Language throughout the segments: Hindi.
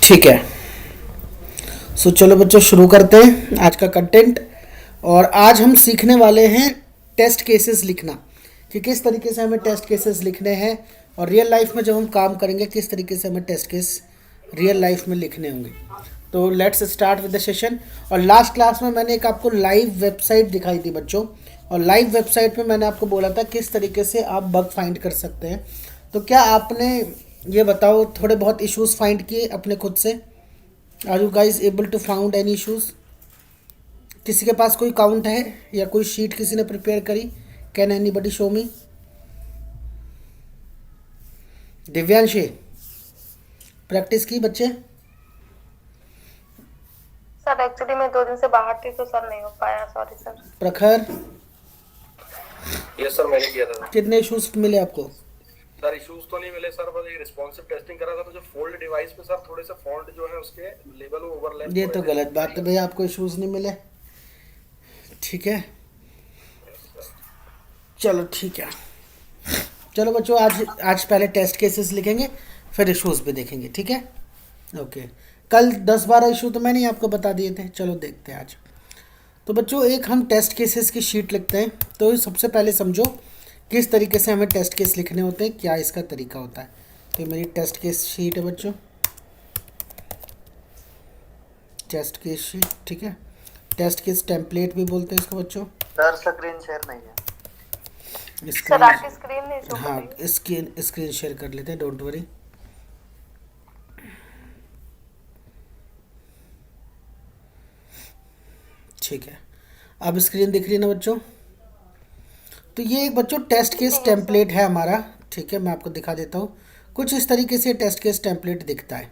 ठीक है। चलो बच्चों शुरू करते हैं आज का कंटेंट। और आज हम सीखने वाले हैं टेस्ट केसेस लिखना कि किस तरीके से हमें टेस्ट केसेस लिखने हैं और रियल लाइफ में जब हम काम करेंगे किस तरीके से हमें टेस्ट केस रियल लाइफ में लिखने होंगे। तो let's start with the session. और लास्ट क्लास में मैंने एक आपको लाइव वेबसाइट दिखाई थी बच्चों, और लाइव वेबसाइट में मैंने आपको बोला था किस तरीके से आप बग फाइंड कर सकते हैं। तो क्या आपने ये बताओ थोड़े बहुत इश्यूज फाइंड किए अपने खुद से? Are you guys able to found any issues? किसी के पास कोई काउंट है या कोई शीट किसी ने प्रिपेयर करी? Can anybody show me? Divyanshi practice की बच्चे? सर एक्चुअली मैं 2 दिन से बाहर थी तो सर नहीं हो पाया, सॉरी सर। प्रखर यस सर, मैंने किया था। कितने इश्यूज मिले आपको? सर इश्यूज तो नहीं मिले सर, बस ये रिस्पॉन्सिव टेस्टिंग करा था तो जो फोल्ड डिवाइस पे सर थोड़े से फॉन्ट जो है उसके लेवल ओवरलैप। ये तो गलत बात है भैया, आपको इश्यूज नहीं मिले। ठीक है चलो ठीक है। चलो बच्चों आज पहले टेस्ट केसेस लिखेंगे फिर इश्यूज भी देखेंगे, ठीक है? ओके। कल 10-12 इशू तो मैंने ही आपको बता दिए थे। चलो देखते हैं आज। तो बच्चों एक हम टेस्ट केसेस की शीट लिखते हैं। तो सबसे पहले समझो किस तरीके से हमें टेस्ट केस लिखने होते हैं, क्या इसका तरीका होता है। तो ये मेरी टेस्ट केस शीट है बच्चों, टेस्ट केस शीट, ठीक है? टेस्ट केस टेम्पलेट भी बोलते हैं इसको बच्चों। सर स्क्रीन शेयर नहीं है। सर आपकी स्क्रीन नहीं शो कर हाँ रही है। स्क्रीन शेयर कर लेते हैं, डोंट वरी। ठीक है, अब स्क्रीन दिख रही है ना बच्चों? तो ये एक बच्चों टेस्ट केस टेम्पलेट है हमारा, ठीक है? मैं आपको दिखा देता हूँ। कुछ इस तरीके से टेस्ट केस टेम्पलेट दिखता है।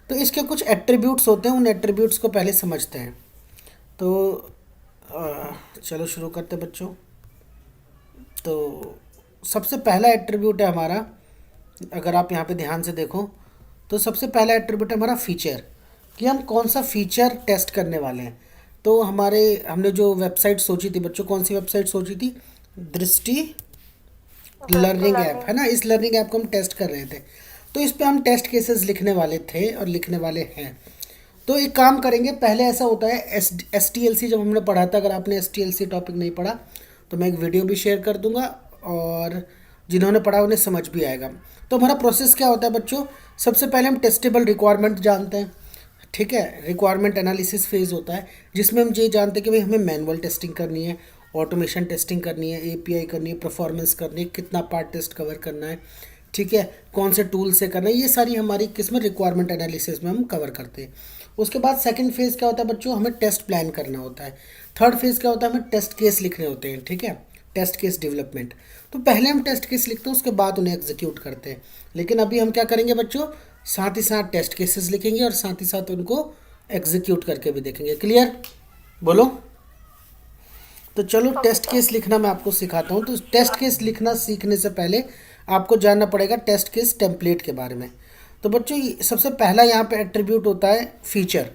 तो इसके कुछ एट्रीब्यूट्स होते हैं, उन एट्रीब्यूट्स को पहले समझते हैं। तो चलो शुरू करते हैं बच्चों। तो सबसे पहला एट्रीब्यूट है हमारा, अगर आप यहाँ पे ध्यान से देखो तो सबसे पहला एट्रीब्यूट है हमारा फीचर, कि हम कौन सा फीचर टेस्ट करने वाले हैं। तो हमने जो वेबसाइट सोची थी बच्चों, कौन सी वेबसाइट सोची थी? दृष्टि लर्निंग ऐप, है ना? इस लर्निंग ऐप को हम टेस्ट कर रहे थे। तो इस पे हम टेस्ट केसेस लिखने वाले थे और लिखने वाले हैं। तो एक काम करेंगे, पहले ऐसा होता है STLC जब हमने पढ़ा था, अगर आपने STLC टॉपिक नहीं पढ़ा तो मैं एक वीडियो भी शेयर कर दूंगा और जिन्होंने पढ़ा उन्हें समझ भी आएगा। तो हमारा प्रोसेस क्या होता है बच्चों? सबसे पहले हम टेस्टेबल रिक्वायरमेंट जानते हैं, ठीक है? रिक्वायरमेंट एनालिसिस फेज़ होता है जिसमें हम ये जानते हैं कि भाई हमें मैनुअल टेस्टिंग करनी है, ऑटोमेशन टेस्टिंग करनी है, API करनी है, परफॉर्मेंस करनी है, कितना पार्ट टेस्ट कवर करना है, ठीक है? कौन से टूल से करना है, ये सारी हमारी किस्म रिक्वायरमेंट एनालिसिस में हम कवर करते हैं। उसके बाद सेकंड फेज़ क्या होता है बच्चों? हमें टेस्ट प्लान करना होता है। थर्ड फेज़ क्या होता है? हमें टेस्ट केस लिखने होते हैं, ठीक है? Test case development. तो पहले हम टेस्ट केस लिखते हैं, उसके बाद उन्हें एग्जीक्यूट करते हैं। लेकिन अभी हम क्या करेंगे बच्चों? साथ ही साथ टेस्ट केसेस लिखेंगे और साथ ही साथ उनको एग्जीक्यूट करके भी देखेंगे। क्लियर? बोलो। तो चलो टेस्ट केस लिखना मैं आपको सिखाता हूँ। तो टेस्ट केस लिखना सीखने से पहले आपको जानना पड़ेगा टेस्ट केस टेम्पलेट के बारे में। तो बच्चों सबसे पहला यहाँ पे एट्रीब्यूट होता है फीचर।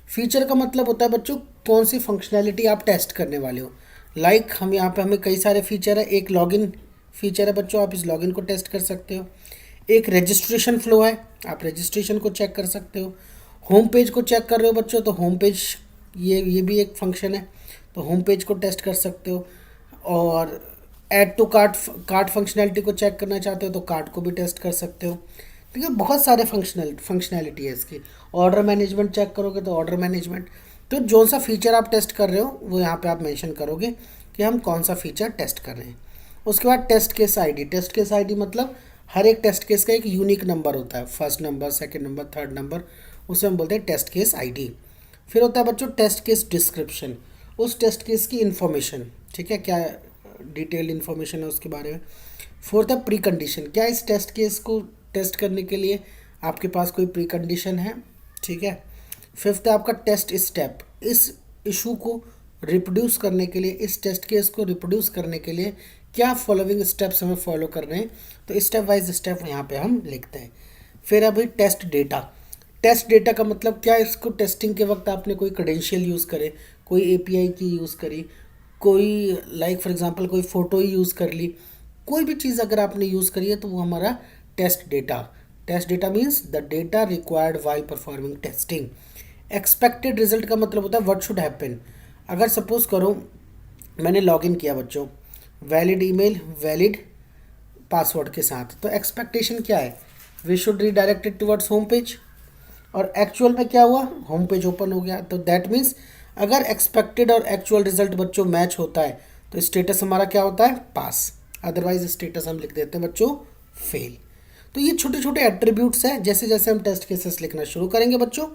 फीचर का मतलब होता है बच्चों कौन सी फंक्शनैलिटी आप टेस्ट करने वाले हो। लाइक हम यहाँ पे हमें कई सारे फीचर है। एक लॉगिन फीचर है बच्चों, आप इस लॉगिन को टेस्ट कर सकते हो। एक रजिस्ट्रेशन फ्लो है, आप रजिस्ट्रेशन को चेक कर सकते हो। होम पेज को चेक कर रहे हो बच्चों तो होम पेज ये भी एक फंक्शन है, तो होम पेज को टेस्ट कर सकते हो। और ऐड टू कार्ट फंक्शनैलिटी को चेक करना चाहते हो तो कार्ट को भी टेस्ट कर सकते हो। ठीक है, बहुत सारे फंक्शनैलिटी है इसकी। ऑर्डर मैनेजमेंट चेक करोगे तो ऑर्डर मैनेजमेंट। तो जो सा फीचर आप टेस्ट कर रहे हो वो यहाँ पे आप मेंशन करोगे कि हम कौन सा फीचर टेस्ट कर रहे हैं। उसके बाद test case ID. Test case ID मतलब हर एक टेस्ट केस का एक यूनिक नंबर होता है, first number, second number, third number, उसे हम बोलते हैं टेस्ट केस आईडी। फिर होता है बच्चों टेस्ट केस डिस्क्रिप्शन, उस टेस्ट केस की इन्फॉर्मेशन, ठीक है? क्या डिटेल इन्फॉर्मेशन है उसके बारे में। फोर्थ है प्री कंडीशन, क्या इस टेस्ट केस को टेस्ट करने के लिए आपके पास कोई प्री कंडीशन है, ठीक है? फिफ्थ है आपका टेस्ट स्टेप, इस इशू को रिप्रोड्यूस करने के लिए, इस टेस्ट केस को रिप्रोड्यूस करने के लिए क्या फॉलोइंग स्टेप्स हमें फॉलो कर रहे हैं। तो स्टेप वाइज स्टेप यहाँ पे हम लिखते हैं। फिर अभी टेस्ट डेटा। टेस्ट डेटा का मतलब क्या, इसको टेस्टिंग के वक्त आपने कोई क्रेडेंशियल यूज़ करे, कोई API की यूज़ करी, कोई लाइक फॉर एग्जांपल कोई फ़ोटो ही यूज़ कर ली, कोई भी चीज़ अगर आपने यूज़ करी है तो वो हमारा test data test data means the data required while performing testing. Expected result का मतलब होता है व्हाट शुड हैपन। अगर सपोज करो मैंने लॉगिन किया बच्चों, वैलिड ईमेल वैलिड पासवर्ड के साथ, तो एक्सपेक्टेशन क्या है, we should redirected towards home page, और एक्चुअल में क्या हुआ, होम पेज ओपन हो गया। तो दैट मीन्स अगर एक्सपेक्टेड और एक्चुअल रिजल्ट बच्चों मैच होता है तो स्टेटस हमारा क्या होता है, पास, अदरवाइज स्टेटस हम लिख देते हैं बच्चों फेल। तो ये छोटे छोटे एट्रीब्यूट्स हैं, जैसे जैसे हम टेस्ट केसेस लिखना शुरू करेंगे बच्चों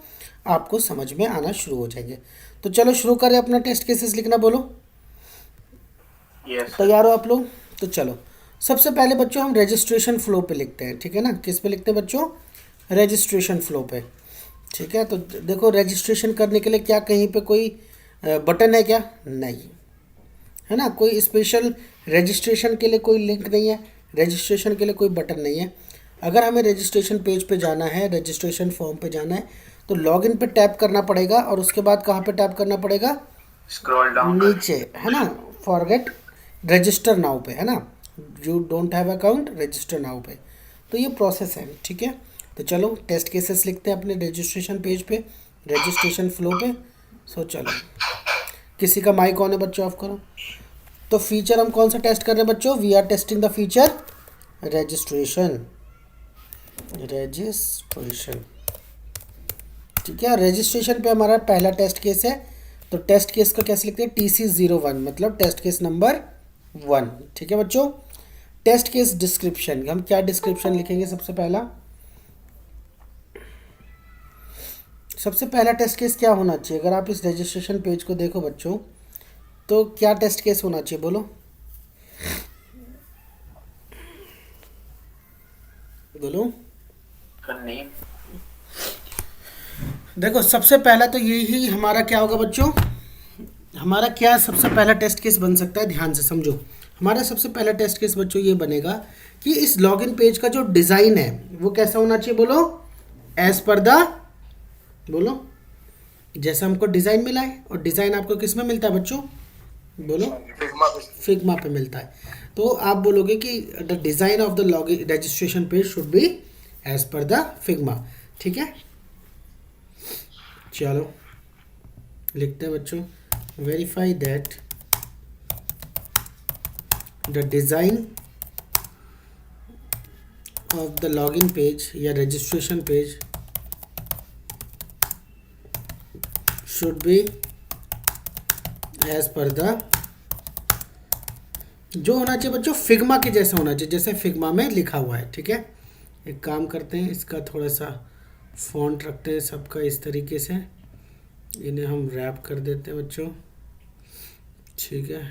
आपको समझ में आना शुरू हो जाएंगे। तो चलो शुरू करें अपना टेस्ट केसेस लिखना, बोलो यस तैयार हो आप लोग? तो चलो सबसे पहले बच्चों हम रजिस्ट्रेशन फ्लो पे लिखते हैं, ठीक है ना। किस पे लिखते हैं बच्चों, रजिस्ट्रेशन फ्लो पे, ठीक है। तो देखो रजिस्ट्रेशन करने के लिए क्या कहीं पे कोई बटन है क्या, नहीं है ना, कोई स्पेशल रजिस्ट्रेशन के लिए कोई लिंक नहीं है, रजिस्ट्रेशन के लिए कोई बटन नहीं है। अगर हमें रजिस्ट्रेशन पेज पे जाना है, रजिस्ट्रेशन फॉर्म पे जाना है, तो लॉगिन पे टैप करना पड़ेगा और उसके बाद कहाँ पे टैप करना पड़ेगा, स्क्रॉल डाउन नीचे है ना, फॉरगेट रजिस्टर नाउ पे, है ना, you don't have account register now पे। तो ये प्रोसेस है, ठीक है। तो चलो टेस्ट केसेस लिखते हैं अपने रजिस्ट्रेशन पेज पे, रजिस्ट्रेशन फ्लो पे। सो चलो किसी का माइक ऑन है बच्चों, ऑफ करो। तो फीचर हम कौन सा टेस्ट कर रहे हैं बच्चों, we are testing the feature registration, registration, ठीक है। रजिस्ट्रेशन पे हमारा पहला टेस्ट केस है, तो टेस्ट केस को कैसे लिखते हैं, TC01 मतलब टेस्ट केस नंबर 1, ठीक है बच्चों। टेस्ट केस डिस्क्रिप्शन, हम क्या डिस्क्रिप्शन लिखेंगे, सबसे पहला टेस्ट केस क्या होना चाहिए। अगर आप इस रजिस्ट्रेशन पेज को देखो बच्चों तो क्या टेस्ट केस होना चाहिए, बोलो बोलो। देखो सबसे पहला तो यही हमारा क्या होगा बच्चों, हमारा क्या सबसे पहला टेस्ट केस बन सकता है, ध्यान से समझो। हमारा सबसे पहला टेस्ट केस बच्चों ये बनेगा कि इस लॉगिन पेज का जो डिज़ाइन है वो कैसा होना चाहिए, बोलो एज पर द, बोलो जैसा हमको डिज़ाइन मिला है। और डिज़ाइन आपको किस में मिलता है बच्चों, बोलो फिग्मा पे मिलता है। तो आप बोलोगे कि the design of the login registration page should be as per the Figma, ठीक है। चलो लिखते हैं बच्चों, verify that the design of the login page या registration page should be as per the, जो होना चाहिए बच्चों फिग्मा के जैसा होना चाहिए, जैसे फिग्मा में लिखा हुआ है, ठीक है। एक काम करते हैं, इसका थोड़ा सा फॉन्ट रखते हैं सबका इस तरीके से, इन्हें हम रैप कर देते हैं बच्चों, ठीक है।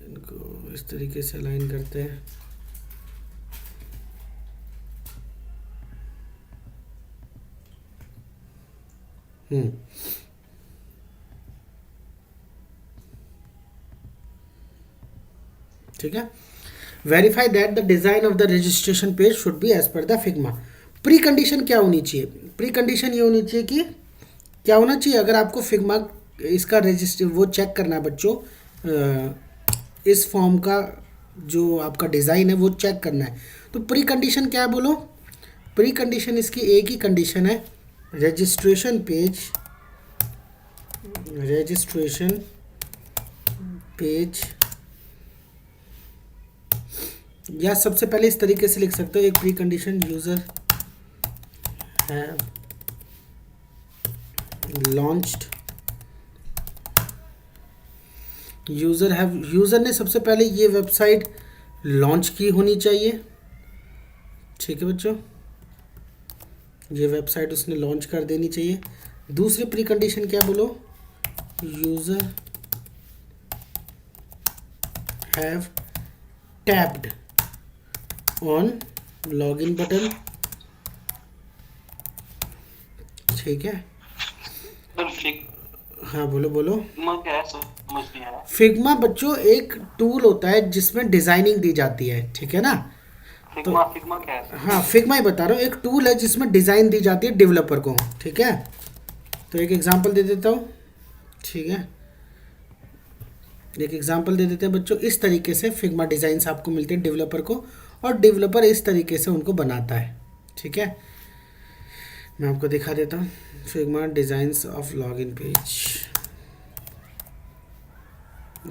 इनको इस तरीके से अलाइन करते हैं, ठीक है। Verify that the design of the registration page should be as per the Figma. Pre condition क्या होनी चाहिए, प्री कंडीशन ये होनी चाहिए कि क्या होना चाहिए, अगर आपको फिग्मा इसका रजिस्टर वो चेक करना है बच्चों, इस फॉर्म का जो आपका डिज़ाइन है वो चेक करना है, तो प्री कंडीशन क्या है, बोलो। प्री कंडीशन इसकी एक ही कंडीशन है, रजिस्ट्रेशन पेज या सबसे पहले इस तरीके से लिख सकते हो, एक pre condition user have launched, user ने सबसे पहले ये वेबसाइट लॉन्च की होनी चाहिए, ठीक है बच्चों, ये वेबसाइट उसने लॉन्च कर देनी चाहिए। दूसरी प्री कंडीशन क्या, बोलो user have tapped on login button, ठीक है। हाँ बोलो बोलो। फिग्मा बच्चों एक टूल होता है जिसमें डिजाइनिंग दी जाती है, ठीक है ना। फिग्मा फिग्मा क्या है? हाँ फिग्मा ही बता रहा हूँ, एक टूल है जिसमें डिज़ाइन दी जाती है डेवलपर को, ठीक है। तो एक एग्जांपल दे देता हूँ, ठीक है, एक एग्जांपल दे देते हैं बच्चों। इस तरीके से फिग्मा डिज़ाइंस आपको मिलते हैं डेवलपर को, और डेवलपर इस तरीके से उनको बनाता है। ठीक है, मैं आपको दिखा देता हूँ Figma designs of log n page.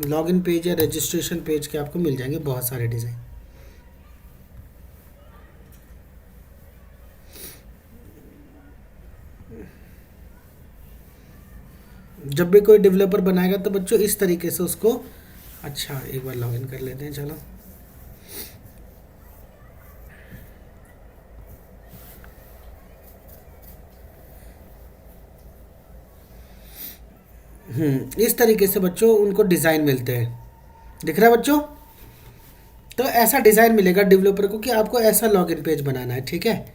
Login page या रजिस्ट्रेशन पेज के आपको मिल जाएंगे बहुत सारे डिज़ाइन। जब भी कोई डेवलपर बनाएगा तो बच्चों इस तरीके से उसको, अच्छा एक बार लॉगिन कर लेते हैं, चलो। इस तरीके से बच्चों उनको डिज़ाइन मिलते हैं, दिख रहा है बच्चों? तो ऐसा डिज़ाइन मिलेगा डेवलपर को कि आपको ऐसा लॉगिन पेज बनाना है। ठीक है,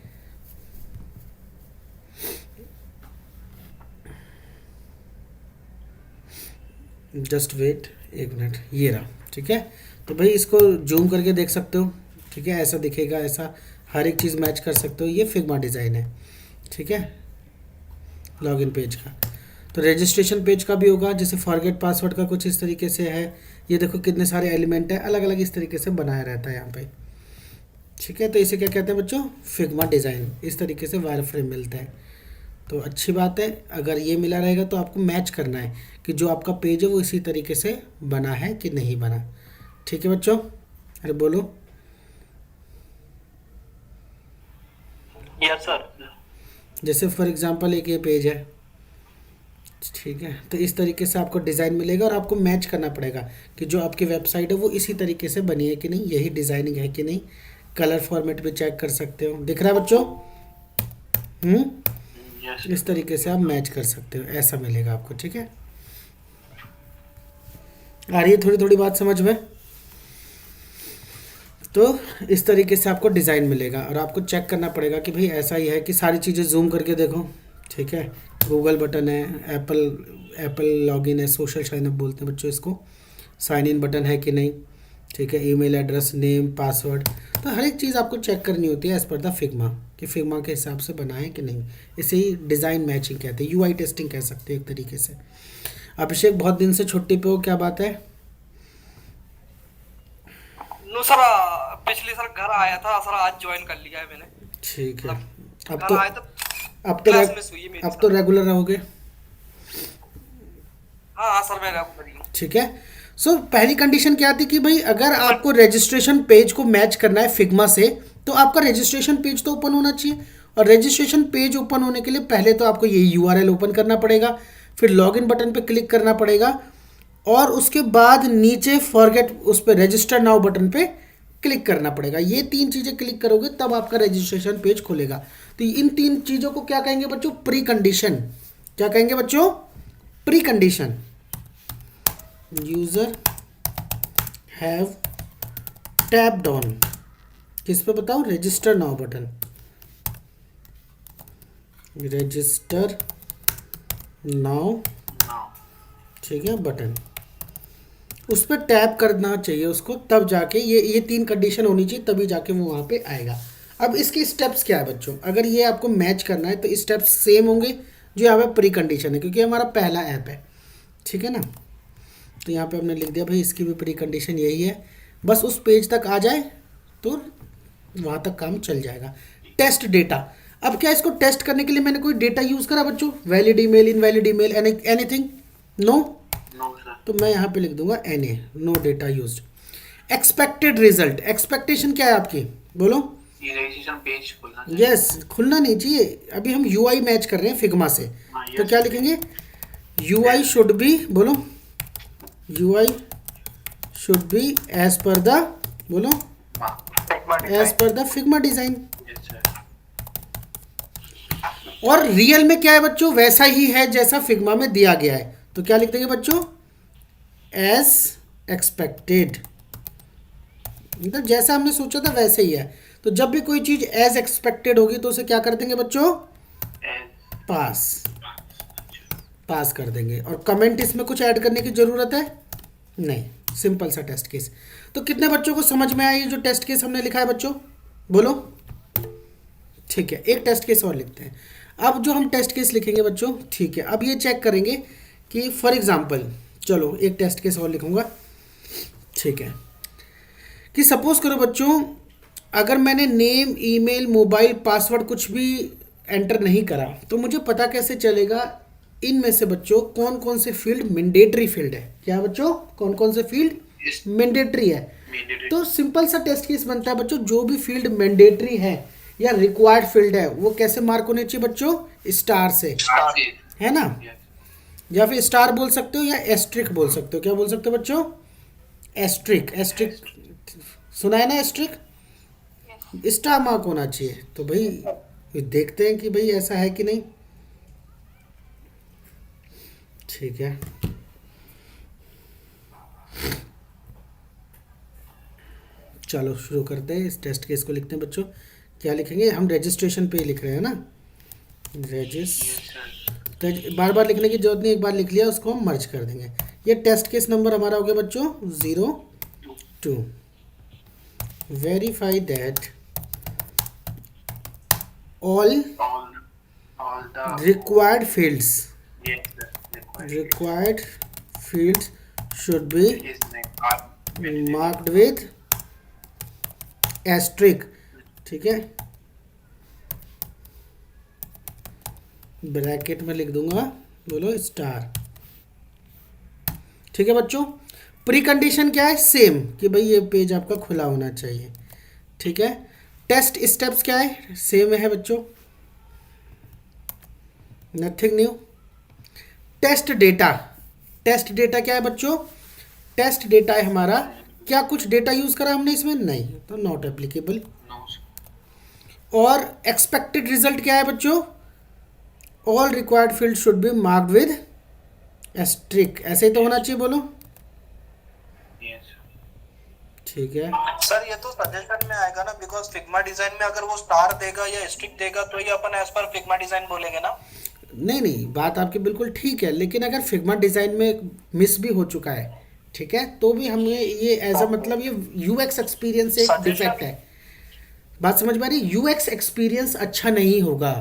जस्ट वेट एक मिनट, ये रहा। ठीक है, तो भाई इसको जूम करके देख सकते हो। ठीक है, ऐसा दिखेगा, ऐसा हर एक चीज़ मैच कर सकते हो। ये फिग्मा डिज़ाइन है। ठीक है, लॉगिन पेज का। तो रजिस्ट्रेशन पेज का भी होगा, जैसे फॉरगेट पासवर्ड का कुछ इस तरीके से है। ये देखो कितने सारे एलिमेंट है, अलग अलग इस तरीके से बनाया रहता है यहाँ पे। ठीक है, तो इसे क्या कहते हैं बच्चों? Figma design. इस तरीके से वायर फ्रेम मिलता है। तो अच्छी बात है, अगर ये मिला रहेगा तो आपको मैच करना है कि जो आपका पेज है वो इसी तरीके से बना है कि नहीं बना। ठीक है बच्चों, अरे बोलो। Yes sir. जैसे फॉर एग्जांपल एक ये पेज है, ठीक है, तो इस तरीके से आपको डिज़ाइन मिलेगा और आपको मैच करना पड़ेगा कि जो आपकी वेबसाइट है वो इसी तरीके से बनी है कि नहीं, यही डिज़ाइनिंग है कि नहीं। कलर फॉर्मेट भी चेक कर सकते हो, दिख रहा है बच्चों? इस तरीके से आप मैच कर सकते हो, ऐसा मिलेगा आपको। ठीक है, आ रही है थोड़ी थोड़ी बात समझ में? तो इस तरीके से आपको डिज़ाइन मिलेगा और आपको चेक करना पड़ेगा कि भाई ऐसा ही है कि सारी चीज़ें जूम करके देखो। ठीक है, गूगल बटन है, एप्पल लॉगिन है, सोशल साइन अप बोलते हैं बच्चों इसको, साइन इन बटन है कि नहीं। ठीक है, ईमेल एड्रेस, नेम, पासवर्ड, तो हर एक चीज़ आपको चेक करनी होती है एज़ पर द फिग्मा कि फिग्मा के हिसाब से बना है कि नहीं। इसे ही डिज़ाइन मैचिंग कहते हैं, यूआई टेस्टिंग कह सकते हैं एक तरीके से। अभिषेक बहुत दिन से छुट्टी पे हो, क्या बात है? नो सर, पिछले सर घर आया था सर, आज ज्वाइन कर लिया है मैंने। ठीक है, अब घर तो आया था, अब तो क्लास मिस हुई है मेरी अब तो रेगुलर रहोगे। हाँ सर, मैं रेगुलर हूँ। ठीक है, सो पहली कंडीशन क्या थी कि भाई अगर आपको रजिस्ट्रेशन पेज को मैच करना है फिग्मा से तो आपका रजिस्ट्रेशन पेज तो ओपन होना चाहिए। और रजिस्ट्रेशन पेज ओपन होने के लिए पहले तो आपको ये यूआरएल ओपन करना पड़ेगा, फिर लॉगिन बटन पे क्लिक करना पड़ेगा और उसके बाद नीचे फॉरगेट उस पर रजिस्टर नाउ बटन पे क्लिक करना पड़ेगा। ये 3 चीज़ें क्लिक करोगे तब आपका रजिस्ट्रेशन पेज खुलेगा। तो इन 3 चीज़ों को क्या कहेंगे बच्चों? Pre condition. क्या कहेंगे बच्चों? Pre condition. User have tapped on, किस पे बताओ? Register now button, register now, ठीक है, बटन, उस पर टैप करना चाहिए उसको, तब जाके ये 3 कंडीशन होनी चाहिए, तभी जाके वो वहाँ पे आएगा। अब इसके स्टेप्स क्या है बच्चों? अगर ये आपको मैच करना है तो स्टेप्स सेम होंगे जो यहाँ पे प्री कंडीशन है, क्योंकि हमारा पहला ऐप है। ठीक है ना, तो यहाँ पे हमने लिख दिया भाई इसकी भी प्री कंडीशन यही है, बस उस पेज तक आ जाए तो वहाँ तक काम चल जाएगा। टेस्ट डेटा, अब क्या इसको टेस्ट करने के लिए मैंने कोई डेटा यूज़ करा बच्चों? Valid email, invalid email, anything? No. तो मैं यहाँ पे लिख दूंगा NA, no data used. Expected result, expectation क्या है आपकी? बोलो। ये रजिस्ट्रेशन पेज खुलना यस, खुलना नहीं चाहिए। अभी हम UI मैच कर रहे हैं फिग्मा से, तो क्या लिखेंगे? UI शुड बी, बोलो, UI should be as per the, बोलो, as per the Figma design. और रियल में क्या है बच्चों? वैसा ही है जैसा फिग्मा में दिया गया है। तो क्या लिख देंगे बच्चों? एज एक्सपेक्टेड, मतलब जैसा हमने सोचा था वैसे ही है। तो जब भी कोई चीज एज एक्सपेक्टेड होगी तो उसे क्या कर देंगे बच्चों? पास कर देंगे। और कमेंट इसमें कुछ ऐड करने की जरूरत है नहीं, सिंपल सा टेस्ट केस। तो कितने बच्चों को समझ में आया ये जो टेस्ट केस हमने लिखा है बच्चों? बोलो। ठीक है, एक टेस्ट केस और लिखते हैं। अब जो हम टेस्ट केस लिखेंगे बच्चों, ठीक है, अब ये चेक करेंगे कि फॉर एग्जांपल, चलो एक टेस्ट केस और लिखूंगा। ठीक है, कि सपोज करो बच्चों अगर मैंने नेम, ईमेल, मोबाइल, पासवर्ड कुछ भी एंटर नहीं करा तो मुझे पता कैसे चलेगा इनमें से बच्चों कौन कौन से फील्ड मैंडेटरी फील्ड है? क्या बच्चों, कौन कौन से फील्ड मैंडेटरी है? तो सिंपल सा टेस्ट केस बनता है बच्चों, जो भी फील्ड मैंडेटरी है या रिक्वायर्ड फील्ड है वो कैसे मार्क होने चाहिए बच्चों? स्टार से, है ना? या फिर स्टार बोल सकते हो या एस्ट्रिक बोल सकते हो। क्या बोल सकते हो बच्चों? एस्ट्रिक। एस्ट्रिक सुना है ना? एस्ट्रिक स्टार मार्क होना चाहिए। तो भाई देखते हैं कि भाई ऐसा है कि नहीं। ठीक है, चलो शुरू करते हैं। इस टेस्ट केस को लिखते हैं बच्चों। क्या लिखेंगे हम? रजिस्ट्रेशन पे ही लिख रहे हैं ना, बार बार लिखने की जरूरत नहीं, एक बार लिख लिया उसको हम मर्ज कर देंगे। ये टेस्ट केस नंबर हमारा हो गया बच्चों 02। Verify that all all the required fields yes sir, required required fields should be is like marked with asterisk। ठीक है, ब्रैकेट में लिख दूंगा, बोलो स्टार। ठीक है बच्चों, प्री कंडीशन क्या है? सेम, कि भाई ये पेज आपका खुला होना चाहिए। ठीक है, टेस्ट स्टेप्स क्या है? सेम है बच्चों, nothing new. Test data, test data क्या है बच्चों? टेस्ट डेटा है हमारा, क्या कुछ डेटा यूज करा हमने इसमें? नहीं, तो नॉट एप्लीकेबल। no sir. और एक्सपेक्टेड रिजल्ट क्या है बच्चों? All required field should be marked with asterisk. ऐसे ही तो होना चाहिए, बोलो। yes sir. ठीक है, सर ये तो सजेशन में आएगा ना, बिकॉज फिग्मा डिजाइन में अगर वो स्टार देगा या स्ट्रिक देगा तो ये अपन एज पर फिग्मा डिजाइन बोलेंगे ना। नहीं नहीं, बात आपकी बिल्कुल ठीक है, लेकिन अगर फिग्मा डिज़ाइन में मिस भी हो चुका है, ठीक है, तो भी हमें ये एज अ मतलब ये यूएक्स एक्सपीरियंस एक डिफेक्ट है। बात समझ में आ रही? यूएक्स एक्सपीरियंस अच्छा नहीं होगा।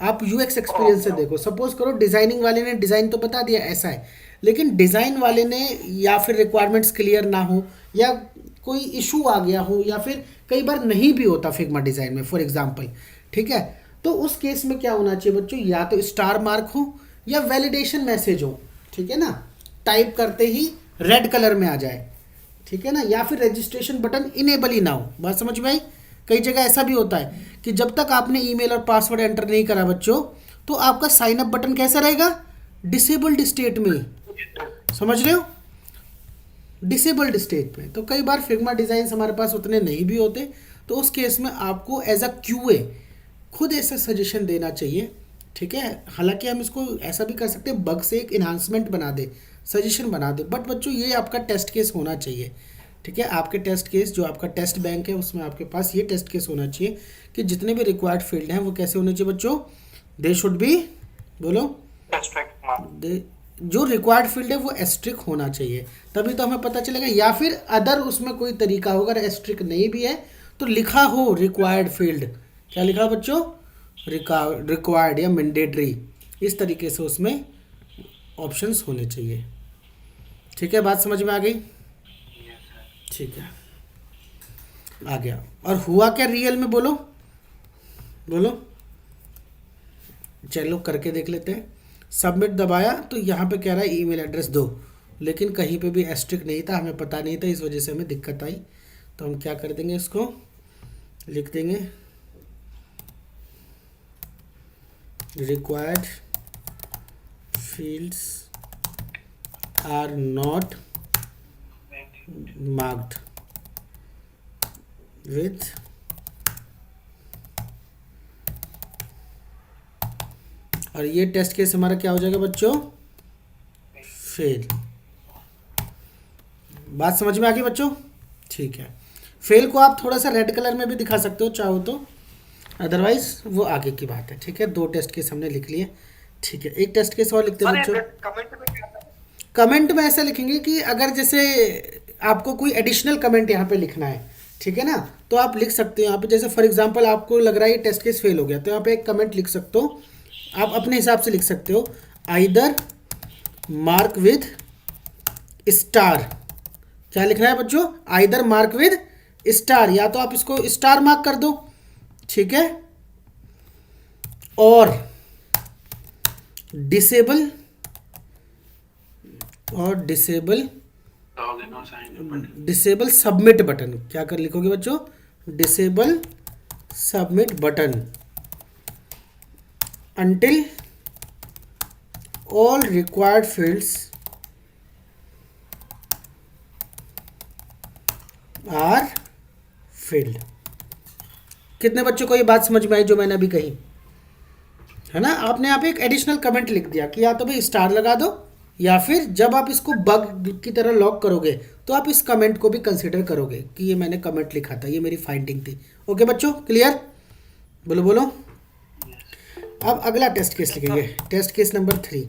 आप यूएक्स एक्सपीरियंस से देखो, सपोज करो डिजाइनिंग वाले ने डिज़ाइन तो बता दिया ऐसा है, लेकिन डिज़ाइन वाले ने या फिर रिक्वायरमेंट्स क्लियर ना हो या कोई इशू आ गया हो, या फिर कई बार नहीं भी होता फिग्मा डिज़ाइन में फॉर एग्जांपल, ठीक है, तो उस केस में क्या होना चाहिए बच्चों? या तो स्टार मार्क हो या वैलिडेशन मैसेज हो, ठीक है ना, टाइप करते ही रेड कलर में आ जाए, ठीक है ना, या फिर रजिस्ट्रेशन बटन इनेबल ही ना हो। बात समझ में आई? कई जगह ऐसा भी होता है कि जब तक आपने ईमेल और पासवर्ड एंटर नहीं करा बच्चों, तो आपका साइन अप बटन कैसा रहेगा? डिसेबल्ड स्टेट में, समझ रहे हो? डिसेबल्ड स्टेट में। तो कई बार फिग्मा डिज़ाइन हमारे पास उतने नहीं भी होते, तो उस केस में आपको एज अ क्यूए खुद ऐसा सजेशन देना चाहिए, ठीक है। हालांकि हम इसको ऐसा भी कर सकते हैं, बग से एक इन्हांसमेंट बना दे, सजेशन बना दे, बट बच्चों ये आपका टेस्ट केस होना चाहिए, ठीक है। आपके टेस्ट केस जो आपका टेस्ट बैंक है उसमें आपके पास ये टेस्ट केस होना चाहिए कि जितने भी रिक्वायर्ड फील्ड हैं वो कैसे होने चाहिए बच्चों? दे शुड बी, बोलो, जो रिक्वायर्ड फील्ड है वो एस्ट्रिक होना चाहिए, तभी तो हमें पता चलेगा। या फिर अदर उसमें कोई तरीका होगा, अगर एस्ट्रिक नहीं भी है तो लिखा हो रिक्वायर्ड फील्ड, क्या लिखा हो बच्चों? रिक्वायर्ड या मैंडेटरी, इस तरीके से उसमें ऑप्शंस होने चाहिए, ठीक है। बात समझ में आ गई? ठीक है, आ गया। और हुआ क्या रियल में, बोलो बोलो, चलो करके देख लेते हैं। सबमिट दबाया तो यहाँ पे कह रहा है ईमेल एड्रेस दो, लेकिन कहीं पे भी एस्ट्रिक नहीं था, हमें पता नहीं था, इस वजह से हमें दिक्कत आई। तो हम क्या कर देंगे, इसको लिख देंगे required fields are not marked with और ये टेस्ट केस हमारा क्या हो जाएगा बच्चों? फेल। बात समझ में आ गई बच्चों? ठीक है, फेल को आप थोड़ा सा रेड कलर में भी दिखा सकते हो चाहो तो, अदरवाइज वो आगे की बात है, ठीक है। दो टेस्ट केस हमने लिख लिए, ठीक है। एक टेस्ट केस और लिखते हैं बच्चों। कमेंट में ऐसा लिखेंगे कि अगर जैसे आपको कोई एडिशनल कमेंट यहाँ पे लिखना है, ठीक है ना, तो आप लिख सकते हो यहाँ पे। जैसे फॉर एग्जांपल आपको लग रहा है ये टेस्ट केस फेल हो गया, तो यहाँ पे एक कमेंट लिख सकते हो, आप अपने हिसाब से लिख सकते हो, आइदर मार्क विद स्टार। क्या लिखना है बच्चों? आइदर मार्क विद स्टार, या तो आप इसको स्टार मार्क कर दो, ठीक है, और डिसेबल लॉगिन और sign in button. Disable submit button. क्या कर लिखोगे बच्चों? Disable submit button until all required fields are filled। कितने बच्चों को ये बात समझ में आई जो मैंने अभी कही है ना? आपने यहाँ पे एक एडिशनल कमेंट लिख दिया कि या तो भाई स्टार लगा दो, या फिर जब आप इसको बग की तरह लॉक करोगे तो आप इस कमेंट को भी कंसीडर करोगे कि ये मैंने कमेंट लिखा था, ये मेरी फाइंडिंग थी। ओके बच्चों, क्लियर? बोलो बोलो। अब अगला टेस्ट केस लिखेंगे, test case number 3।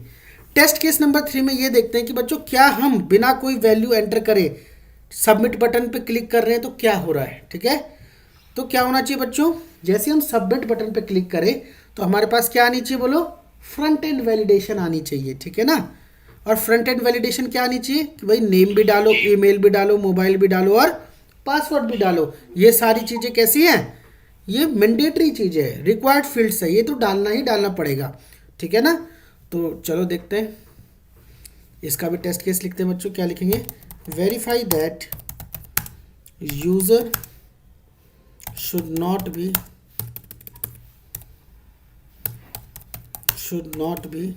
Test case number 3 में ये देखते हैं कि बच्चों क्या हम बिना कोई वैल्यू एंटर करे सबमिट बटन पे क्लिक कर रहे हैं तो क्या हो रहा है, ठीक है? तो क्या होना चाहिए बच्चों? जैसे हम सबमिट बटन पे क्लिक करें तो हमारे पास क्या आनी चाहिए? बोलो, फ्रंट एंड वैलिडेशन आनी चाहिए, ठीक है ना? और फ्रंट एंड वैलिडेशन क्या आनी चाहिए कि भाई नेम भी डालो, ईमेल भी डालो, मोबाइल भी डालो और पासवर्ड भी डालो। ये सारी चीज़ें कैसी हैं? ये मैंडेटरी चीज़ है, रिक्वायर्ड फील्ड्स है, ये तो डालना ही डालना पड़ेगा, ठीक है ना? तो चलो देखते हैं, इसका भी टेस्ट केस लिखते हैं बच्चों। क्या लिखेंगे? Verify that user should not be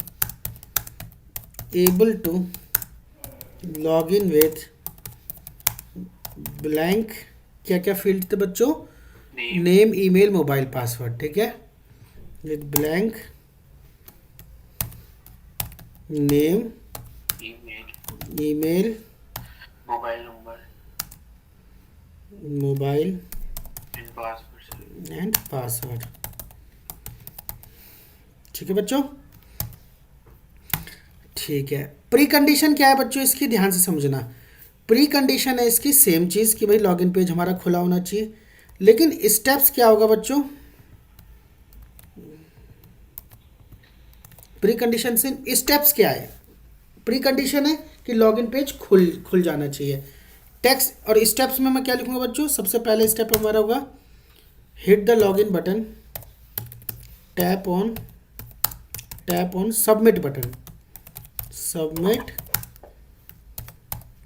able to log in with blank, क्या क्या फील्ड थे बच्चों? नेम, ईमेल, मोबाइल, पासवर्ड, ठीक है? With blank name, email, mobile and password, ठीक है बच्चों? ठीक है। प्री कंडीशन क्या है बच्चों इसकी? ध्यान से समझना। प्री कंडीशन है इसकी सेम चीज़ कि भाई लॉगिन पेज हमारा खुला होना चाहिए, लेकिन स्टेप्स क्या होगा बच्चों? प्री कंडीशन से स्टेप्स क्या है? प्री कंडीशन है कि लॉगिन पेज खुल जाना चाहिए। टेक्स्ट और स्टेप्स में मैं क्या लिखूंगा बच्चों? सबसे पहले स्टेप हमारा होगा hit the login button, tap on submit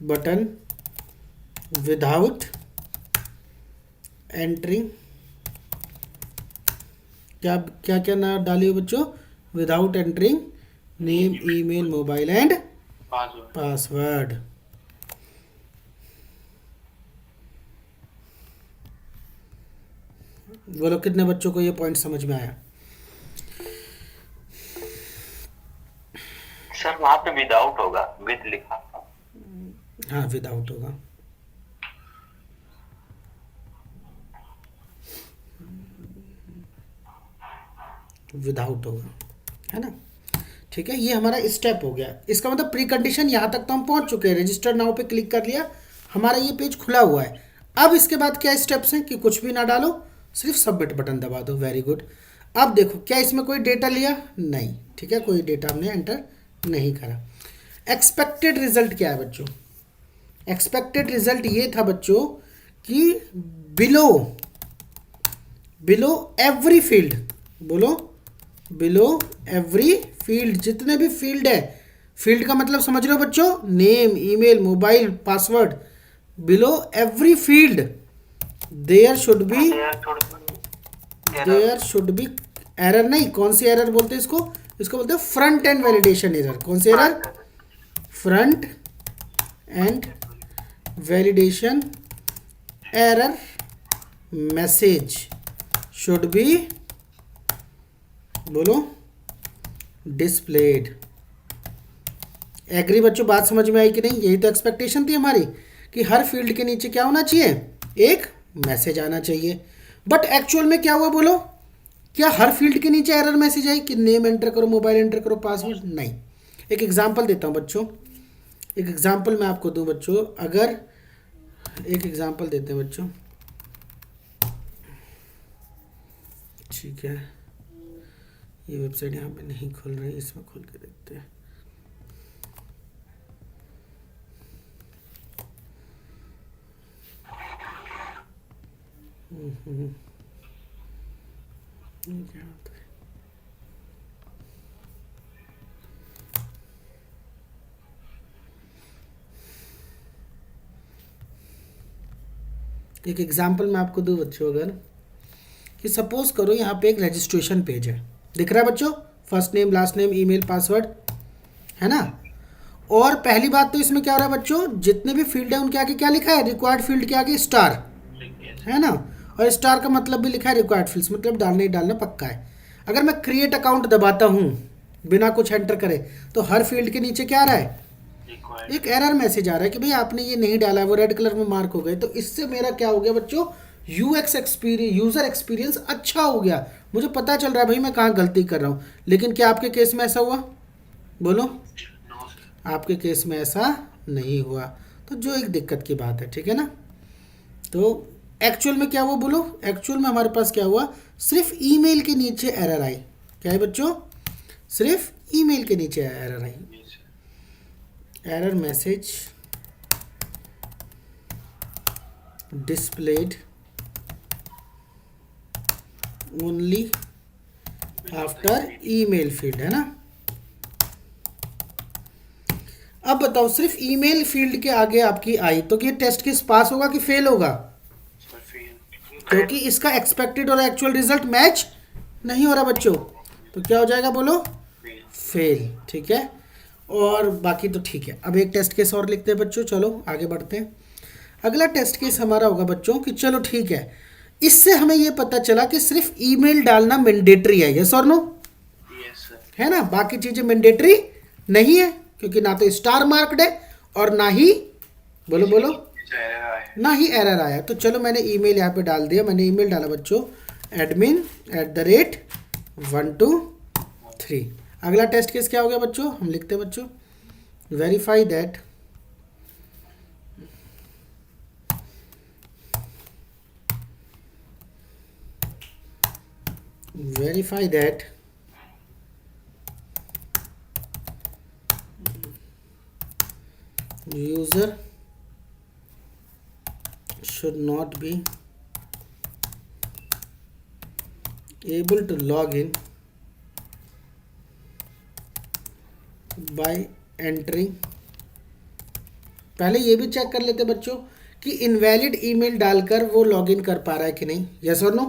button without entering, क्या ना डालिए बच्चों? Without entering name, email, mobile and password. बोलो कितने बच्चों को ये पॉइंट समझ में आया? सर वहां पे विदाउट होगा, विद लिखा। हाँ विदाउट होगा। विदाउट होगा, है ना? ठीक है, ये हमारा स्टेप हो गया। इसका मतलब प्री कंडीशन यहाँ तक तो हम पहुँच चुके हैं। रजिस्टर नाउ पे क्लिक कर लिया, हमारा ये पेज खुला हुआ है। अब इसके बाद क्या स्टेप्स हैं कि कुछ भी ना डालो, सिर्फ सबमिट बटन दबा दो। Very good. अब देखो क्या इसमें कोई डेटा लिया? नहीं, ठीक है, कोई डेटा हमने एंटर नहीं करा। एक्सपेक्टेड रिजल्ट क्या है बच्चों? एक्सपेक्टेड रिजल्ट ये था बच्चों कि बिलो एवरी फील्ड, बोलो बिलो एवरी फील्ड, जितने भी फील्ड है, फील्ड का मतलब समझ रहे हो बच्चों? Name, email, mobile, password, below every field there should be error. नहीं, कौन सी एरर बोलते हैं इसको? इसको बोलते हैं फ्रंट एंड वैलिडेशन एरर। कौन सी error? Front end validation error message should be, बोलो, डिस्प्लेड। एग्री बच्चों? बात समझ में आई कि नहीं? यही तो एक्सपेक्टेशन थी हमारी कि हर फील्ड के नीचे क्या होना चाहिए? एक मैसेज आना चाहिए। बट एक्चुअल में क्या हुआ बोलो? क्या हर फील्ड के नीचे एरर मैसेज आई कि नेम एंटर करो, मोबाइल एंटर करो, पासवर्ड? नहीं। एक एग्जांपल देता हूं बच्चों, एक एग्जांपल मैं आपको दूं बच्चों। अगर एक एग्जांपल देते हैं बच्चों, ठीक है, ये वेबसाइट यहाँ पे नहीं खुल रही, इसमें खोल के देखते हैं। एक एग्जांपल मैं आपको दूं बच्चों, अगर कि सपोज करो यहाँ पे एक रजिस्ट्रेशन पेज है, दिख रहा है बच्चों, first name last name email password, है ना। और पहली बात तो इसमें क्या हो रहा है बच्चों, जितने भी फील्ड है उनके आगे क्या लिखा है, रिक्वायर्ड फील्ड के आगे स्टार, है ना। और स्टार का मतलब भी लिखा है रिक्वायर्ड फील्ड्स, मतलब डालना ही डालना पक्का है। अगर मैं क्रिएट अकाउंट दबाता हूँ बिना कुछ एंटर करे, तो हर फील्ड के नीचे क्या आ रहा है, एक एरर मैसेज आ रहा है कि भाई आपने ये नहीं डाला है, वो रेड कलर में मार्क हो गए। तो इससे मेरा क्या हो गया बच्चों, यूएक्स एक्सपीरियंस, यूज़र एक्सपीरियंस अच्छा हो गया, मुझे पता चल रहा है भाई मैं कहाँ गलती कर रहा हूँ। लेकिन क्या आपके केस में ऐसा हुआ, बोलो, आपके केस में ऐसा नहीं हुआ, तो जो एक दिक्कत की बात है, ठीक है ना। तो एक्चुअल में क्या हुआ बोलो, एक्चुअल में हमारे पास क्या हुआ, सिर्फ ईमेल के नीचे एरर आई। क्या है बच्चों, सिर्फ ईमेल के नीचे एरर आई, error message displayed only after email field, है ना। अब बताओ, सिर्फ ईमेल फील्ड के आगे आपकी आई तो ये टेस्ट किस पास होगा कि फेल होगा, क्योंकि इसका एक्सपेक्टेड और एक्चुअल रिजल्ट मैच नहीं हो रहा बच्चों, तो क्या हो जाएगा बोलो, फेल, ठीक है। और बाकी तो ठीक है। अब एक टेस्ट केस और लिखते हैं बच्चों, चलो आगे बढ़ते हैं। अगला टेस्ट केस हमारा होगा बच्चों कि चलो ठीक है, इससे हमें ये पता चला कि सिर्फ ईमेल डालना मैंडेटरी है, यस और नो, है ना, बाकी चीज़ें मैंडेटरी नहीं है, क्योंकि ना तो स्टार मार्क्ड है और ना ही, बोलो बोलो, ना ही एरर आया। तो चलो मैंने ईमेल यहाँ पे डाल दिया, मैंने ईमेल डाला बच्चों admin@123। अगला टेस्ट केस क्या हो गया बच्चों, हम लिखते हैं बच्चों, verify that user should not be able to log in by entering। पहले ये भी चेक कर लेते बच्चों कि इनवैलिड ईमेल डालकर वो लॉगिन कर पा रहा है कि नहीं, यस और नो,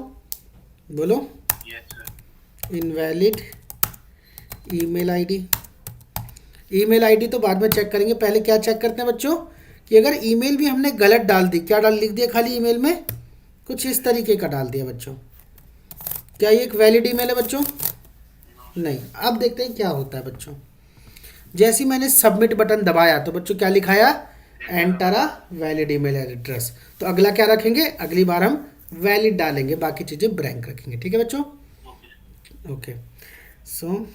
बोलो। Invalid email ID, email ID तो बाद में चेक करेंगे, पहले क्या चेक करते हैं बच्चों कि अगर ईमेल भी हमने गलत डाल दी, क्या डाल लिख दिया खाली ईमेल में, कुछ इस तरीके का डाल दिया बच्चों, क्या ये एक वैलिड ईमेल है बच्चों, नहीं। अब देखते हैं क्या होता है बच्चों। जैसे ही मैंने सबमिट बटन दबाया तो बच्चों क्या लिखाया, enter a valid email address. तो अगला क्या रखेंगे, अगली बार हम वैलिड डालेंगे, बाकी चीज़ें ब्लैंक रखेंगे, ठीक है बच्चों, ओके। सो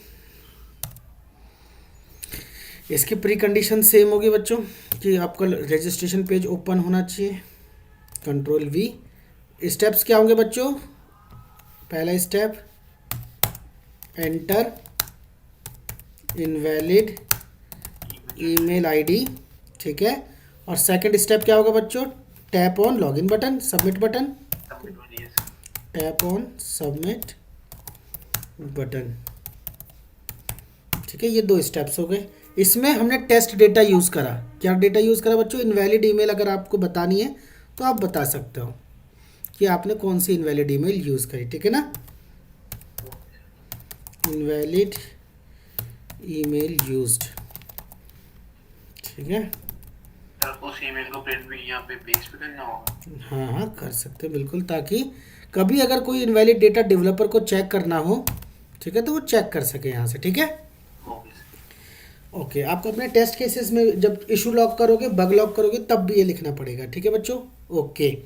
इसकी प्री कंडीशन सेम होगी बच्चों कि आपका रजिस्ट्रेशन पेज ओपन होना चाहिए, कंट्रोल वी। स्टेप्स क्या होंगे बच्चों, पहला step enter invalid email ID, ठीक है। और सेकंड स्टेप क्या होगा बच्चों, tap on login button, submit button, tap on submit button, ठीक है। ये दो स्टेप्स हो गए। इसमें हमने टेस्ट डेटा यूज़ करा, क्या डेटा यूज़ करा बच्चों, इनवैलिड ईमेल। अगर आपको बतानी है तो आप बता सकते हो कि आपने कौन सी इनवैलिड ईमेल यूज़ करी, ठीक है ना। इनवैलिड ईमेल यूज्ड, ठीक है। उस ईमेल को प्रिंट भी यहाँ पे पेस्ट भी करना होगा, हाँ हाँ कर सकते हैं बिल्कुल, ताकि कभी अगर कोई इनवैलिड डेटा डेवलपर को चेक करना हो, ठीक है, तो वो चेक कर सके यहाँ से, ठीक है। ओके, आपको अपने टेस्ट केसेस में जब इशू लॉग करोगे, बग लॉग करोगे, तब भी ये लिखना पड़ेगा, ठीक है बच्चों, ओके।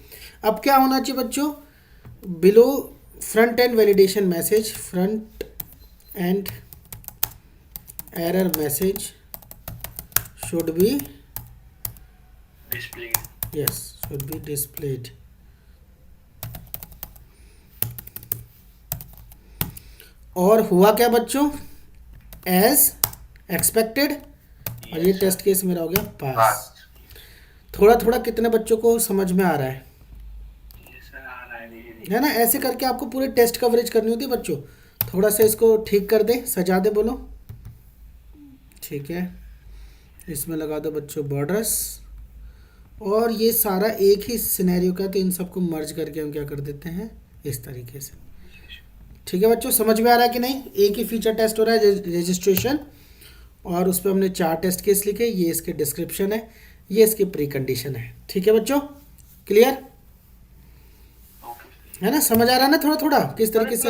अब क्या होना चाहिए बच्चों, below front end validation message, front end error message should B display, yes should be displayed. और हुआ क्या बच्चों, एज एक्सपेक्टेड, और ये टेस्ट केस मेरा हो गया पास। थोड़ा थोड़ा कितने बच्चों को समझ में आ रहा है, ये सर आ रहा है, है ना, ऐसे करके आपको पूरे टेस्ट कवरेज करनी होती है बच्चों। थोड़ा सा इसको ठीक कर दे, सजा दे, बोलो। ठीक है, इसमें लगा दो बच्चों बॉर्डर्स, और ये सारा एक ही सिनेरियो का, तो इन सबको मर्ज करके हम क्या कर देते हैं इस तरीके से। ठीक है बच्चों, समझ में आ रहा है कि नहीं? एक ही फीचर टेस्ट हो रहा है, रजिस्ट्रेशन, और उस पर हमने 4 टेस्ट केस लिखे। ये इसके डिस्क्रिप्शन है, ये इसकी प्री कंडीशन है। ठीक है बच्चों, क्लियर है ना? समझ आ रहा है ना थोड़ा थोड़ा किस तरीके से?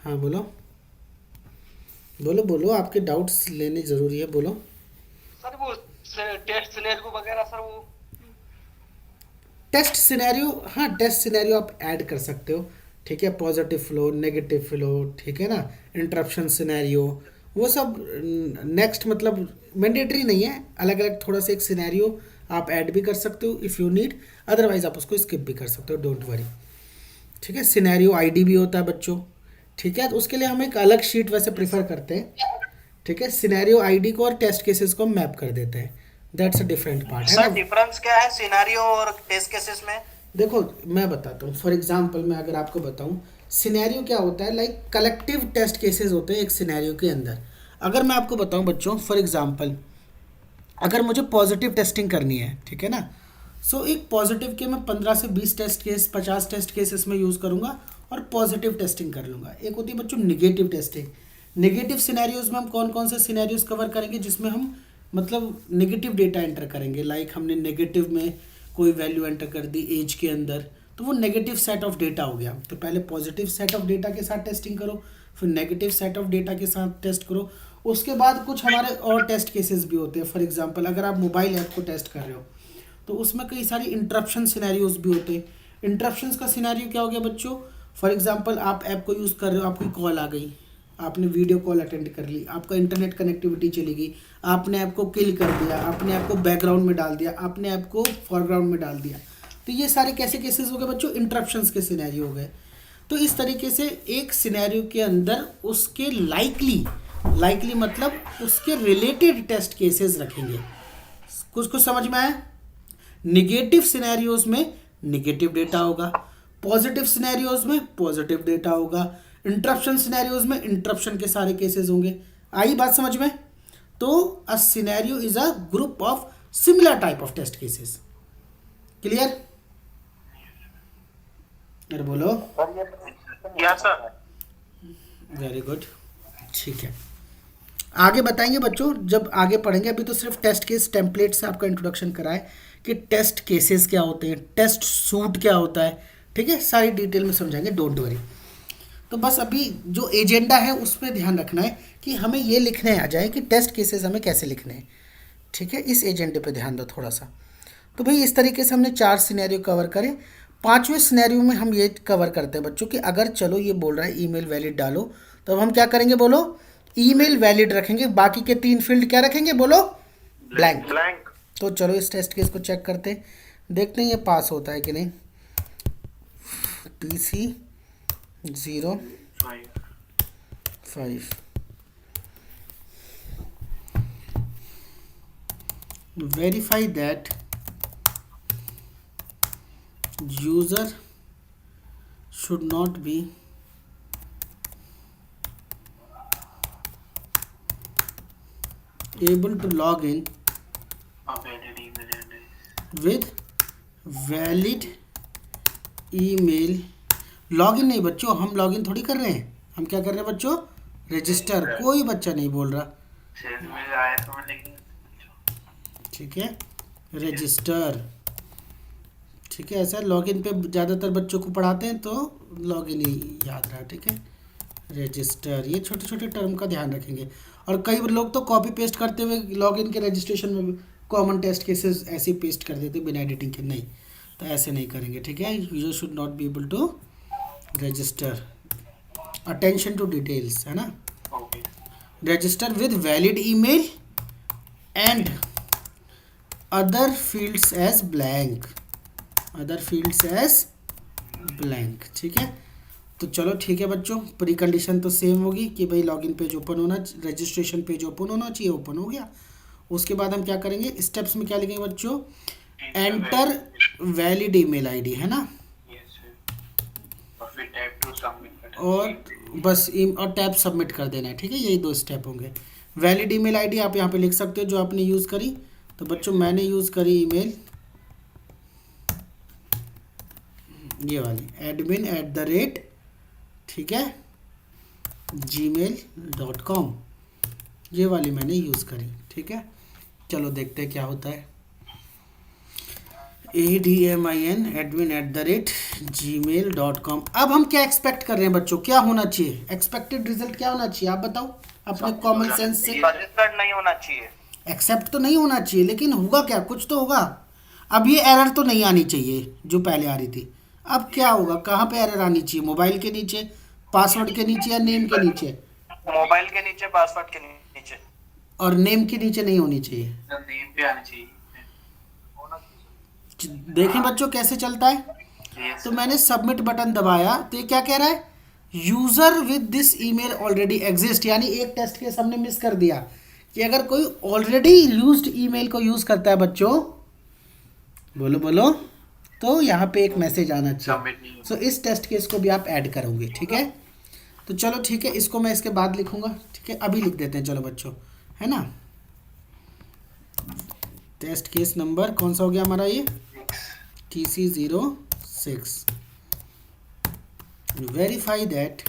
हाँ बोलो बोलो बोलो, आपके डाउट्स लेने ज़रूरी है, बोलो। सर वो टेस्ट सिनेरियो वगैरह सर, वो टेस्ट सिनेरियो, हाँ टेस्ट सिनेरियो आप ऐड कर सकते हो। ठीक है, पॉजिटिव फ्लो, नेगेटिव फ्लो, ठीक है ना, इंटरप्शन सिनेरियो, वो सब नेक्स्ट, मतलब मैंडेटरी नहीं है। अलग अलग थोड़ा सा एक सिनेरियो आप ऐड भी कर सकते हो इफ़ यू नीड, अदरवाइज आप उसको स्किप भी कर सकते हो, डोंट वरी। ठीक है, सिनेरियो आईडी भी होता है बच्चों। ठीक है, तो उसके लिए हम एक अलग शीट वैसे प्रेफर करते हैं। ठीक है, सिनेरियो आईडी को और टेस्ट केसेस को मैप कर देते हैं, दैट्स अ डिफरेंट पार्ट है सर ना। डिफरेंस क्या है सिनेरियो और टेस्ट केसेस में? देखो मैं बताता हूँ, फॉर एग्जांपल मैं अगर आपको बताऊँ, सिनेरियो क्या होता है, लाइक कलेक्टिव टेस्ट केसेस होते हैं एक सिनेरियो के अंदर। अगर मैं आपको बताऊँ बच्चों, फॉर एग्जांपल अगर मुझे पॉजिटिव टेस्टिंग करनी है, ठीक है ना, सो एक पॉजिटिव के मैं 15 से 20 टेस्ट केस, 50 टेस्ट केसेस में यूज़ करूँगा और पॉजिटिव टेस्टिंग कर लूँगा। एक होती है बच्चों नेगेटिव टेस्टिंग। नेगेटिव सिनेरियोज में हम कौन कौन से सिनेरियोज कवर करेंगे, जिसमें हम मतलब नेगेटिव डेटा एंटर करेंगे। लाइक हमने नेगेटिव में कोई वैल्यू एंटर कर दी एज के अंदर, तो वो नेगेटिव सेट ऑफ डेटा हो गया। तो पहले पॉजिटिव सेट ऑफ डेटा के साथ टेस्टिंग करो, फिर नेगेटिव सेट ऑफ डेटा के साथ टेस्ट करो। उसके बाद कुछ हमारे और टेस्ट केसेस भी होते हैं। फॉर एग्जांपल अगर आप मोबाइल ऐप को टेस्ट कर रहे हो, तो उसमें कई सारी इंटरप्शन सिनेरियोज भी होते हैं। इंटरप्शंस का सिनेरियो क्या हो गया बच्चों, फॉर एग्जांपल आप ऐप को यूज़ कर रहे हो, आपकी कॉल आ गई, आपने वीडियो कॉल अटेंड कर ली, आपका इंटरनेट कनेक्टिविटी चली गई, आपने ऐप को किल कर दिया, आपने ऐप को बैकग्राउंड में डाल दिया, आपने ऐप को फॉरग्राउंड में डाल दिया। तो ये सारे कैसे केसेस हो गए बच्चों, इंटरप्शंस के सिनेरियो हो गए। तो इस तरीके से एक सिनेरियो के अंदर उसके लाइकली मतलब उसके रिलेटेड टेस्ट केसेस रखेंगे। कुछ कुछ समझ में आया? निगेटिव सिनेरियोज में निगेटिव डेटा होगा, पॉजिटिव सिनेरियोज में पॉजिटिव डेटा होगा, इंटरप्शन सिनेरियोज में इंटरप्शन के सारे केसेस होंगे। आई बात समझ में? तो a scenario is a group of similar type of test cases. Clear? अरे बोलो। Yes sir. वेरी गुड, ठीक है। आगे बताएंगे बच्चों, जब आगे पढ़ेंगे। अभी तो सिर्फ टेस्ट केस टेम्पलेट से आपका इंट्रोडक्शन कराए कि टेस्ट केसेस क्या होते हैं, टेस्ट सूट क्या होता है। ठीक है, सारी डिटेल में समझाएंगे, डोंट वरी। तो बस अभी जो एजेंडा है उस पर ध्यान रखना है कि हमें ये लिखने आ जाए कि टेस्ट केसेस हमें कैसे लिखने हैं। ठीक है, इस एजेंडे पे ध्यान दो थोड़ा सा। तो भाई इस तरीके से हमने 4 सिनेरियो कवर करे। 5वें सिनेरियो में हम ये कवर करते हैं बच्चों कि अगर चलो ये बोल रहा है ईमेल वैलिड डालो, तो अब हम क्या करेंगे, बोलो ईमेल वैलिड रखेंगे, बाकी के 3 फील्ड क्या रखेंगे, बोलो ब्लैंक। तो चलो इस टेस्ट केस को चेक करते हैं, देखते हैं ये पास होता है कि नहीं। TC 0 5 verify that user should not be able to log in with valid email। Login नहीं बच्चों, हम लॉगिन थोड़ी कर रहे हैं, हम क्या कर रहे हैं बच्चों, रजिस्टर। कोई बच्चा नहीं बोल रहा, ठीक है, रजिस्टर। ठीक है, ऐसा लॉगिन पे ज़्यादातर बच्चों को पढ़ाते हैं तो लॉगिन ही याद रहा। ठीक है, रजिस्टर। ये छोटे छोटे टर्म का ध्यान रखेंगे। और कई लोग तो कॉपी पेस्ट करते हुए लॉगिन के रजिस्ट्रेशन में कॉमन टेस्ट केसेस ऐसे ही पेस्ट कर देते बिना एडिटिंग के। नहीं, तो ऐसे नहीं करेंगे। ठीक है, user should not be able to register, attention to details, है ना। Register with valid email and other fields as blank, ठीक है। तो चलो ठीक है बच्चों, प्री कंडीशन तो सेम होगी कि भाई लॉगिन पेज ओपन होना, रजिस्ट्रेशन पेज ओपन होना चाहिए, ओपन हो गया। उसके बाद हम क्या करेंगे, स्टेप्स में क्या लिखेंगे बच्चों, एंटर वैलिड ईमेल आईडी, है ना। और बस और टैब सबमिट कर देना है, ठीक है। यही 2 स्टेप होंगे। वैलिड ईमेल आईडी आप यहाँ पे लिख सकते हो जो आपने यूज़ करी। तो बच्चों मैंने यूज़ करी ईमेल ये वाली admin@, ठीक है, gmail.com, ये वाली मैंने यूज़ करी, ठीक है। चलो देखते हैं क्या होता है। admin@gmail.com। अब हम क्या एक्सपेक्ट कर रहे हैं बच्चों, क्या होना चाहिए, एक्सपेक्टेड रिजल्ट क्या होना चाहिए, आप बताओ अपने कॉमन सेंस से। रजिस्टर्ड नहीं होना चाहिए। एक्सेप्ट तो नहीं होना चाहिए, लेकिन होगा क्या, कुछ तो होगा। अब ये एरर तो नहीं आनी चाहिए जो पहले आ रही थी। अब क्या होगा, कहाँ पे एरर आनी चाहिए, मोबाइल के नीचे, पासवर्ड के नीचे या नेम के नीचे? मोबाइल के नीचे, पासवर्ड के नीचे। और नेम के नीचे नहीं होनी चाहिए। नेम पे आनी चाहिए। देखें बच्चों कैसे चलता है। तो मैंने सबमिट बटन दबाया तो ये क्या कह रहा है, user with this email already exist. यानी एक टेस्ट केस हमने मिस कर दिया कि अगर कोई ऑलरेडी यूज्ड ईमेल को यूज करता है बच्चों, बोलो बोलो, तो यहाँ पे एक मैसेज आना चाहिए। सो इस टेस्ट केस को भी आप ऐड करोगे, ठीक है। तो चलो ठीक है, इसको मैं इसके बाद लिखूंगा, ठीक है। अभी लिख देते हैं चलो बच्चों, है ना। टेस्ट केस नंबर कौन सा हो गया हमारा, ये TC06। Verify that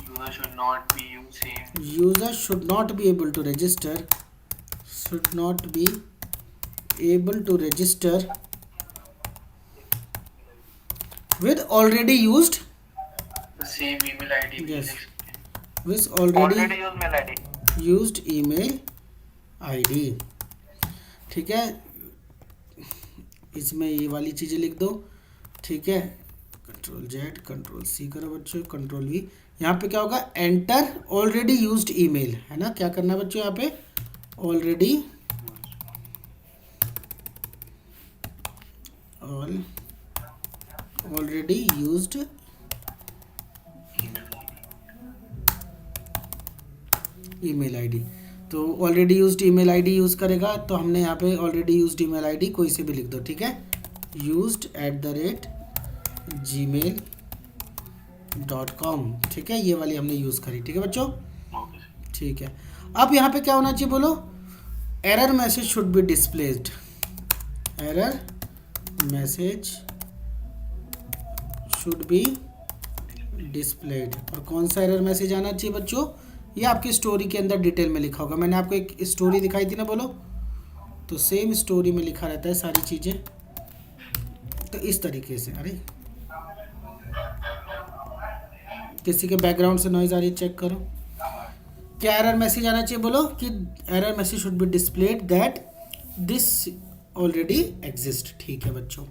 User should not be using. user should not be able to register, should not be able to register with already used, The same email ID. yes, with already already use mail ID. used email ID, ठीक है। इसमें ये वाली चीज़ें लिख दो, ठीक है। Ctrl+Z Ctrl+C करो बच्चों, Ctrl+V। यहाँ पे क्या होगा, एंटर ऑलरेडी यूज्ड ईमेल, है ना। क्या करना है बच्चों, यहाँ पे ऑलरेडी यूज्ड ईमेल आईडी। तो already used email ID use करेगा, तो हमने यहाँ पे ऑलरेडी यूज्ड ईमेल आईडी कोई से भी लिख दो, ठीक है। used@gmail.com, ठीक है। ये वाली हमने यूज़ करी, ठीक है बच्चों, ठीक है। अब यहाँ पे क्या होना चाहिए बोलो, error message should B displaced, error message should be displayed. और कौन सा एरर मैसेज आना चाहिए बच्चों, ये आपकी स्टोरी के अंदर डिटेल में लिखा होगा। मैंने आपको एक स्टोरी दिखाई थी ना, बोलो, तो सेम स्टोरी में लिखा रहता है सारी चीज़ें। तो इस तरीके से, अरे किसी के बैकग्राउंड से नॉइज आ रही है, चेक करो। क्या एरर मैसेज आना चाहिए बोलो, कि error message should be displayed that this already exist, ठीक है बच्चों,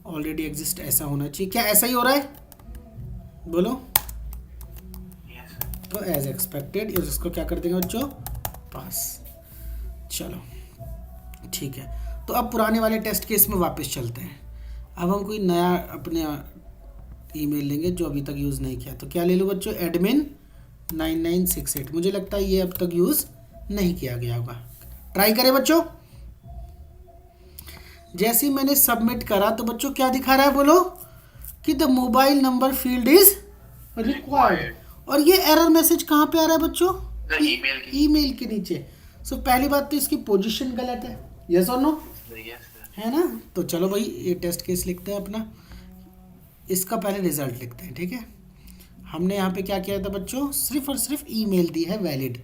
ऑलरेडी एग्जिस्ट ऐसा होना चाहिए। क्या ऐसा ही हो रहा है बोलो, तो एज एक्सपेक्टेड इसको क्या कर देंगे बच्चों, पास। चलो ठीक है। तो अब पुराने वाले टेस्ट केस में वापस चलते हैं। अब हम कोई नया अपने ईमेल लेंगे जो अभी तक यूज़ नहीं किया। तो क्या ले लो बच्चों, admin9968। मुझे लगता है ये अब तक यूज़ नहीं किया गया होगा। ट्राई करें बच्चों। जैसे ही मैंने सबमिट करा तो बच्चों क्या दिखा रहा है बोलो, कि the mobile number field is required. और ये एरर मैसेज कहाँ पे आ रहा है बच्चों, ईमेल के नीचे। सो पहली बात तो इसकी पोजीशन गलत है, यस और नो, है ना। तो चलो भाई ये टेस्ट केस लिखते हैं अपना, इसका पहले रिजल्ट लिखते हैं, ठीक है। हमने यहाँ पे क्या किया था बच्चों, सिर्फ और सिर्फ ईमेल दी है वैलिड।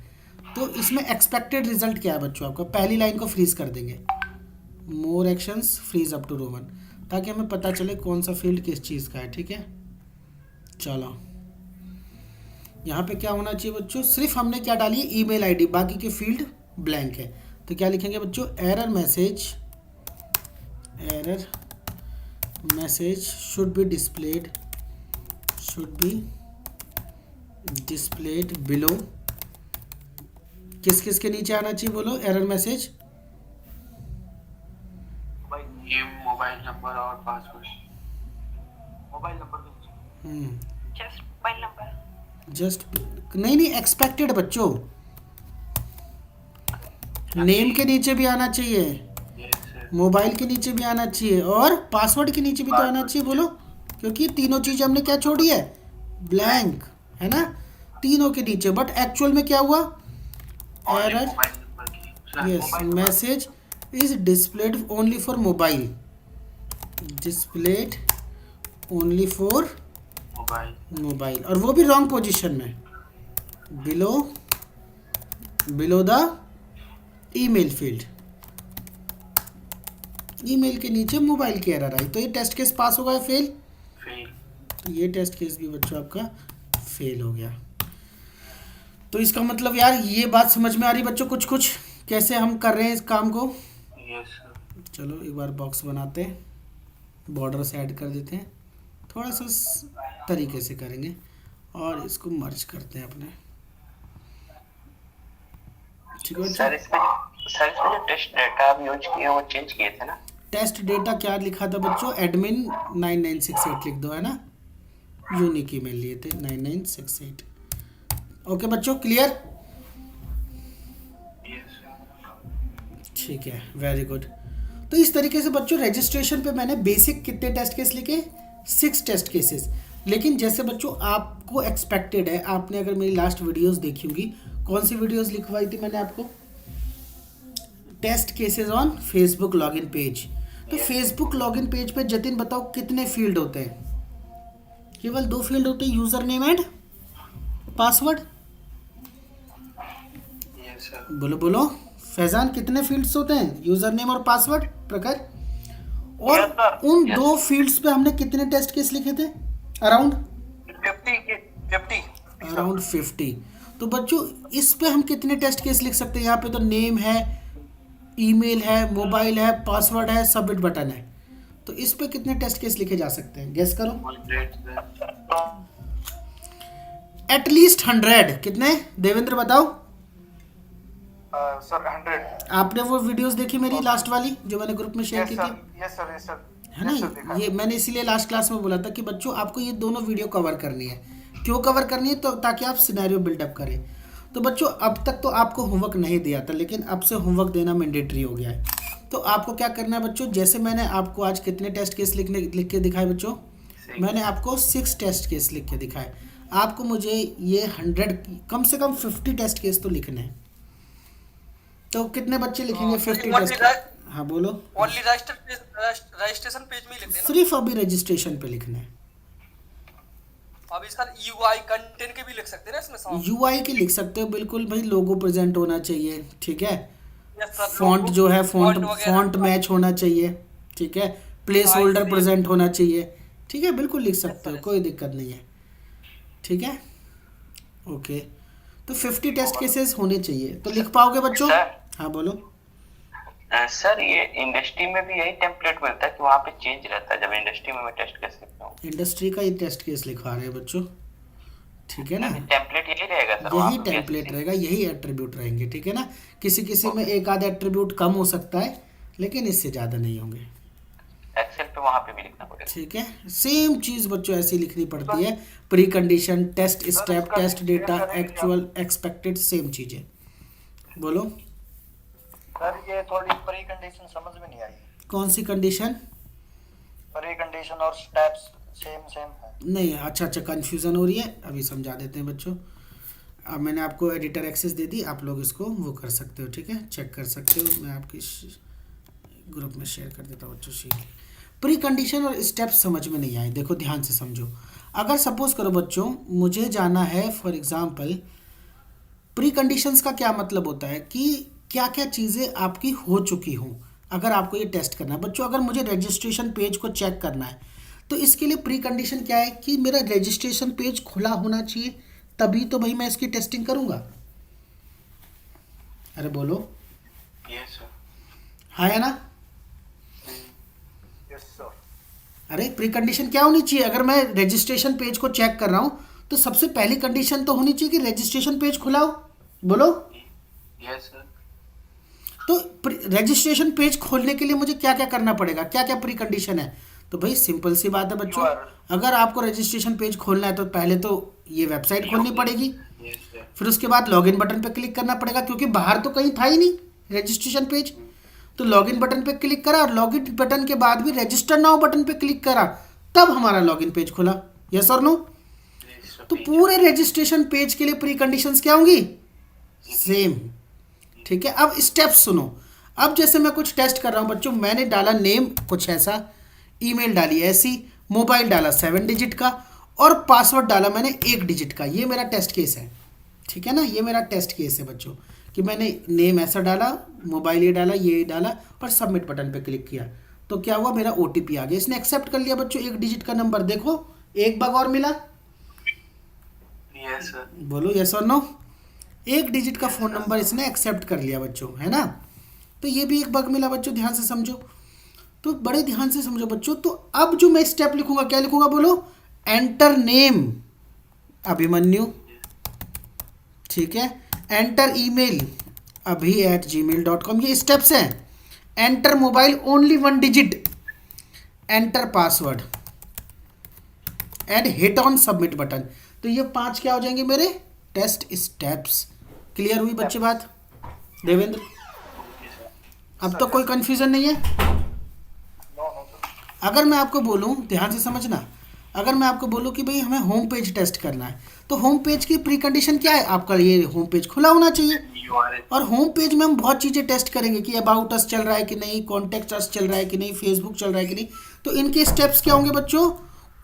तो इसमें एक्सपेक्टेड रिजल्ट क्या है बच्चों आपका, पहली लाइन को फ्रीज कर देंगे, more actions freeze up to रोमन, ताकि हमें पता चले कौन सा फील्ड किस चीज़ का है, ठीक है। चलो यहाँ पे क्या होना चाहिए बच्चों, सिर्फ हमने क्या डाली है ईमेल आईडी, बाकी के फील्ड ब्लैंक है। तो क्या लिखेंगे बच्चों, error message should be displayed below. किस किस के नीचे आना चाहिए बोलो error message, name, mobile number और पासवर्ड। Mobile number just mobile number, just नहीं एक्सपेक्टेड बच्चों, नेम के नीचे भी आना चाहिए, मोबाइल के नीचे भी आना चाहिए और पासवर्ड के नीचे भी तो आना चाहिए बोलो, क्योंकि तीनों चीज़ हमने क्या छोड़ी है, ब्लैंक, है ना, तीनों के नीचे, बट एक्चुअल में क्या हुआ, ओनली एरर, मोबाइल नंबर की sir, yes, mobile number message is displayed only for mobile, displayed only for mobile, mobile, और वो भी रॉन्ग पोजीशन में, below the email field, email के नीचे मोबाइल की एरर आई, तो ये टेस्ट केस पास हो गया, फेल, फेल। तो ये टेस्ट केस भी बच्चों आपका फेल हो गया। तो इसका मतलब यार ये बात समझ में आ रही बच्चों, कुछ कुछ कैसे हम कर रहे हैं इस काम को। Yes sir. चलो एक बार बॉक्स बनाते हैं, बॉर्डर से ऐड कर देते हैं, थोड़ा सा तरीके से करेंगे और इसको मर्ज करते हैं अपने, ठीक है सर बच्चों। इसमें जो टेस्ट डेटा आप यूज किए वो चेंज किए थे ना? टेस्ट डेटा क्या लिखा था बच्चों, एडमिन 9968 लिख दो, है ना, यूनिक ईमेल लिए थे 9968। ओके बच्चों, क्लियर, यस सर। ठीक है, वेरी गुड। तो इस तरीके से बच्चों रजिस्ट्रेशन पे मैंने बेसिक कितने टेस्ट केस लिखे, 6 टेस्ट केसेस। लेकिन जैसे बच्चों आपको एक्सपेक्टेड है, आपने अगर मेरी लास्ट वीडियोस देखी होंगी, कौन सी वीडियोस लिखवाई थी मैंने आपको, test cases on Facebook login page. तो फेसबुक लॉगिन पेज पे जतिन बताओ कितने फील्ड होते हैं, केवल 2 फील्ड होते हैं, user name and password. Yes sir. बोलो बोलो फैजान, कितने फील्ड्स होते हैं, यूजर नेम और पासवर्ड, प्रखर, और Yes, sir. उन 2 फील्ड्स पे हमने कितने टेस्ट केस लिखे थे, अराउंड 50। तो बच्चों इस पे हम कितने टेस्ट केस लिख सकते हैं, यहाँ पे तो नेम है, ईमेल है, मोबाइल है, पासवर्ड है, सबमिट बटन है, तो इस पे कितने टेस्ट केस लिखे जा सकते हैं, गेस करो। 100 सर। एटलीस्ट 100, कितने देवेंद्र बताओ। सर 100। आपने वो वीडियोस देखी मेरी लास्ट वाली जो मैंने ग्रुप में शेयर की थी, यस सर। है ना, ये मैंने इसीलिए लास्ट क्लास में बोला था कि बच्चों आपको ये दोनों वीडियो कवर करनी है। क्यों कवर करनी है, तो ताकि आप सिनेरियो बिल्डअप करें। तो बच्चों अब तक तो आपको होमवर्क नहीं दिया था, लेकिन अब से होमवर्क देना मैंडेटरी हो गया है। तो आपको क्या करना है बच्चों, जैसे मैंने आपको आज कितने टेस्ट केस लिख के दिखाए बच्चों, मैंने आपको 6 टेस्ट केस लिख के दिखाए। आपको मुझे ये 100 कम से कम 50 टेस्ट केस तो लिखने हैं। तो कितने बच्चे लिखेंगे 50 टेस्ट? हाँ बोलो। ओनली रजिस्ट्रेशन पेज में ही लिख देना। सिर्फ अभी रजिस्ट्रेशन पे लिखना है। अभी सर यूआई कंटेंट के भी लिख सकते हैं ना इसमें साथ? यूआई के लिख सकते हो बिल्कुल भाई, लोगो प्रेजेंट होना चाहिए, ठीक है, Yes, sir, फॉन्ट logo, जो है font वगैरह। फॉन्ट मैच होना चाहिए, ठीक है, प्लेस होल्डर प्रेजेंट होना चाहिए, ठीक है, बिल्कुल लिख सकते हो, कोई दिक्कत नहीं है, ठीक है, ओके। तो 50 टेस्ट केसेस होने चाहिए, तो लिख पाओगे बच्चों? सर। हाँ बोलो। सर ये इंडस्ट्री में भी यही टेम्पलेट मिलता है कि वहाँ पे चेंज रहता है जब इंडस्ट्री में मैं टेस्ट केस लिखता हूँ? इंडस्ट्री का ही टेस्ट केस लिखवा रहे हैं बच्चों, ठीक है ना, टेम्पलेट यही रहेगा सर वहाँ यही पे? टेम्पलेट रहेगा, यही एट्रीब्यूट रहेंगे, ठीक है ना। किसी किसी में एक आध एट्रीब्यूट कम हो सकता है, लेकिन इससे ज़्यादा नहीं होंगे, एक्सेल पे वहाँ पे भी लिखना पड़ेगा? ठीक है। सेम चीज़ बच्चों ऐसी लिखनी पड़ती है, pre condition, test step, test data, actual, expected, same चीज़ें। बोलो सर ये थोड़ी प्री कंडीशन समझ में नहीं आई। कौन सी कंडीशन? प्री कंडीशन और स्टेप्स सेम है। नहीं, अच्छा कंफ्यूजन हो रही है, अभी समझा देते हैं बच्चों। अब मैंने आपको एडिटर एक्सेस दे दी, आप लोग इसको वो कर सकते हो, ठीक है, चेक कर सकते हो। मैं आपकी ग्रुप में शेयर कर देता हूँ बच्चों शीट। प्री कंडीशन और स्टेप्स समझ में नहीं आए, देखो ध्यान से समझो। अगर सपोज करो बच्चों मुझे जाना है, फॉर एग्जांपल प्री कंडीशंस का क्या मतलब होता है कि क्या क्या चीज़ें आपकी हो चुकी हों, अगर आपको ये टेस्ट करना है बच्चों। अगर मुझे रजिस्ट्रेशन पेज को चेक करना है तो इसके लिए प्री कंडीशन क्या है कि मेरा रजिस्ट्रेशन पेज खुला होना चाहिए, तभी तो भाई मैं इसकी टेस्टिंग करूँगा। अरे बोलो यस सर। हाँ या ना। Yes sir. अरे प्री कंडीशन क्या होनी चाहिए, अगर मैं रजिस्ट्रेशन पेज को चेक कर रहा हूँ तो सबसे पहली कंडीशन तो होनी चाहिए कि रजिस्ट्रेशन पेज खुला हो। बोलो। Yes sir. तो रजिस्ट्रेशन पेज खोलने के लिए मुझे क्या क्या करना पड़ेगा, क्या क्या प्री कंडीशन है? तो भाई सिंपल सी बात है बच्चों, अगर आपको रजिस्ट्रेशन पेज खोलना है तो पहले तो ये वेबसाइट खोलनी पड़ेगी, यस सर। फिर उसके बाद लॉगिन बटन पे क्लिक करना पड़ेगा, क्योंकि बाहर तो कहीं था ही नहीं रजिस्ट्रेशन पेज। तो लॉगिन बटन पे क्लिक करा और लॉगिन बटन के बाद भी रजिस्टर नाउ बटन पे क्लिक करा, तब हमारा लॉगिन पेज खुला। यस और नो? यस तो पूरे रजिस्ट्रेशन पेज के लिए प्री कंडीशंस क्या होंगी? सेम। ठीक है, अब स्टेप्स सुनो। अब जैसे मैं कुछ टेस्ट कर रहा हूँ बच्चों, मैंने डाला नेम कुछ ऐसा, ईमेल डाली ऐसी, मोबाइल डाला 7 डिजिट का और पासवर्ड डाला मैंने 1 डिजिट का। ये मेरा टेस्ट केस है। ठीक है ना, ये मेरा टेस्ट केस है बच्चों कि मैंने नेम ऐसा डाला, मोबाइल ये डाला, ये डाला और सबमिट बटन पे क्लिक किया। तो क्या हुआ, मेरा OTP आ गया। इसने एक्सेप्ट कर लिया बच्चों 1 डिजिट का नंबर। देखो एक बग और मिला, यस सर। बोलो यस और नो। 1 डिजिट का फ़ोन नंबर इसने एक्सेप्ट कर लिया बच्चों, है ना। तो ये भी एक बग मिला बच्चों, ध्यान से समझो। तो बड़े ध्यान से समझो बच्चों। तो अब जो मैं स्टेप लिखूंगा, क्या लिखूंगा बोलो? एंटर नेम अभिमन्यु, ठीक है, एंटर ईमेल abhi@gmail.com, ये स्टेप्स हैं। Enter mobile only 1 digit, enter password and hit on submit button. तो ये 5 क्या हो जाएंगे मेरे टेस्ट स्टेप्स। क्लियर हुई बच्चे बात? देवेंद्र, अब तो कोई कंफ्यूजन नहीं है। अगर मैं आपको बोलूं, ध्यान से समझना, अगर मैं आपको बोलूं कि भाई हमें होम पेज टेस्ट करना है, तो होम पेज की प्री कंडीशन क्या है? आपका ये होम पेज खुला होना चाहिए। और होम पेज में हम बहुत चीज़ें टेस्ट करेंगे कि अबाउट अस चल रहा है कि नहीं, कॉन्टेक्ट अस चल रहा है कि नहीं, फेसबुक चल रहा है कि नहीं। तो इनके स्टेप्स क्या होंगे बच्चों?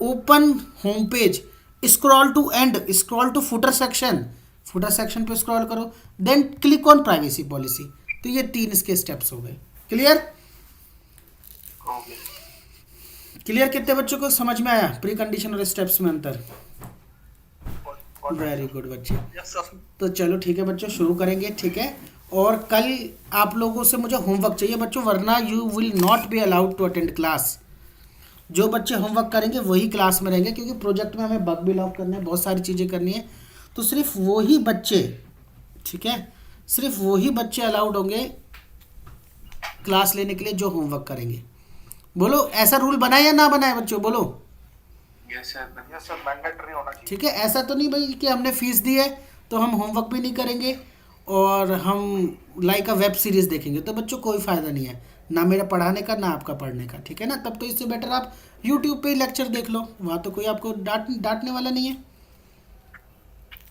Open home page, scroll to end, scroll to footer section, footer section पे स्क्रॉल करो, then click on privacy policy. तो ये 3 इसके स्टेप्स हो गए। क्लियर? क्लियर? कितने बच्चों को समझ में आया प्री कंडीशन और स्टेप्स में अंतर? वेरी गुड बच्चे। तो चलो ठीक है बच्चों, शुरू करेंगे। ठीक है, और कल आप लोगों से मुझे होमवर्क चाहिए बच्चों, वरना you will not be allowed to attend class. जो बच्चे होमवर्क करेंगे वही क्लास में रहेंगे, क्योंकि प्रोजेक्ट में हमें बग भी लॉक करना है, बहुत सारी चीज़ें करनी है। तो सिर्फ वही बच्चे, ठीक है, सिर्फ वही बच्चे अलाउड होंगे क्लास लेने के लिए जो होमवर्क करेंगे। बोलो ऐसा रूल बनाए या ना बनाए बच्चों? बोलो। यस सर, मैंडेटरी होना चाहिए। ठीक है, ऐसा तो नहीं भाई कि हमने फीस दी है तो हम होमवर्क भी नहीं करेंगे और हम लाइक अ वेब सीरीज़ देखेंगे। तो बच्चों कोई फ़ायदा नहीं है, ना मेरा पढ़ाने का ना आपका पढ़ने का। ठीक है ना, तब तो इससे बेटर आप यूट्यूब पे ही लेक्चर देख लो, वहाँ तो कोई आपको डांटने वाला नहीं है।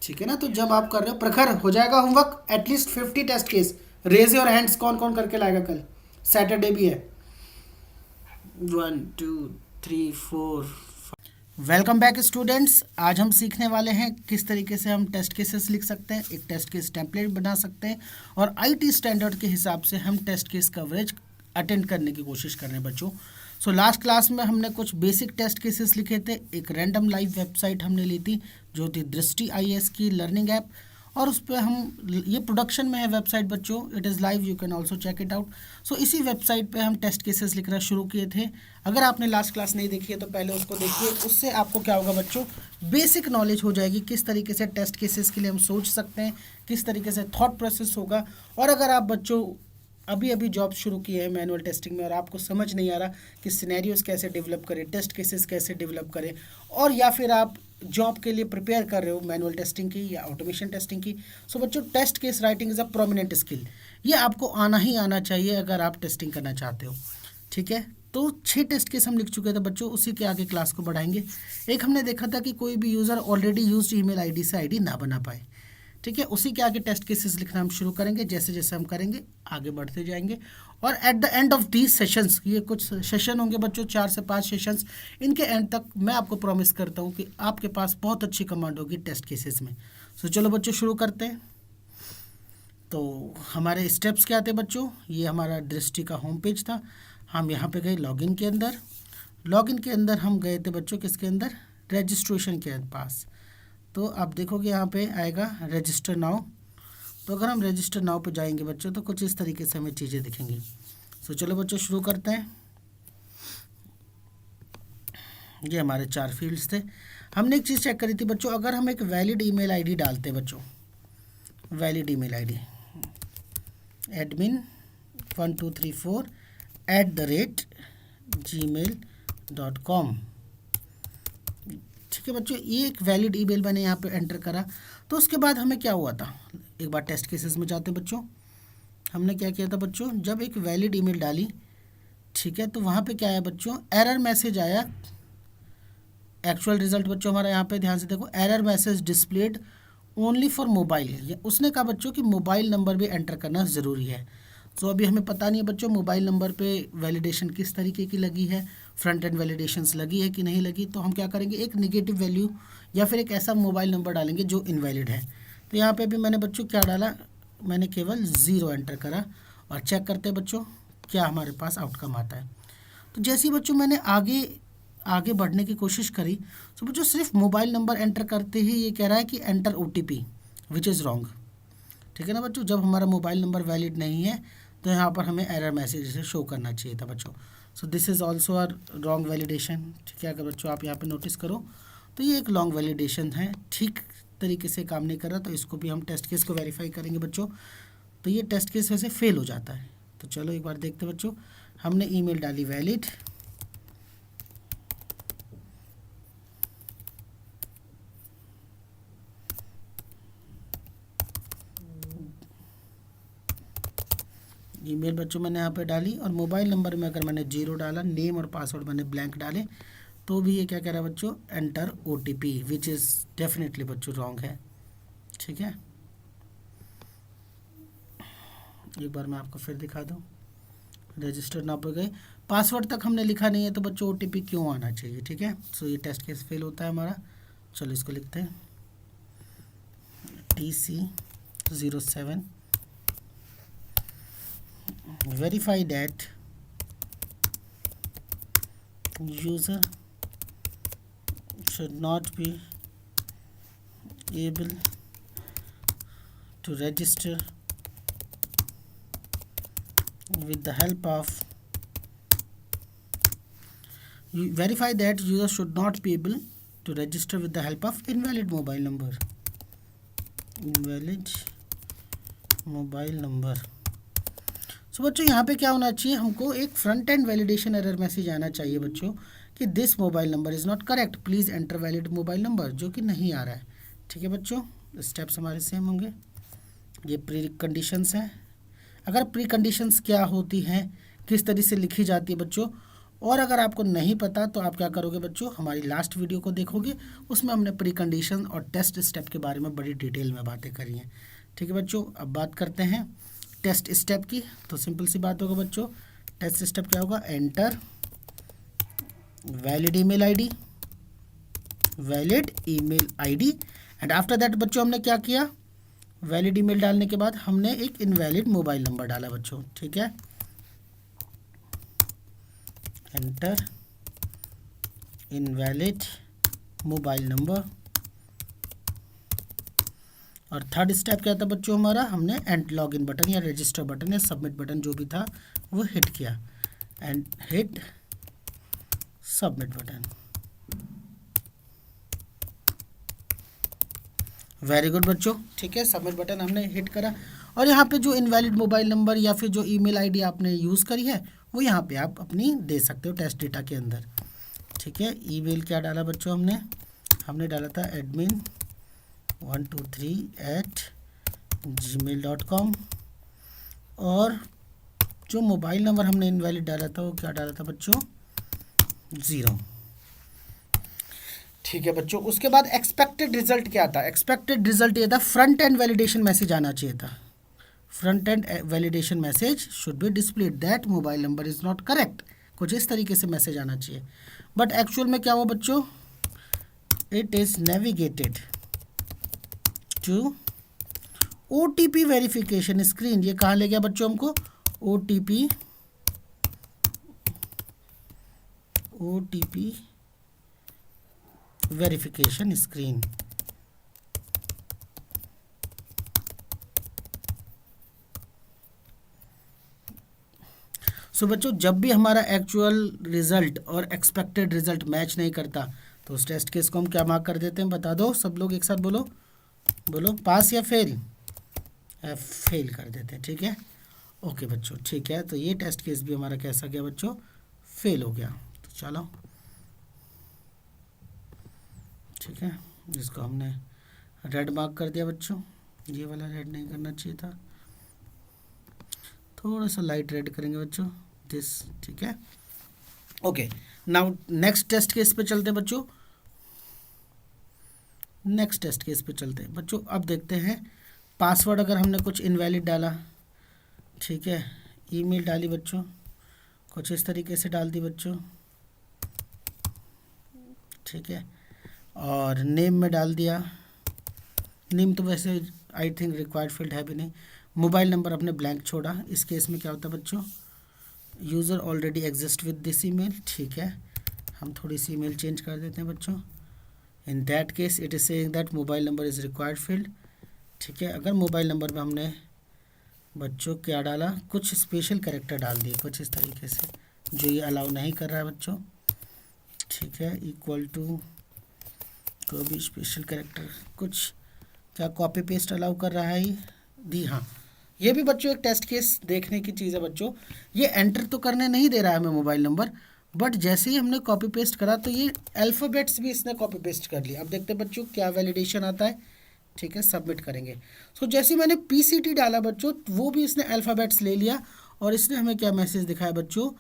ठीक है ना, तो जब आप कर रहे हो, प्रखर हो जाएगा homework, at least 50 test case. Raise your hands, कौन कौन करके लाएगा? कल सैटरडे भी है। 1 2 3 4 वेलकम बैक स्टूडेंट्स। आज हम सीखने वाले हैं किस तरीके से हम टेस्ट केसेस लिख सकते हैं, एक टेस्ट केस टेम्पलेट बना सकते हैं और IT स्टैंडर्ड के हिसाब से हम टेस्ट केस कवरेज अटेंड करने की कोशिश कर रहे हैं बच्चों। सो लास्ट क्लास में हमने कुछ बेसिक टेस्ट केसेस लिखे थे। एक रैंडम लाइव वेबसाइट हमने ली थी जो थी दृष्टि IAS की लर्निंग ऐप, और उस पर हम, ये प्रोडक्शन में है वेबसाइट बच्चों, it is live, you can also check it out. So इसी वेबसाइट पे हम टेस्ट केसेस लिखना शुरू किए थे। अगर आपने लास्ट क्लास नहीं देखी है तो पहले उसको देखिए, उससे आपको क्या होगा बच्चों, बेसिक नॉलेज हो जाएगी किस तरीके से टेस्ट केसेस के लिए हम सोच सकते हैं, किस तरीके से थॉट प्रोसेस होगा। और अगर आप बच्चों अभी अभी जॉब शुरू की है मैनुअल टेस्टिंग में और आपको समझ नहीं आ रहा कि सिनेरियोज कैसे डेवलप करें, टेस्ट केसेस कैसे डेवलप करें, और या फिर आप जॉब के लिए प्रिपेयर कर रहे हो मैनुअल टेस्टिंग की या ऑटोमेशन टेस्टिंग की, सो बच्चों test case writing is a prominent skill. ये आपको आना ही आना चाहिए अगर आप टेस्टिंग करना चाहते हो। ठीक है, तो 6 टेस्ट केस हम लिख चुके थे बच्चों, उसी के आगे क्लास को बढ़ाएंगे। एक हमने देखा था कि कोई भी user already used email ID से आईडी ना बना पाए। ठीक है, उसी के आगे टेस्ट केसेस लिखना हम शुरू करेंगे। जैसे जैसे हम करेंगे आगे बढ़ते जाएंगे, और at the end of these sessions, ये कुछ सेशन होंगे बच्चों, 4 से 5 सेशंस, इनके एंड तक मैं आपको प्रॉमिस करता हूँ कि आपके पास बहुत अच्छी कमांड होगी टेस्ट केसेस में। सो चलो बच्चों शुरू करते हैं। तो हमारे स्टेप्स क्या थे बच्चों? ये हमारा दृष्टि का होम पेज था। हम यहाँ पे गए लॉगिन के अंदर। लॉगिन के अंदर हम गए थे बच्चों किसके अंदर? रजिस्ट्रेशन के पास। तो आप देखोगे यहाँ पे आएगा रजिस्टर नाउ। तो अगर हम रजिस्टर नाउ पे जाएंगे बच्चों तो कुछ इस तरीके से हमें चीज़ें दिखेंगी। सो चलो बच्चों शुरू करते हैं। ये हमारे 4 फील्ड्स थे। हमने एक चीज़ चेक करी थी बच्चों, अगर हम एक वैलिड ईमेल आईडी डालते हैं बच्चों, वैलिड ईमेल आईडी admin1234@gmail.com, ठीक है बच्चों, ये एक वैलिड ईमेल मैंने यहाँ पे एंटर करा। तो उसके बाद हमें क्या हुआ था, एक बार टेस्ट केसेस में जाते हैं बच्चों। हमने क्या किया था बच्चों, जब एक वैलिड ईमेल डाली, ठीक है, तो वहाँ पे क्या आया बच्चों, एरर मैसेज आया एक्चुअल रिजल्ट बच्चों हमारा यहाँ पे ध्यान से देखो, error message displayed only for mobile. उसने कहा बच्चों कि मोबाइल नंबर भी एंटर करना ज़रूरी है। तो अभी हमें पता नहीं है बच्चों मोबाइल नंबर पे वैलिडेशन किस तरीके की लगी है, फ्रंट एंड वैलिडेशंस लगी है कि नहीं लगी। तो हम क्या करेंगे, एक निगेटिव वैल्यू या फिर एक ऐसा मोबाइल नंबर डालेंगे जो इनवैलिड है। तो यहाँ पे भी मैंने बच्चों क्या डाला, मैंने केवल 0 एंटर करा और चेक करते हैं बच्चों क्या हमारे पास आउटकम आता है। तो जैसे ही बच्चों मैंने आगे बढ़ने की कोशिश करी तो बच्चों सिर्फ मोबाइल नंबर एंटर करते ही ये कह रहा है कि enter OTP which is wrong. ठीक है ना बच्चों, जब हमारा मोबाइल नंबर वैलिड नहीं है तो यहाँ पर हमें एरर मैसेज से शो करना चाहिए था बच्चों। So this is also a wrong validation. ठीक है, अगर बच्चों आप यहाँ पे नोटिस करो तो ये एक लॉन्ग वैलिडेशन है, ठीक तरीके से काम नहीं कर रहा। तो इसको भी हम टेस्ट केस को वेरीफाई करेंगे बच्चों। तो ये टेस्ट केस वैसे फेल हो जाता है। तो चलो एक बार देखते हैं बच्चों, हमने ईमेल डाली वैलिड, ईमेल बच्चों मैंने यहाँ पे डाली और मोबाइल नंबर में अगर मैंने 0 डाला, नेम और पासवर्ड मैंने ब्लैंक डाले, तो भी ये क्या कह रहा है बच्चों, enter OTP which is definitely बच्चों रॉन्ग है। ठीक है, एक बार मैं आपको फिर दिखा दूँ, रजिस्टर ना पे गए, पासवर्ड तक हमने लिखा नहीं है तो बच्चों OTP क्यों आना चाहिए। ठीक है, सो ये टेस्ट केस फेल होता है हमारा। चलो इसको लिखते हैं TC07 verify that user should not be able to register with the help of verify that user should not be able to register with the help of invalid mobile number, invalid mobile number। सो बच्चों यहाँ पे क्या होना चाहिए, हमको एक front end validation error message आना चाहिए बच्चों कि this mobile number is not correct, please enter valid mobile number, जो कि नहीं आ रहा है। ठीक है बच्चों, स्टेप्स हमारे सेम होंगे। ये प्री कंडीशंस हैं। अगर प्री कंडीशंस क्या होती हैं, किस तरह से लिखी जाती है बच्चों, और अगर आपको नहीं पता तो आप क्या करोगे बच्चों, हमारी लास्ट वीडियो को देखोगे, उसमें हमने प्री कंडीशन और टेस्ट स्टेप के बारे में बड़ी डिटेल में बातें करी हैं। ठीक है बच्चों, अब बात करते हैं टेस्ट स्टेप की। तो सिंपल सी बात होगा बच्चों, टेस्ट स्टेप क्या होगा, enter valid email ID, and after that बच्चों हमने क्या किया, वैलिड ईमेल डालने के बाद हमने एक इनवैलिड मोबाइल नंबर डाला बच्चों। ठीक है, एंटर इनवैलिड मोबाइल नंबर, और थर्ड स्टेप क्या था बच्चों हमारा, हमने एंड लॉगिन बटन या रजिस्टर बटन या सबमिट बटन जो भी था वो हिट किया, and hit submit button. Very good बच्चों। ठीक है, सबमिट बटन हमने हिट करा और यहाँ पे जो इनवैलिड मोबाइल नंबर या फिर जो ईमेल आईडी आपने यूज़ करी है वो यहाँ पे आप अपनी दे सकते हो टेस्ट डेटा के अंदर। ठीक है, ईमेल क्या डाला बच्चों हमने डाला था admin123@gmail.com, और जो मोबाइल नंबर हमने इनवैलिड डाला था वो क्या डाला था बच्चों, 0। ठीक है बच्चों, उसके बाद एक्सपेक्टेड रिजल्ट क्या था, एक्सपेक्टेड रिजल्ट ये था फ्रंट एंड वैलिडेशन मैसेज आना चाहिए था। Front end validation message should be displayed that mobile number is not correct, कुछ इस तरीके से मैसेज आना चाहिए। बट एक्चुअल में क्या हुआ बच्चों, it is navigated to OTP verification screen. ये कहाँ ले गया बच्चों हमको, OTP वेरिफिकेशन स्क्रीन। सो बच्चों, जब भी हमारा एक्चुअल रिजल्ट और एक्सपेक्टेड रिजल्ट मैच नहीं करता तो उस टेस्ट केस को हम क्या मार्क कर देते हैं, बता दो सब लोग एक साथ, बोलो पास या फेल, फेल कर देते हैं। ठीक है, ओके बच्चों, ठीक है। तो ये टेस्ट केस भी हमारा कैसा गया बच्चों, फेल हो गया। तो चलो ठीक है, जिसको हमने रेड मार्क कर दिया बच्चों, ये वाला रेड नहीं करना चाहिए था, थोड़ा सा लाइट रेड करेंगे बच्चों, दिस। ठीक है, okay. Now next test case पे चलते हैं बच्चों। नेक्स्ट टेस्ट केस पे चलते हैं बच्चों। अब देखते हैं पासवर्ड अगर हमने कुछ इनवैलिड डाला, ठीक है, ईमेल डाली बच्चों, कुछ इस तरीके से डाल दी बच्चों, ठीक है, और नेम में डाल दिया। नेम तो वैसे आई थिंक रिक्वायर्ड फील्ड है भी नहीं। मोबाइल नंबर अपने ब्लैंक छोड़ा। इस केस में क्या होता है बच्चों, user already exist with this email, ठीक है, हम थोड़ी सी ईमेल चेंज कर देते हैं बच्चों। In that case it is saying that mobile number is required field, ठीक है। अगर मोबाइल नंबर में हमने बच्चों क्या डाला, कुछ स्पेशल कैरेक्टर डाल दिए कुछ इस तरीके से, जो ये अलाउ नहीं कर रहा है बच्चों, ठीक है, इक्वल टू कोई भी स्पेशल कैरेक्टर कुछ, क्या कॉपी पेस्ट अलाउ कर रहा है ये दी, हाँ, ये भी बच्चों एक टेस्ट केस देखने की चीज़ है बच्चों। ये एंटर तो करने नहीं दे रहा है हमें मोबाइल नंबर, बट जैसे ही हमने कॉपी पेस्ट करा तो ये अल्फ़ाबेट्स भी इसने कॉपी पेस्ट कर लिया। अब देखते हैं बच्चों क्या वैलिडेशन आता है, ठीक है, सबमिट करेंगे। सो जैसे मैंने PCT डाला बच्चों, वो भी इसने अल्फ़ाबेट्स ले लिया और इसने हमें क्या मैसेज दिखाया बच्चों,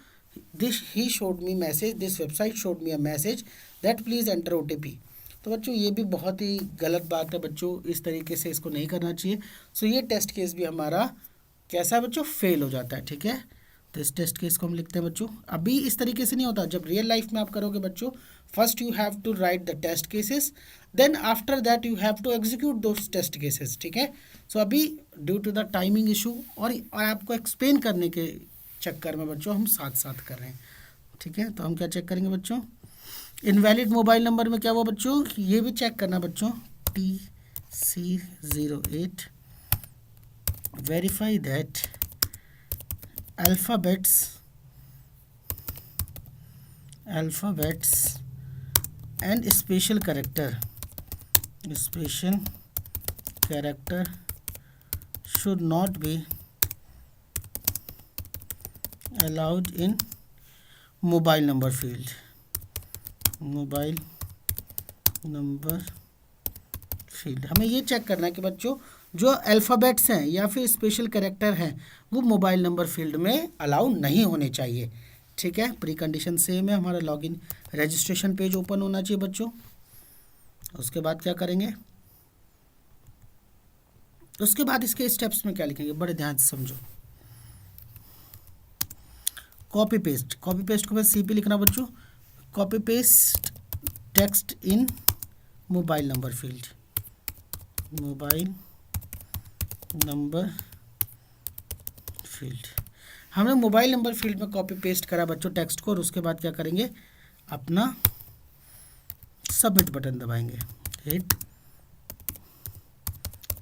this he showed me message, this website showed me a message that please enter OTP। तो बच्चों ये भी बहुत ही गलत बात है बच्चों, इस तरीके से इसको नहीं करना चाहिए। सो ये टेस्ट केस भी हमारा कैसा है बच्चों, फेल हो जाता है, ठीक है। तो इस टेस्ट केस को हम लिखते हैं बच्चों। अभी इस तरीके से नहीं होता, जब रियल लाइफ में आप करोगे बच्चों, first you have to write the test cases, then after that you have to execute those test cases, ठीक है। सो अभी due to the timing issue और आपको एक्सप्लेन करने के चक्कर में बच्चों हम साथ साथ कर रहे हैं, ठीक है। तो हम क्या चेक करेंगे बच्चों, इनवैलिड मोबाइल नंबर में क्या हुआ बच्चों, ये भी चेक करना बच्चों, TC08 verify that alphabets and special character should not be allowed in mobile number field, हमें ये चेक करना है कि बच्चों जो अल्फ़ाबेट्स हैं या फिर स्पेशल कैरेक्टर हैं वो मोबाइल नंबर फील्ड में अलाउ नहीं होने चाहिए, ठीक है। प्री कंडीशन सेम है, हमारा लॉगिन रजिस्ट्रेशन पेज ओपन होना चाहिए बच्चों। उसके बाद क्या करेंगे, उसके बाद इसके स्टेप्स में क्या लिखेंगे, बड़े ध्यान से समझो। कॉपी पेस्ट को मैं CP लिखना बच्चों, copy paste text in mobile number field, हमने मोबाइल नंबर फील्ड में कॉपी पेस्ट करा बच्चों टेक्स्ट को, और उसके बाद क्या करेंगे, अपना सबमिट बटन दबाएंगे, हिट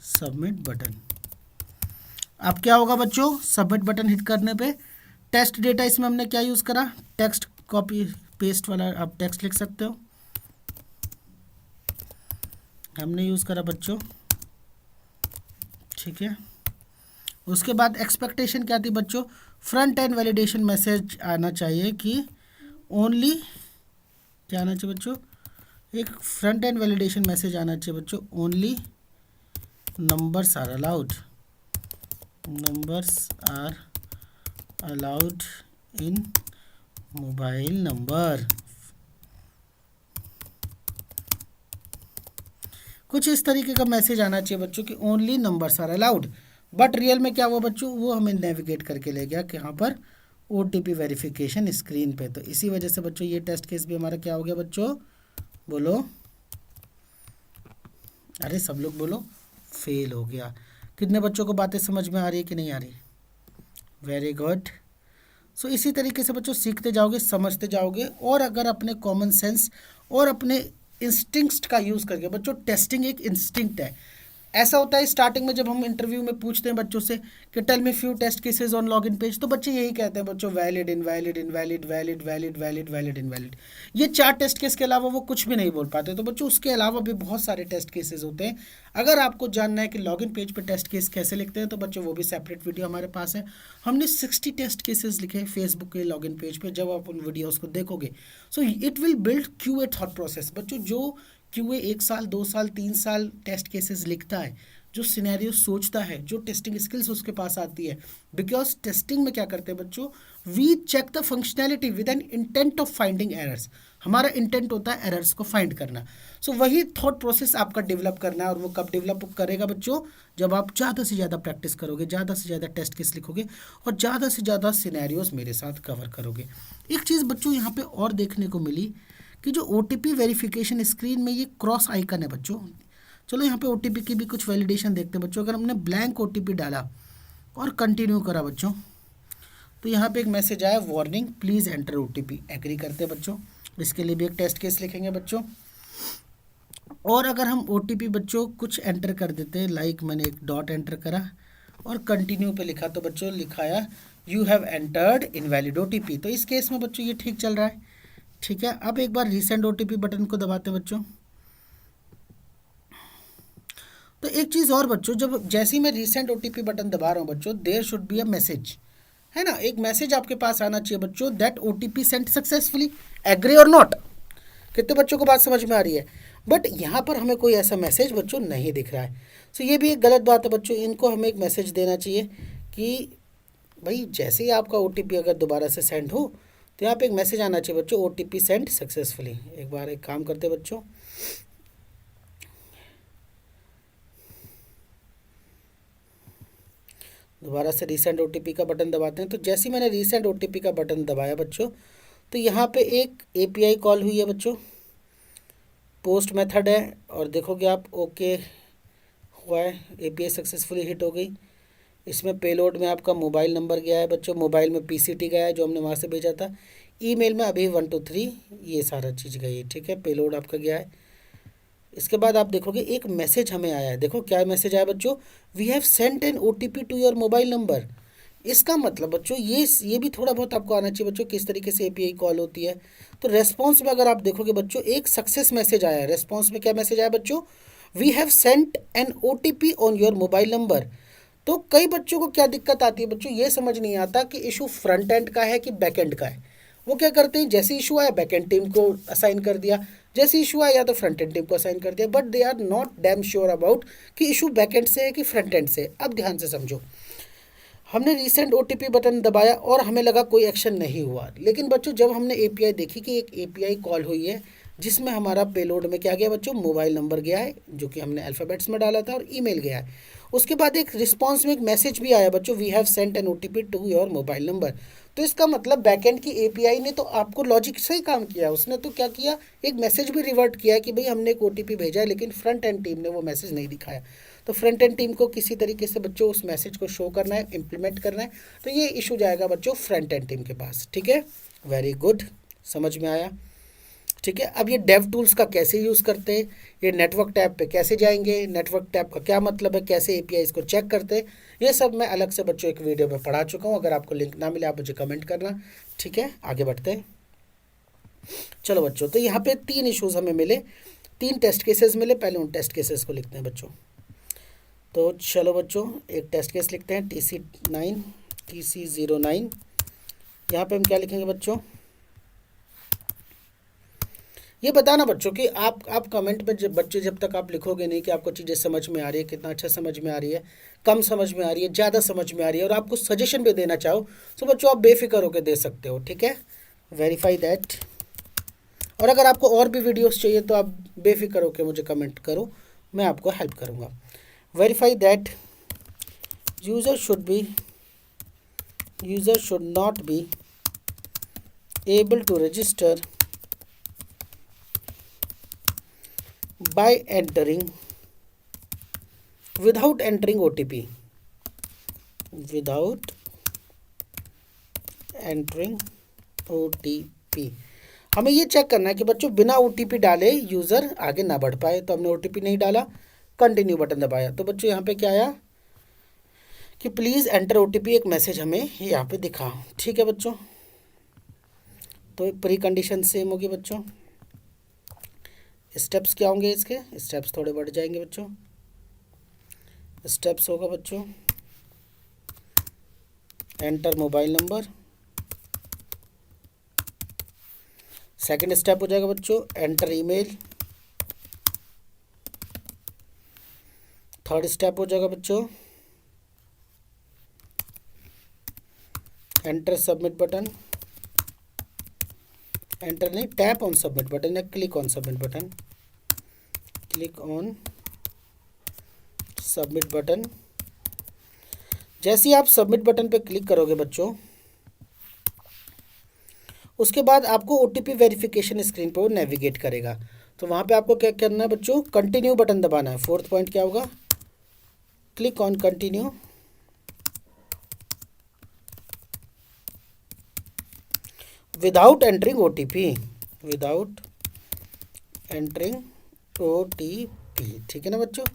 सबमिट बटन। अब क्या होगा बच्चों, सबमिट बटन हिट करने पे टेस्ट डेटा, इसमें हमने क्या यूज़ करा, टेक्स्ट कॉपी पेस्ट वाला, आप टेक्स्ट लिख सकते हो, हमने यूज़ करा बच्चों, ठीक है। उसके बाद एक्सपेक्टेशन क्या थी बच्चों, फ्रंट एंड वैलिडेशन मैसेज आना चाहिए कि ओनली, क्या आना चाहिए बच्चों, एक फ्रंट एंड वैलिडेशन मैसेज आना चाहिए बच्चों, only numbers are allowed in mobile number, कुछ इस तरीके का मैसेज आना चाहिए बच्चों कि only numbers are allowed. But real में क्या हुआ बच्चों, वो हमें नेविगेट करके ले गया कि यहाँ पर OTP वेरिफिकेशन स्क्रीन पे। तो इसी वजह से बच्चों ये टेस्ट केस भी हमारा क्या हो गया बच्चों, बोलो, अरे सब लोग बोलो, फेल हो गया। कितने बच्चों को बातें समझ में आ रही है कि नहीं आ रही, वेरी गुड। सो इसी तरीके से बच्चों सीखते जाओगे, समझते जाओगे, और अगर अपने कॉमन सेंस और अपने इंस्टिंक्ट का यूज़ करके, बच्चों टेस्टिंग एक इंस्टिंक्ट है। ऐसा होता है स्टार्टिंग में जब हम इंटरव्यू में पूछते हैं बच्चों से कि tell me few test cases on login page, तो बच्चे यही कहते हैं बच्चों, valid invalid invalid valid valid valid valid invalid. ये 4 टेस्ट केस के अलावा वो कुछ भी नहीं बोल पाते। तो बच्चों उसके अलावा भी बहुत सारे टेस्ट केसेस होते हैं। अगर आपको जानना है कि लॉगिन पेज पे टेस्ट केस कैसे लिखते हैं तो बच्चों वो भी सेपरेट वीडियो हमारे पास है। हमने 60 टेस्ट केसेस लिखे हैं फेसबुक के लॉगिन पेज पे, जब आप उन वीडियोज़ को देखोगे so it will build QA thought process. बच्चों जो QA 1 साल 2 साल 3 साल टेस्ट केसेस लिखता है, जो सिनेरियो सोचता है, जो टेस्टिंग स्किल्स उसके पास आती है, बिकॉज टेस्टिंग में क्या करते हैं बच्चों, we check the functionality with an intent of finding errors. हमारा इंटेंट होता है एरर्स को फाइंड करना। सो वही थॉट प्रोसेस आपका डेवलप करना है, और वो कब डेवलप करेगा बच्चों, जब आप ज़्यादा से ज़्यादा प्रैक्टिस करोगे, ज़्यादा से ज़्यादा टेस्ट केस लिखोगे और ज़्यादा से ज़्यादा सिनेरियोज मेरे साथ कवर करोगे। एक चीज़ बच्चों यहाँ पे और देखने को मिली कि जो OTP वेरिफिकेशन स्क्रीन में ये क्रॉस आइकन है बच्चों। चलो यहाँ पे OTP की भी कुछ वैलिडेशन देखते हैं बच्चों। अगर हमने ब्लैंक OTP डाला और कंटिन्यू करा बच्चों, तो यहाँ पे एक मैसेज आया, warning please enter OTP। Agree करते हैं बच्चों, इसके लिए भी एक टेस्ट केस लिखेंगे बच्चों। और अगर हम OTP बच्चों कुछ एंटर कर देते हैं, लाइक मैंने एक डॉट एंटर करा और कंटिन्यू पे लिखा, तो बच्चों लिखाया you have entered invalid OTP। तो इस केस में बच्चों ये ठीक चल रहा है, ठीक है। अब एक बार रीसेंड OTP बटन को दबाते हैं बच्चों। तो एक चीज़ और बच्चों, जब जैसे ही मैं रीसेंड OTP बटन दबा रहा हूँ बच्चों, there should be a message, है ना, एक मैसेज आपके पास आना चाहिए बच्चों, that OTP sent successfully, agree और नॉट। कितने बच्चों को बात समझ में आ रही है? बट यहाँ पर हमें कोई ऐसा मैसेज बच्चों नहीं दिख रहा है। सो ये भी एक गलत बात है बच्चों। इनको हमें एक मैसेज देना चाहिए कि भाई जैसे ही आपका OTP अगर दोबारा से सेंड हो तो यहाँ पे एक मैसेज आना चाहिए बच्चों, OTP सेंड सक्सेसफुली। एक बार एक काम करते हैं बच्चों, दोबारा से रीसेंड OTP का बटन दबाते हैं। तो जैसे ही मैंने रीसेंड OTP का बटन दबाया बच्चों, तो यहाँ पे एक API कॉल हुई है बच्चों, पोस्ट मेथड है, और देखोगे आप ओके हुआ है, API सक्सेसफुली हिट हो गई। इसमें पेलोड में आपका मोबाइल नंबर गया है बच्चों, मोबाइल में PCT गया है जो हमने वहाँ से भेजा था, ईमेल में अभी 1 2 3 ये सारा चीज़ गई है, ठीक है, पेलोड आपका गया है। इसके बाद आप देखोगे एक मैसेज हमें आया है, देखो क्या मैसेज आया बच्चों, we have sent an OTP to your mobile number. इसका मतलब बच्चों ये भी थोड़ा बहुत आपको आना चाहिए बच्चों, किस तरीके से API कॉल होती है। तो रेस्पॉन्स में अगर आप देखोगे बच्चों, एक सक्सेस मैसेज आया है। रेस्पॉन्स में क्या मैसेज आया बच्चों, we have sent an OTP on your mobile number. तो कई बच्चों को क्या दिक्कत आती है बच्चों, ये समझ नहीं आता कि इशू फ्रंट एंड का है कि बैक एंड का है। वो क्या करते हैं, जैसे इशू आया बैक एंड टीम को असाइन कर दिया, जैसे इशू आया तो फ्रंट एंड टीम को असाइन कर दिया, but they are not damn sure about कि इशू बैक एंड से है कि फ्रंट एंड से। अब ध्यान से समझो, हमने रीसेंट OTP बटन दबाया और हमें लगा कोई एक्शन नहीं हुआ, लेकिन बच्चों जब हमने API देखी कि एक API कॉल हुई है जिसमें हमारा पेलोड में क्या गया बच्चों, मोबाइल नंबर गया है जो कि हमने अल्फ़ाबेट्स में डाला था, और ईमेल गया है। उसके बाद एक रिस्पांस में एक मैसेज भी आया बच्चों, we have sent an OTP to your mobile number. तो इसका मतलब बैकएंड की API ने तो आपको लॉजिक से ही काम किया, उसने तो क्या किया, एक मैसेज भी रिवर्ट किया है कि भाई हमने एक OTP भेजा है, लेकिन फ्रंट एंड टीम ने वो मैसेज नहीं दिखाया। तो फ्रंट एंड टीम को किसी तरीके से बच्चों उस मैसेज को शो करना है, इम्प्लीमेंट करना है, तो ये इशू जाएगा बच्चों फ्रंट एंड टीम के पास, ठीक है। वेरी गुड, समझ में आया, ठीक है। अब ये डेव टूल्स का कैसे यूज़ करते हैं, ये नेटवर्क टैब पे कैसे जाएंगे, नेटवर्क टैब का क्या मतलब है, कैसे API इसको चेक करते हैं, ये सब मैं अलग से बच्चों एक वीडियो में पढ़ा चुका हूँ। अगर आपको लिंक ना मिले आप मुझे कमेंट करना, ठीक है। आगे बढ़ते हैं, चलो बच्चों। तो यहाँ पे 3 इश्यूज़ हमें मिले, 3 टेस्ट केसेस मिले। पहले उन टेस्ट केसेस को लिखते हैं बच्चों। तो चलो बच्चों, एक टेस्ट केस लिखते हैं, TC09। यहाँ पे हम क्या लिखेंगे बच्चों, ये बताना बच्चों कि आप कमेंट में जब तक आप लिखोगे नहीं कि आपको चीज़ें समझ में आ रही है, कितना अच्छा समझ में आ रही है, कम समझ में आ रही है, ज़्यादा समझ में आ रही है, और आप कुछ सजेशन भी देना चाहो तो बच्चों आप बेफिक्र होकर दे सकते हो, ठीक है। Verify that. और अगर आपको और भी वीडियोस चाहिए तो आप बेफिक्र होकर मुझे कमेंट करो, मैं आपको हेल्प करूँगा। Verify that user should not be able to register by entering without entering OTP, without entering OTP। हमें ये चेक करना है कि बच्चों बिना OTP डाले यूज़र आगे ना बढ़ पाए। तो हमने OTP नहीं डाला, कंटिन्यू बटन दबाया, तो बच्चों यहाँ पे क्या आया कि प्लीज़ एंटर OTP, एक मैसेज हमें यहाँ पे दिखा, ठीक है बच्चों। तो प्री कंडीशन सेम होगी बच्चों। स्टेप्स क्या होंगे इसके, स्टेप्स थोड़े बढ़ जाएंगे बच्चों। स्टेप्स होगा बच्चों, enter mobile number. Second step हो जाएगा बच्चों, एंटर ईमेल। थर्ड स्टेप हो जाएगा बच्चों, एंटर सबमिट बटन। एंटर नहीं, टैप ऑन सबमिट बटन या click on submit button, click on submit button. जैसे ही आप सबमिट बटन पे क्लिक करोगे बच्चों, उसके बाद आपको OTP वेरिफिकेशन स्क्रीन पर वो नेविगेट करेगा। तो वहाँ पे आपको क्या करना है बच्चों, कंटिन्यू बटन दबाना है। फोर्थ पॉइंट क्या होगा, click on continue. Without entering OTP, without entering OTP, ठीक है ना बच्चों।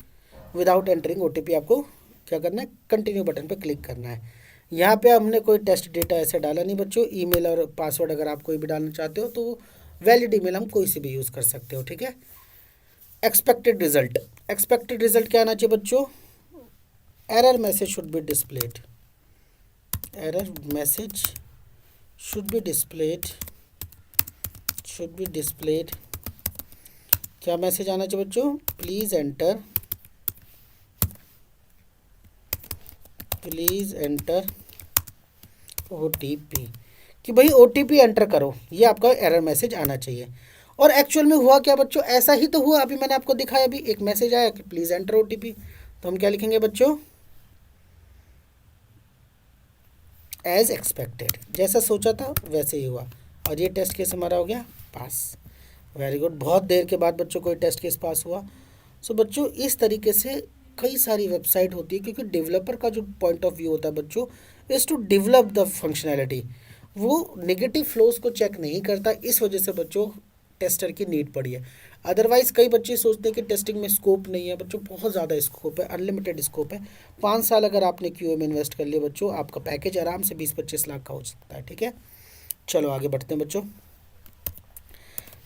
विदाउट एंटरिंग OTP आपको क्या करना है, कंटिन्यू बटन पे क्लिक करना है। यहाँ पे हमने कोई टेस्ट डेटा ऐसे डाला नहीं बच्चों। ईमेल और पासवर्ड अगर आप कोई भी डालना चाहते हो तो वैलिड ईमेल हम कोई से भी यूज़ कर सकते हो, ठीक है। एक्सपेक्टेड रिजल्ट, एक्सपेक्टेड रिजल्ट क्या आना चाहिए बच्चों, error message should be displayed, error message should be displayed, should be displayed. क्या मैसेज आना चाहिए बच्चों, please enter, please enter OTP, कि भाई OTP एंटर करो, ये आपका एरर मैसेज आना चाहिए। और एक्चुअल में हुआ क्या बच्चों, ऐसा ही तो हुआ। अभी मैंने आपको दिखाया, अभी एक मैसेज आया कि प्लीज़ एंटर OTP। तो हम क्या लिखेंगे बच्चों, एज एक्सपेक्टेड, जैसा सोचा था वैसे ही हुआ। और ये टेस्ट केस हमारा हो गया पास। वेरी गुड, बहुत देर के बाद बच्चों कोई टेस्ट केस पास हुआ। सो बच्चों इस तरीके से कई सारी वेबसाइट होती है, क्योंकि डेवलपर का जो पॉइंट ऑफ व्यू होता है बच्चों, is to develop the functionality. वो नेगेटिव फ्लोज को चेक नहीं करता, इस वजह से बच्चों टेस्टर की नीड पड़ी है। अदरवाइज़ कई बच्चे सोचते हैं कि टेस्टिंग में स्कोप नहीं है बच्चों, बहुत ज़्यादा स्कोप है, अनलिमिटेड स्कोप है। 5 साल अगर आपने QA में इन्वेस्ट कर लिया बच्चों, आपका पैकेज आराम से 20-25 लाख का हो सकता है, ठीक है। चलो आगे बढ़ते हैं बच्चों।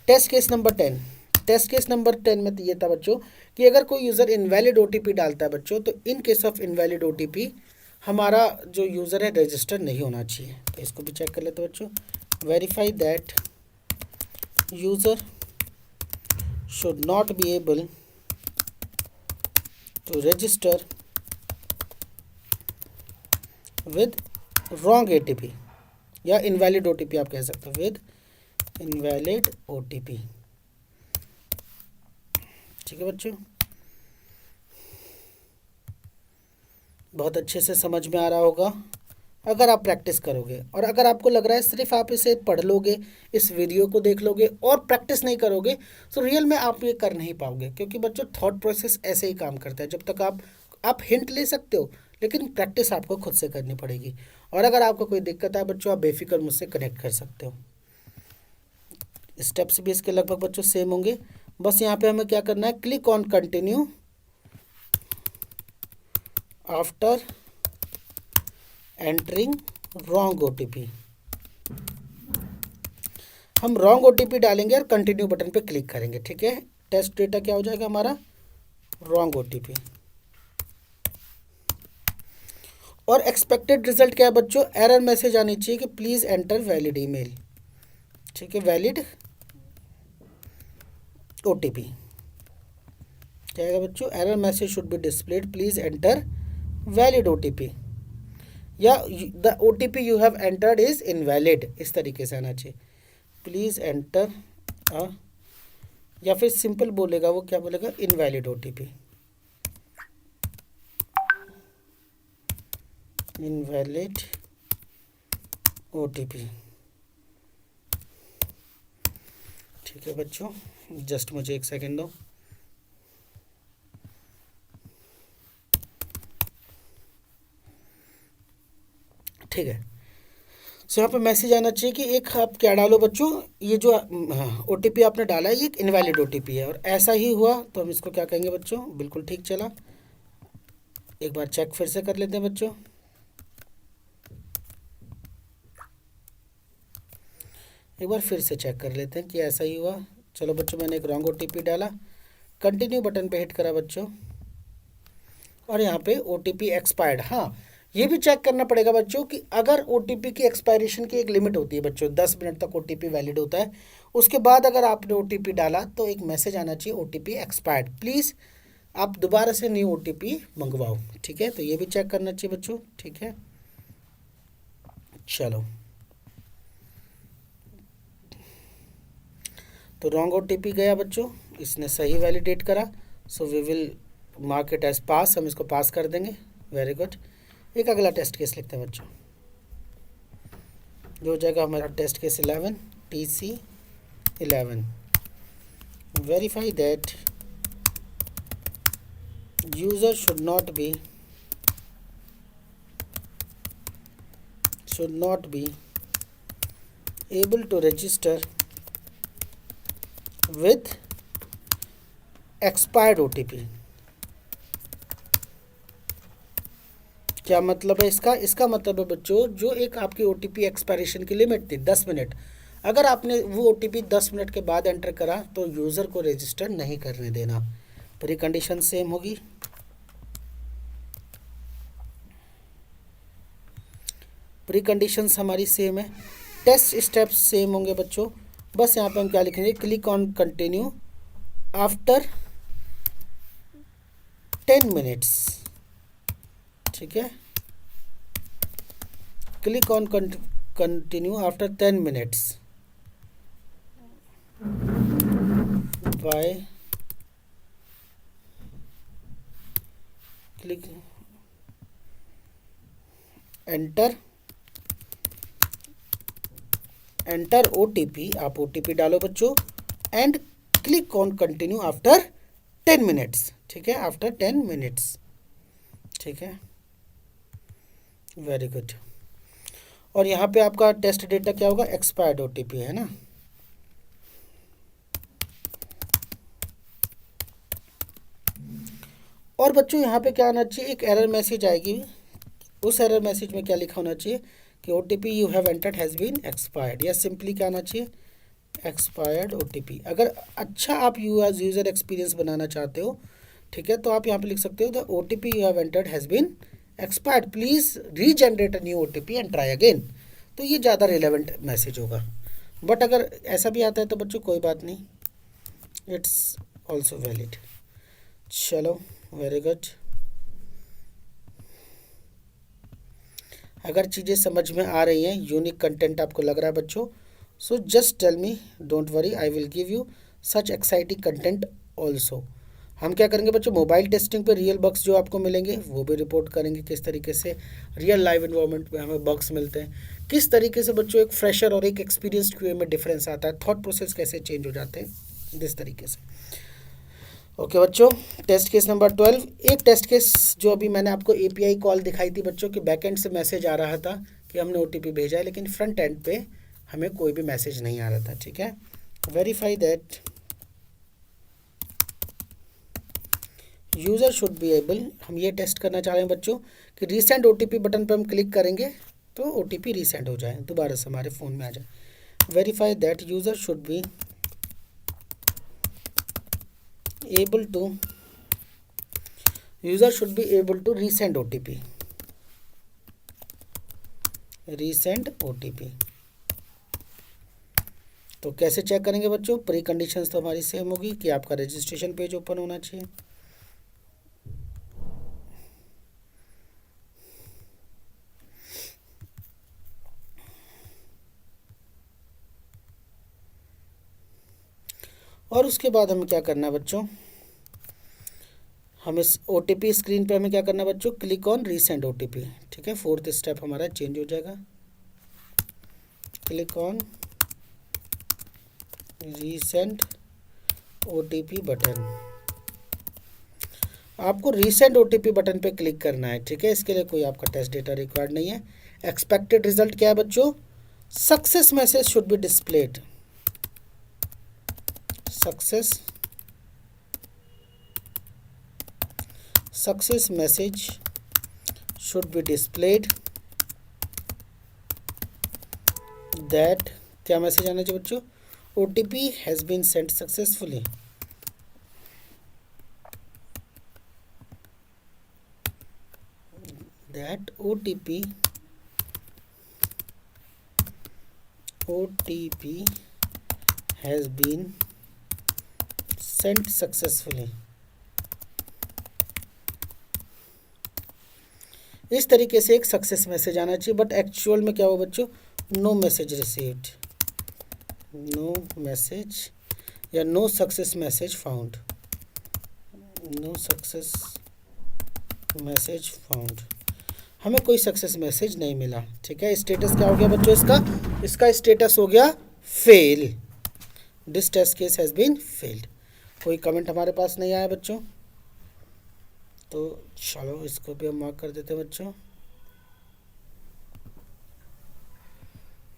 Test case number 10, test case number 10 में तो ये था बच्चों कि अगर कोई यूज़र इनवैलिड OTP डालता है बच्चों, तो in case of invalid OTP हमारा जो यूज़र है रजिस्टर नहीं होना चाहिए। तो इसको भी चेक कर लेते हैं बच्चों, verify that user should not be able to register with wrong OTP या invalid OTP आप कह सकते हो, with invalid OTP, ठीक है बच्चों। बहुत अच्छे से समझ में आ रहा होगा अगर आप प्रैक्टिस करोगे। और अगर आपको लग रहा है सिर्फ आप इसे पढ़ लोगे, इस वीडियो को देख लोगे और प्रैक्टिस नहीं करोगे, तो रियल में आप ये कर नहीं पाओगे। क्योंकि बच्चों थॉट प्रोसेस ऐसे ही काम करता है, जब तक आप हिंट ले सकते हो, लेकिन प्रैक्टिस आपको खुद से करनी पड़ेगी। और अगर आपको कोई दिक्कत है बच्चों, आप बेफिक्र मुझसे कनेक्ट कर सकते हो। स्टेप्स भी इसके लगभग बच्चों सेम होंगे। बस यहाँ पे हमें क्या करना है, click on continue after entering wrong OTP। हम रॉन्ग OTP डालेंगे और कंटिन्यू बटन पे क्लिक करेंगे, ठीक है। टेस्ट डेटा क्या हो जाएगा हमारा, रॉन्ग OTP। और एक्सपेक्टेड रिजल्ट क्या है बच्चों, एरर मैसेज आनी चाहिए कि प्लीज़ एंटर वैलिड ईमेल, ठीक है, वैलिड OTP। क्या है बच्चों, error message should be displayed, please enter valid OTP, या the OTP you have entered is invalid, इस तरीके से आना चाहिए, प्लीज़ एंटर या फिर सिंपल बोलेगा, वो क्या बोलेगा, इनवैलिड OTP, इनवैलिड OTP, ठीक है बच्चों। जस्ट मुझे एक सेकेंड दो। ठीक है, सो यहाँ पे मैसेज आना चाहिए कि एक आप क्या डालो बच्चों, ये जो OTP आपने डाला है ये एक इनवैलिड OTP है। और ऐसा ही हुआ तो हम इसको क्या कहेंगे बच्चों, बिल्कुल ठीक चला। एक बार चेक फिर से कर लेते हैं बच्चों। एक बार फिर से चेक कर लेते हैं कि ऐसा ही हुआ। चलो बच्चों, मैंने एक रॉन्ग OTP डाला, कंटिन्यू बटन पे हिट करा बच्चों, और यहाँ पे OTP एक्सपायर्ड। हाँ, ये भी चेक करना पड़ेगा बच्चों कि अगर OTP की एक्सपायरेशन की एक लिमिट होती है बच्चों, 10 मिनट तक OTP वैलिड होता है। उसके बाद अगर आपने OTP डाला तो एक मैसेज आना चाहिए, OTP एक्सपायर्ड, प्लीज़ आप दोबारा से न्यू OTP मंगवाओ, ठीक है। तो ये भी चेक करना चाहिए बच्चों, ठीक है। चलो तो रॉन्ग OTP गया बच्चों, इसने सही वैलिडेट करा, so we will mark it as pass, हम इसको पास कर देंगे। Very good. एक अगला टेस्ट केस लिखते हैं बच्चों, जो हो जाएगा हमारा test case 11 TC11। Verify that user should not be able to register with expired OTP। क्या मतलब है इसका? इसका मतलब है बच्चों, जो एक आपकी OTP एक्सपायरेशन की लिमिट थी 10 मिनट, अगर आपने वो OTP 10 मिनट के बाद एंटर करा तो यूज़र को रजिस्टर नहीं करने देना। प्री कंडीशन सेम होगी। प्री कंडीशंस हमारी सेम है, टेस्ट स्टेप्स सेम होंगे बच्चों। बस यहाँ पे हम क्या लिखेंगे, click on continue after 10 minutes. ठीक है, click on continue after 10 minutes bye click enter OTP, आप OTP डालो बच्चों, and click on continue after 10 minutes. ठीक है, आफ्टर 10 मिनट्स। ठीक है, वेरी गुड। और यहाँ पे आपका टेस्ट डेटा क्या होगा, एक्सपायर्ड OTP है ना। और बच्चों यहाँ पे क्या आना चाहिए, एक एरर मैसेज आएगी। उस एरर मैसेज में क्या लिखा होना चाहिए कि OTP you have entered has been expired, या सिंपली क्या आना चाहिए, एक्सपायर्ड OTP। अगर अच्छा आप यूज़र एक्सपीरियंस बनाना चाहते हो, ठीक है, तो आप यहाँ पे लिख सकते हो the OTP you have entered has been expired, please regenerate a new OTP and try again. तो ये ज़्यादा रिलेवेंट मैसेज होगा। बट अगर ऐसा भी आता है तो बच्चों कोई बात नहीं, इट्स ऑल्सो वैलिड। चलो, वेरी गुड। अगर चीज़ें समझ में आ रही हैं, यूनिक कंटेंट आपको लग रहा है बच्चों, so just tell me, don't worry, I will give you such exciting content also. हम क्या करेंगे बच्चों, मोबाइल टेस्टिंग पे रियल बग्स जो आपको मिलेंगे वो भी रिपोर्ट करेंगे, किस तरीके से रियल लाइव इन्वायरमेंट में हमें बग्स मिलते हैं, किस तरीके से बच्चों एक फ्रेशर और एक एक्सपीरियंस्ड QA में डिफरेंस आता है, थॉट प्रोसेस कैसे चेंज हो जाते हैं, इस तरीके से। ओके बच्चों, टेस्ट केस नंबर 12। एक टेस्ट केस जो अभी मैंने आपको API कॉल दिखाई थी बच्चों, कि बैक एंड से मैसेज आ रहा था कि हमने OTP भेजा है, लेकिन फ्रंट एंड पे हमें कोई भी मैसेज नहीं आ रहा था। ठीक है, verify that user should be able, हम ये टेस्ट करना चाह रहे हैं बच्चों कि रीसेंड OTP बटन पे हम क्लिक करेंगे तो OTP रीसेंड हो जाए, दोबारा से हमारे फ़ोन में आ जाए। Verify that user should be able to resend OTP। तो कैसे चेक करेंगे बच्चों, प्री कंडीशंस तो हमारी सेम होगी कि आपका रजिस्ट्रेशन पेज ओपन होना चाहिए। और उसके बाद हमें क्या करना है बच्चों, हम इस OTP स्क्रीन पे हमें क्या करना है बच्चों, क्लिक ऑन रीसेंड OTP। ठीक है, 4th स्टेप हमारा चेंज हो जाएगा, click on resend OTP button. आपको रीसेंड OTP बटन पे क्लिक करना है। ठीक है, इसके लिए कोई आपका टेस्ट डेटा रिक्वायर्ड नहीं है। एक्सपेक्टेड रिजल्ट क्या है बच्चों, success message should be displayed, success message should be displayed that, क्या मैसेज आना चाहिए बच्चों, OTP has been sent successfully। that OTP has been sent successfully। इस तरीके से एक सक्सेस मैसेज आना चाहिए, बट एक्चुअल में क्या हो बच्चों, no message received, no message या no success message found, no success message found, हमें कोई सक्सेस मैसेज नहीं मिला। ठीक है, स्टेटस क्या हो गया बच्चों इसका स्टेटस हो गया fail, this test case has been failed. कोई कमेंट हमारे पास नहीं आया बच्चों, तो चलो इसको भी हम मार्क कर देते हैं बच्चों,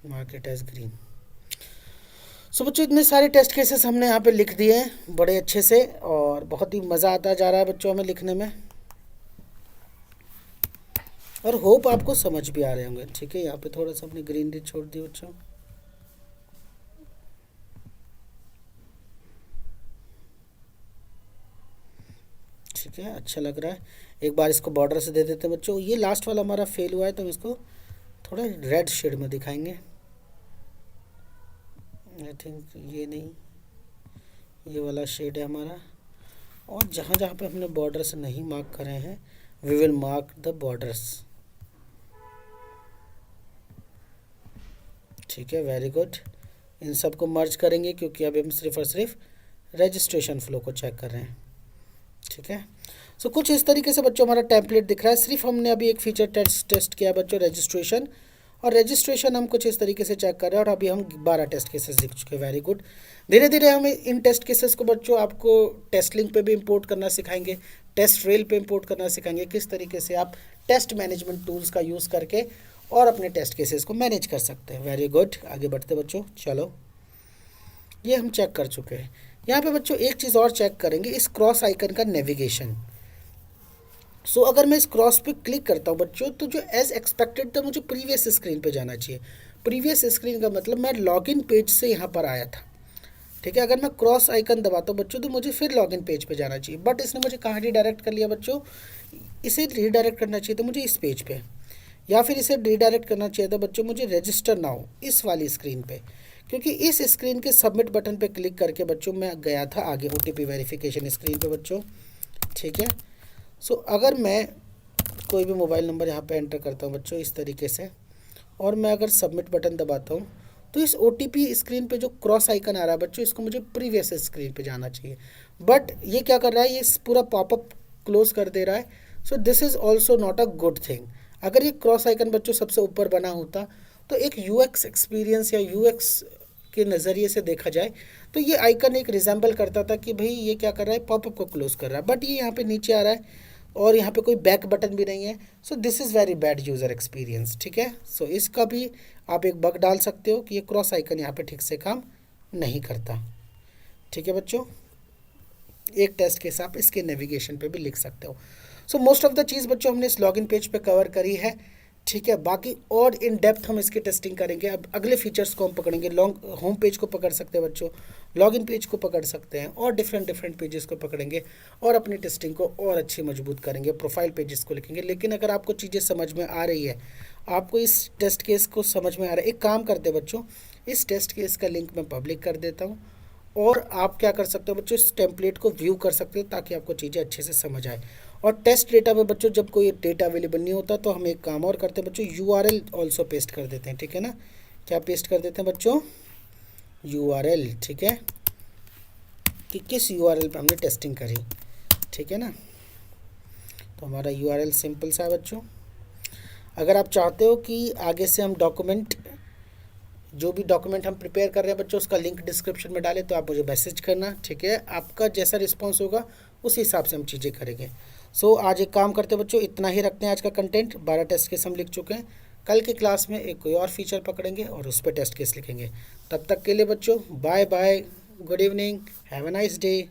मार्क इट एज ग्रीन। सो बच्चों इतने सारे टेस्ट केसेस हमने यहाँ पे लिख दिए हैं बड़े अच्छे से, और बहुत ही मज़ा आता जा रहा है बच्चों हमें लिखने में, और होप आपको समझ भी आ रहे होंगे। ठीक है, यहाँ पे थोड़ा सा हमने ग्रीनरी छोड़ दी बच्चों। ठीक है, अच्छा लग रहा है। एक बार इसको बॉर्डर से दे देते हैं बच्चों। ये लास्ट वाला हमारा फेल हुआ है तो हम इसको थोड़ा रेड शेड में दिखाएंगे। आई थिंक ये नहीं, ये वाला शेड है हमारा। और जहाँ जहाँ पे हमने बॉर्डर्स नहीं मार्क करे हैं, we will mark the borders. ठीक है, वेरी गुड। इन सब को मर्ज करेंगे क्योंकि अभी हम सिर्फ और सिर्फ रजिस्ट्रेशन फ्लो को चेक कर रहे हैं। ठीक है, सो कुछ इस तरीके से बच्चों हमारा टेम्पलेट दिख रहा है। सिर्फ हमने अभी एक फीचर टेस्ट किया बच्चों, रजिस्ट्रेशन, और रजिस्ट्रेशन हम कुछ इस तरीके से चेक कर रहे हैं, और अभी हम 12 टेस्ट केसेस दिख चुके हैं। Very good. धीरे धीरे हम इन टेस्ट केसेस को बच्चों आपको टेस्ट लिंक पे भी इंपोर्ट करना सिखाएंगे, टेस्ट रेल पे इंपोर्ट करना सिखाएंगे, किस तरीके से आप टेस्ट मैनेजमेंट टूल्स का यूज़ करके और अपने टेस्ट केसेस को मैनेज कर सकते हैं। वेरी गुड, आगे बढ़ते बच्चों। चलो, ये हम चेक कर चुके हैं। यहाँ पे बच्चों एक चीज़ और चेक करेंगे, इस क्रॉस आइकन का नेविगेशन। सो अगर मैं इस क्रॉस पे क्लिक करता हूँ बच्चों, तो जो एज एक्सपेक्टेड था मुझे प्रीवियस स्क्रीन पे जाना चाहिए। प्रीवियस स्क्रीन का मतलब मैं लॉगिन पेज से यहाँ पर आया था। ठीक है, अगर मैं क्रॉस आइकन दबाता हूँ बच्चों तो मुझे फिर लॉगिन पेज पे जाना चाहिए, बट इसने मुझे कहाँ रिडायरेक्ट कर लिया बच्चों, इसे रिडायरेक्ट करना चाहिए था मुझे इस पेज पे, या फिर इसे रिडायरेक्ट करना चाहिए था बच्चों मुझे रजिस्टर नाउ इस वाली स्क्रीन पे, क्योंकि इस स्क्रीन के सबमिट बटन पे क्लिक करके बच्चों मैं गया था आगे OTP वेरिफिकेशन स्क्रीन पे बच्चों। ठीक है, सो अगर मैं कोई भी मोबाइल नंबर यहाँ पे एंटर करता हूँ बच्चों इस तरीके से, और मैं अगर सबमिट बटन दबाता हूँ, तो इस OTP स्क्रीन पे जो क्रॉस आइकन आ रहा है बच्चों, इसको मुझे प्रीवियस स्क्रीन पे जाना चाहिए, बट ये क्या कर रहा है, ये पूरा पॉपअप क्लोज कर दे रहा है। So this is also not a good thing. अगर ये क्रॉस आइकन बच्चों सबसे ऊपर बना होता तो एक UX एक्सपीरियंस या UX के नज़रिए से देखा जाए तो ये आइकन एक रिजेंबल करता था कि भाई ये क्या कर रहा है, पॉपअप को क्लोज कर रहा है, बट ये यहाँ पे नीचे आ रहा है और यहाँ पे कोई बैक बटन भी नहीं है। So this is very bad user experience. ठीक है, सो इसका भी आप एक बग डाल सकते हो कि ये क्रॉस आइकन यहाँ पे ठीक से काम नहीं करता। ठीक है बच्चों, एक टेस्ट केस आप इसके नेविगेशन पे भी लिख सकते हो। सो मोस्ट ऑफ द चीज़ बच्चों हमने इस लॉगिन पेज पे कवर करी है। ठीक है, बाकी और इन डेप्थ हम इसकी टेस्टिंग करेंगे। अब अगले फीचर्स को हम पकड़ेंगे, लॉन्ग होम पेज को पकड़ सकते हैं बच्चों, लॉगिन पेज को पकड़ सकते हैं, और डिफरेंट पेजेस को पकड़ेंगे और अपनी टेस्टिंग को और अच्छी मजबूत करेंगे, प्रोफाइल पेजेस को लिखेंगे। लेकिन अगर आपको चीज़ें समझ में आ रही है, आपको इस टेस्ट केस को समझ में आ रहा है, एक काम करते हैं बच्चों, इस टेस्ट केस का लिंक मैं पब्लिक कर देता हूँ, और आप क्या कर सकते हो बच्चों, इस टेम्पलेट को व्यू कर सकते हो ताकि आपको चीज़ें अच्छे से समझ आए। और टेस्ट डेटा में बच्चों जब कोई डेटा अवेलेबल नहीं होता तो हम एक काम और करते हैं बच्चों, URL ऑल्सो पेस्ट कर देते हैं। ठीक है ना, क्या पेस्ट कर देते हैं बच्चों, URL। ठीक है, कि किस URL पे हमने टेस्टिंग करी। ठीक है ना, तो हमारा URL सिंपल सा है बच्चों। अगर आप चाहते हो कि आगे से हम डॉक्यूमेंट, जो भी डॉक्यूमेंट हम प्रिपेयर कर रहे हैं बच्चों, उसका लिंक डिस्क्रिप्शन में डालें तो आप मुझे मैसेज करना। ठीक है, आपका जैसा रिस्पांस होगा उसी हिसाब से हम चीज़ें करेंगे। सो आज एक काम करते हैं बच्चों, इतना ही रखते हैं आज का कंटेंट। 12 टेस्ट केस हम लिख चुके हैं। कल की क्लास में एक कोई और फीचर पकड़ेंगे और उस पर टेस्ट केस लिखेंगे। तब तक के लिए बच्चों bye bye, good evening, have a nice day.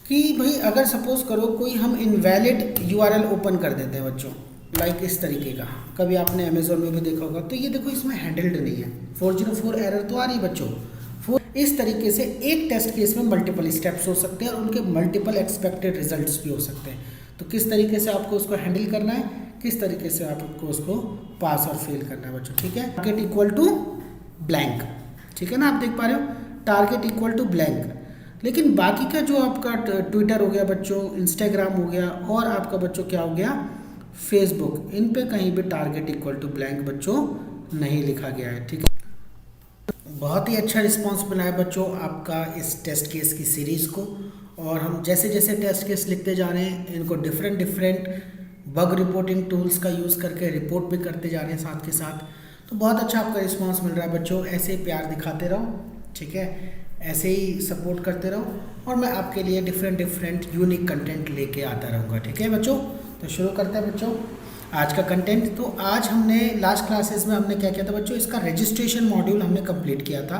कि भाई अगर सपोज करो कोई हम इनवैलिड URL ओपन कर देते हैं बच्चों, लाइक इस तरीके का, कभी आपने अमेजोन में भी देखा होगा, तो ये देखो इसमें हैंडल्ड नहीं है, 404 एरर तो आ रही बच्चों। इस तरीके से एक टेस्ट केस में मल्टीपल स्टेप्स हो सकते हैं और उनके मल्टीपल एक्सपेक्टेड रिजल्ट्स भी हो सकते हैं। तो किस तरीके से आपको उसको हैंडल करना है, किस तरीके से आपको उसको पास और फेल करना है बच्चों। ठीक है, टारगेट इक्वल टू ब्लैंक। ठीक है ना, आप देख पा रहे हो, टारगेट इक्वल टू ब्लैंक। लेकिन बाकी का जो आपका ट्विटर हो गया बच्चों, इंस्टाग्राम हो गया, और आपका बच्चों क्या हो गया, फेसबुक, इन पे कहीं भी टारगेट इक्वल टू ब्लैंक बच्चों नहीं लिखा गया है। ठीक है, बहुत ही अच्छा रिस्पांस मिला है बच्चों आपका इस टेस्ट केस की सीरीज़ को। और हम जैसे जैसे टेस्ट केस लिखते जा रहे हैं, इनको different different bug reporting tools का यूज़ करके रिपोर्ट भी करते जा रहे हैं साथ के साथ। तो बहुत अच्छा आपका रिस्पांस मिल रहा है बच्चों। ऐसे ही प्यार दिखाते रहो, ठीक है, ऐसे ही सपोर्ट करते रहो और मैं आपके लिए डिफरेंट यूनिक कंटेंट लेके आता रहूँगा। ठीक है बच्चों, तो शुरू करते हैं बच्चों आज का कंटेंट। तो आज हमने लास्ट क्लासेस में हमने क्या किया था बच्चों, इसका रजिस्ट्रेशन मॉड्यूल हमने कंप्लीट किया था।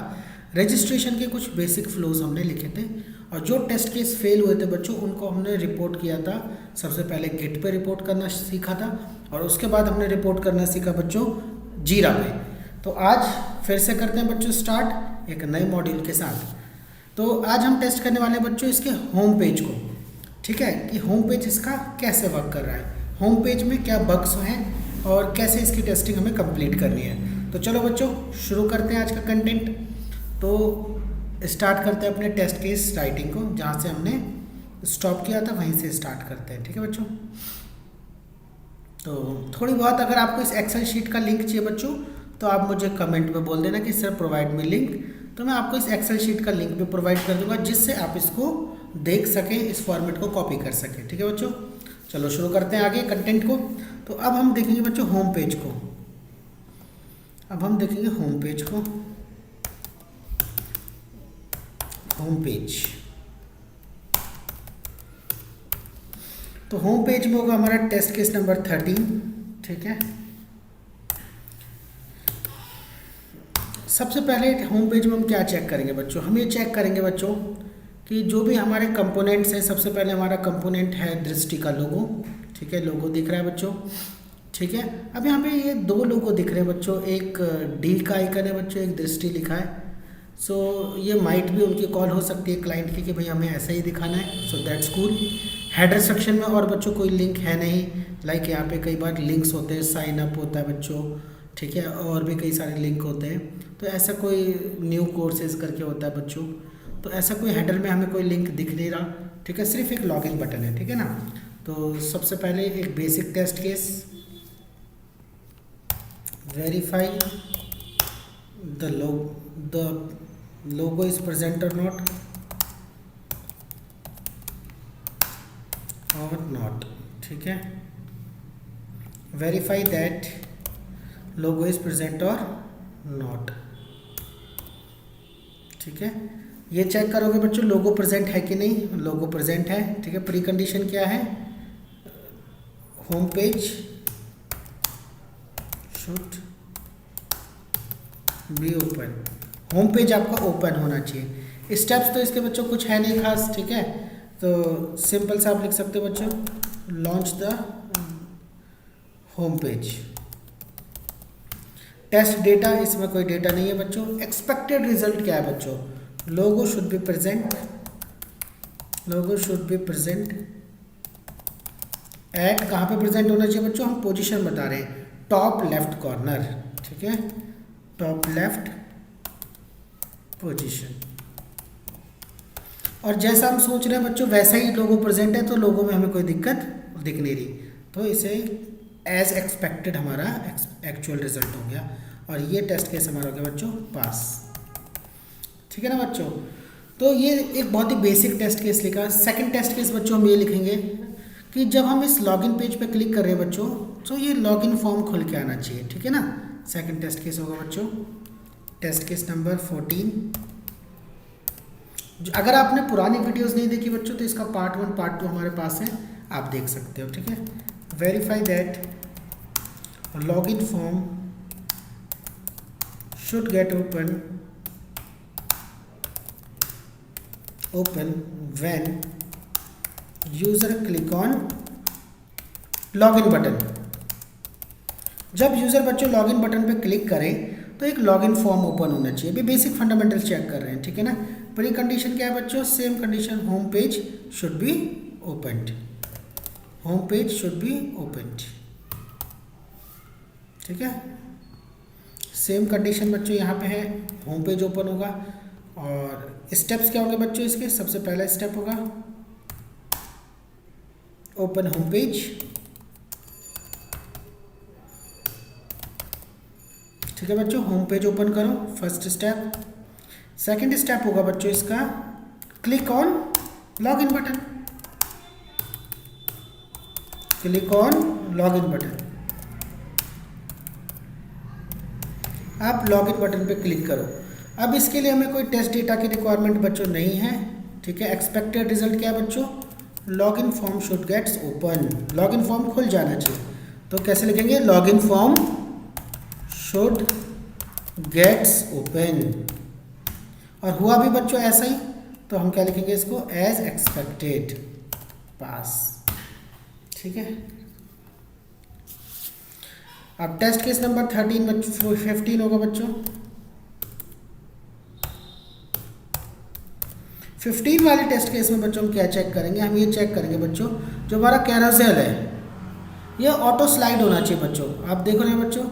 रजिस्ट्रेशन के कुछ बेसिक फ्लोज हमने लिखे थे और जो टेस्ट केस फेल हुए थे बच्चों उनको हमने रिपोर्ट किया था। सबसे पहले गिट पे रिपोर्ट करना सीखा था और उसके बाद हमने रिपोर्ट करना सीखा बच्चों जीरा पे। तो आज फिर से करते हैं बच्चों स्टार्ट एक नए मॉड्यूल के साथ। तो आज हम टेस्ट करने वाले हैं बच्चों इसके होम पेज को। ठीक है, कि होम पेज इसका कैसे वर्क कर रहा है, होम पेज में क्या बग्स हैं और कैसे इसकी टेस्टिंग हमें कंप्लीट करनी है। तो चलो बच्चों शुरू करते हैं आज का कंटेंट। तो स्टार्ट करते हैं अपने टेस्ट केस राइटिंग को, जहाँ से हमने स्टॉप किया था वहीं से स्टार्ट करते हैं। ठीक है बच्चों, तो थोड़ी बहुत अगर आपको इस एक्सेल शीट का लिंक चाहिए बच्चों तो आप मुझे कमेंट में बोल देना कि सर प्रोवाइड मी लिंक, तो मैं आपको इस एक्सेल शीट का लिंक भी प्रोवाइड कर दूंगा जिससे आप इसको देख सकें, इस फॉर्मेट को कॉपी कर सकें। ठीक है बच्चों, चलो शुरू करते हैं आगे कंटेंट को। तो अब हम देखेंगे बच्चों होम पेज को। अब हम देखेंगे होम पेज को। होम पेज, तो होम पेज में होगा हमारा टेस्ट केस नंबर 13। ठीक है, सबसे पहले होम पेज में हम क्या चेक करेंगे बच्चों, हम ये चेक करेंगे बच्चों कि जो भी हमारे कंपोनेंट्स हैं। सबसे पहले हमारा कंपोनेंट है दृष्टि का लोगो। ठीक है, लोगो दिख रहा है बच्चों। ठीक है, अब यहाँ पे ये दो लोगो दिख रहे हैं बच्चों, एक डी का आइकन है बच्चों, एक दृष्टि लिखा है। सो ये माइट भी उनकी कॉल हो सकती है क्लाइंट की कि भाई हमें ऐसा ही दिखाना है। So that's cool. Header section में और बच्चों कोई लिंक है नहीं, लाइक यहाँ पे कई बार लिंक्स होते हैं, साइन अप होता है बच्चों। ठीक है, और भी कई सारे लिंक होते हैं। तो ऐसा कोई न्यू कोर्सेज करके होता है बच्चों, तो ऐसा कोई हेडर में हमें कोई लिंक दिख नहीं रहा। ठीक है, सिर्फ एक लॉगिन बटन है। ठीक है ना, तो सबसे पहले एक basic test case, verify the logo is present or not ठीक है, verify that logo is present or not. ठीक है, ये चेक करोगे बच्चों लोगो प्रेजेंट है कि नहीं, लोगो प्रेजेंट है। ठीक है, प्री कंडीशन क्या है, home page should be open, home page आपका ओपन होना चाहिए। स्टेप्स तो इसके बच्चों कुछ है नहीं खास। ठीक है, तो सिंपल सा आप लिख सकते हो बच्चों, launch the home page. Test data, इसमें कोई डेटा नहीं है बच्चों। एक्सपेक्टेड रिजल्ट क्या है बच्चों, logo should be present, logo should be present at, कहाँ पे प्रेजेंट होना चाहिए बच्चों, हम पोजीशन बता रहे हैं, टॉप लेफ्ट कॉर्नर। ठीक है, टॉप लेफ्ट पोजीशन। और जैसा हम सोच रहे हैं बच्चों वैसा ही लोगो प्रेजेंट है, तो लोगो में हमें कोई दिक्कत दिख नहीं रही, तो इसे एज एक्सपेक्टेड हमारा एक्चुअल रिजल्ट हो गया और ये टेस्ट केस हमारा हो गया बच्चों पास। ठीक है ना बच्चों, तो ये एक बहुत ही बेसिक टेस्ट केस लिखा। सेकंड टेस्ट केस बच्चों हम ये लिखेंगे कि जब हम इस लॉगिन पेज पे क्लिक कर रहे हैं बच्चों तो ये लॉगिन फॉर्म खुल के आना चाहिए। ठीक है ना, सेकंड टेस्ट केस होगा बच्चों टेस्ट केस नंबर 14। अगर आपने पुरानी वीडियोस नहीं देखी बच्चों तो इसका पार्ट 1 पार्ट 2 हमारे पास है, आप देख सकते हो। ठीक है, verify that login form should get open when user click on login button। जब यूज़र बच्चों लॉगिन बटन पे क्लिक करें तो एक लॉगिन फॉर्म ओपन होना चाहिए। भी बेसिक फंडामेंटल चेक कर रहे हैं। ठीक है ना, प्री कंडीशन क्या है बच्चों, same condition, home page should B opened, home page should B opened. ठीक है, सेम कंडीशन बच्चों यहाँ पे है, होम पेज ओपन होगा। और स्टेप्स क्या होंगे बच्चों इसके, सबसे पहला स्टेप होगा ओपन होम पेज, ठीक है बच्चों, होम पेज ओपन करो, फर्स्ट स्टेप। सेकंड स्टेप होगा बच्चों इसका, click on login button, click on login button. आप लॉगिन बटन पे क्लिक करो। अब इसके लिए हमें कोई टेस्ट डेटा की रिक्वायरमेंट बच्चों नहीं है, ठीक है। एक्सपेक्टेड रिजल्ट क्या है बच्चों, login form should gets open, login form खुल जाना चाहिए। तो कैसे लिखेंगे, login form should gets open, और हुआ भी बच्चों ऐसा ही, तो हम क्या लिखेंगे इसको, एज एक्सपेक्टेड, पास, ठीक है। अब टेस्ट केस नंबर 15 होगा बच्चों। 15 वाले टेस्ट केस में बच्चों हम क्या चेक करेंगे, हम ये चेक करेंगे बच्चों, जो हमारा कैरोसेल है ये ऑटो स्लाइड होना चाहिए बच्चों। आप देखो ना बच्चों,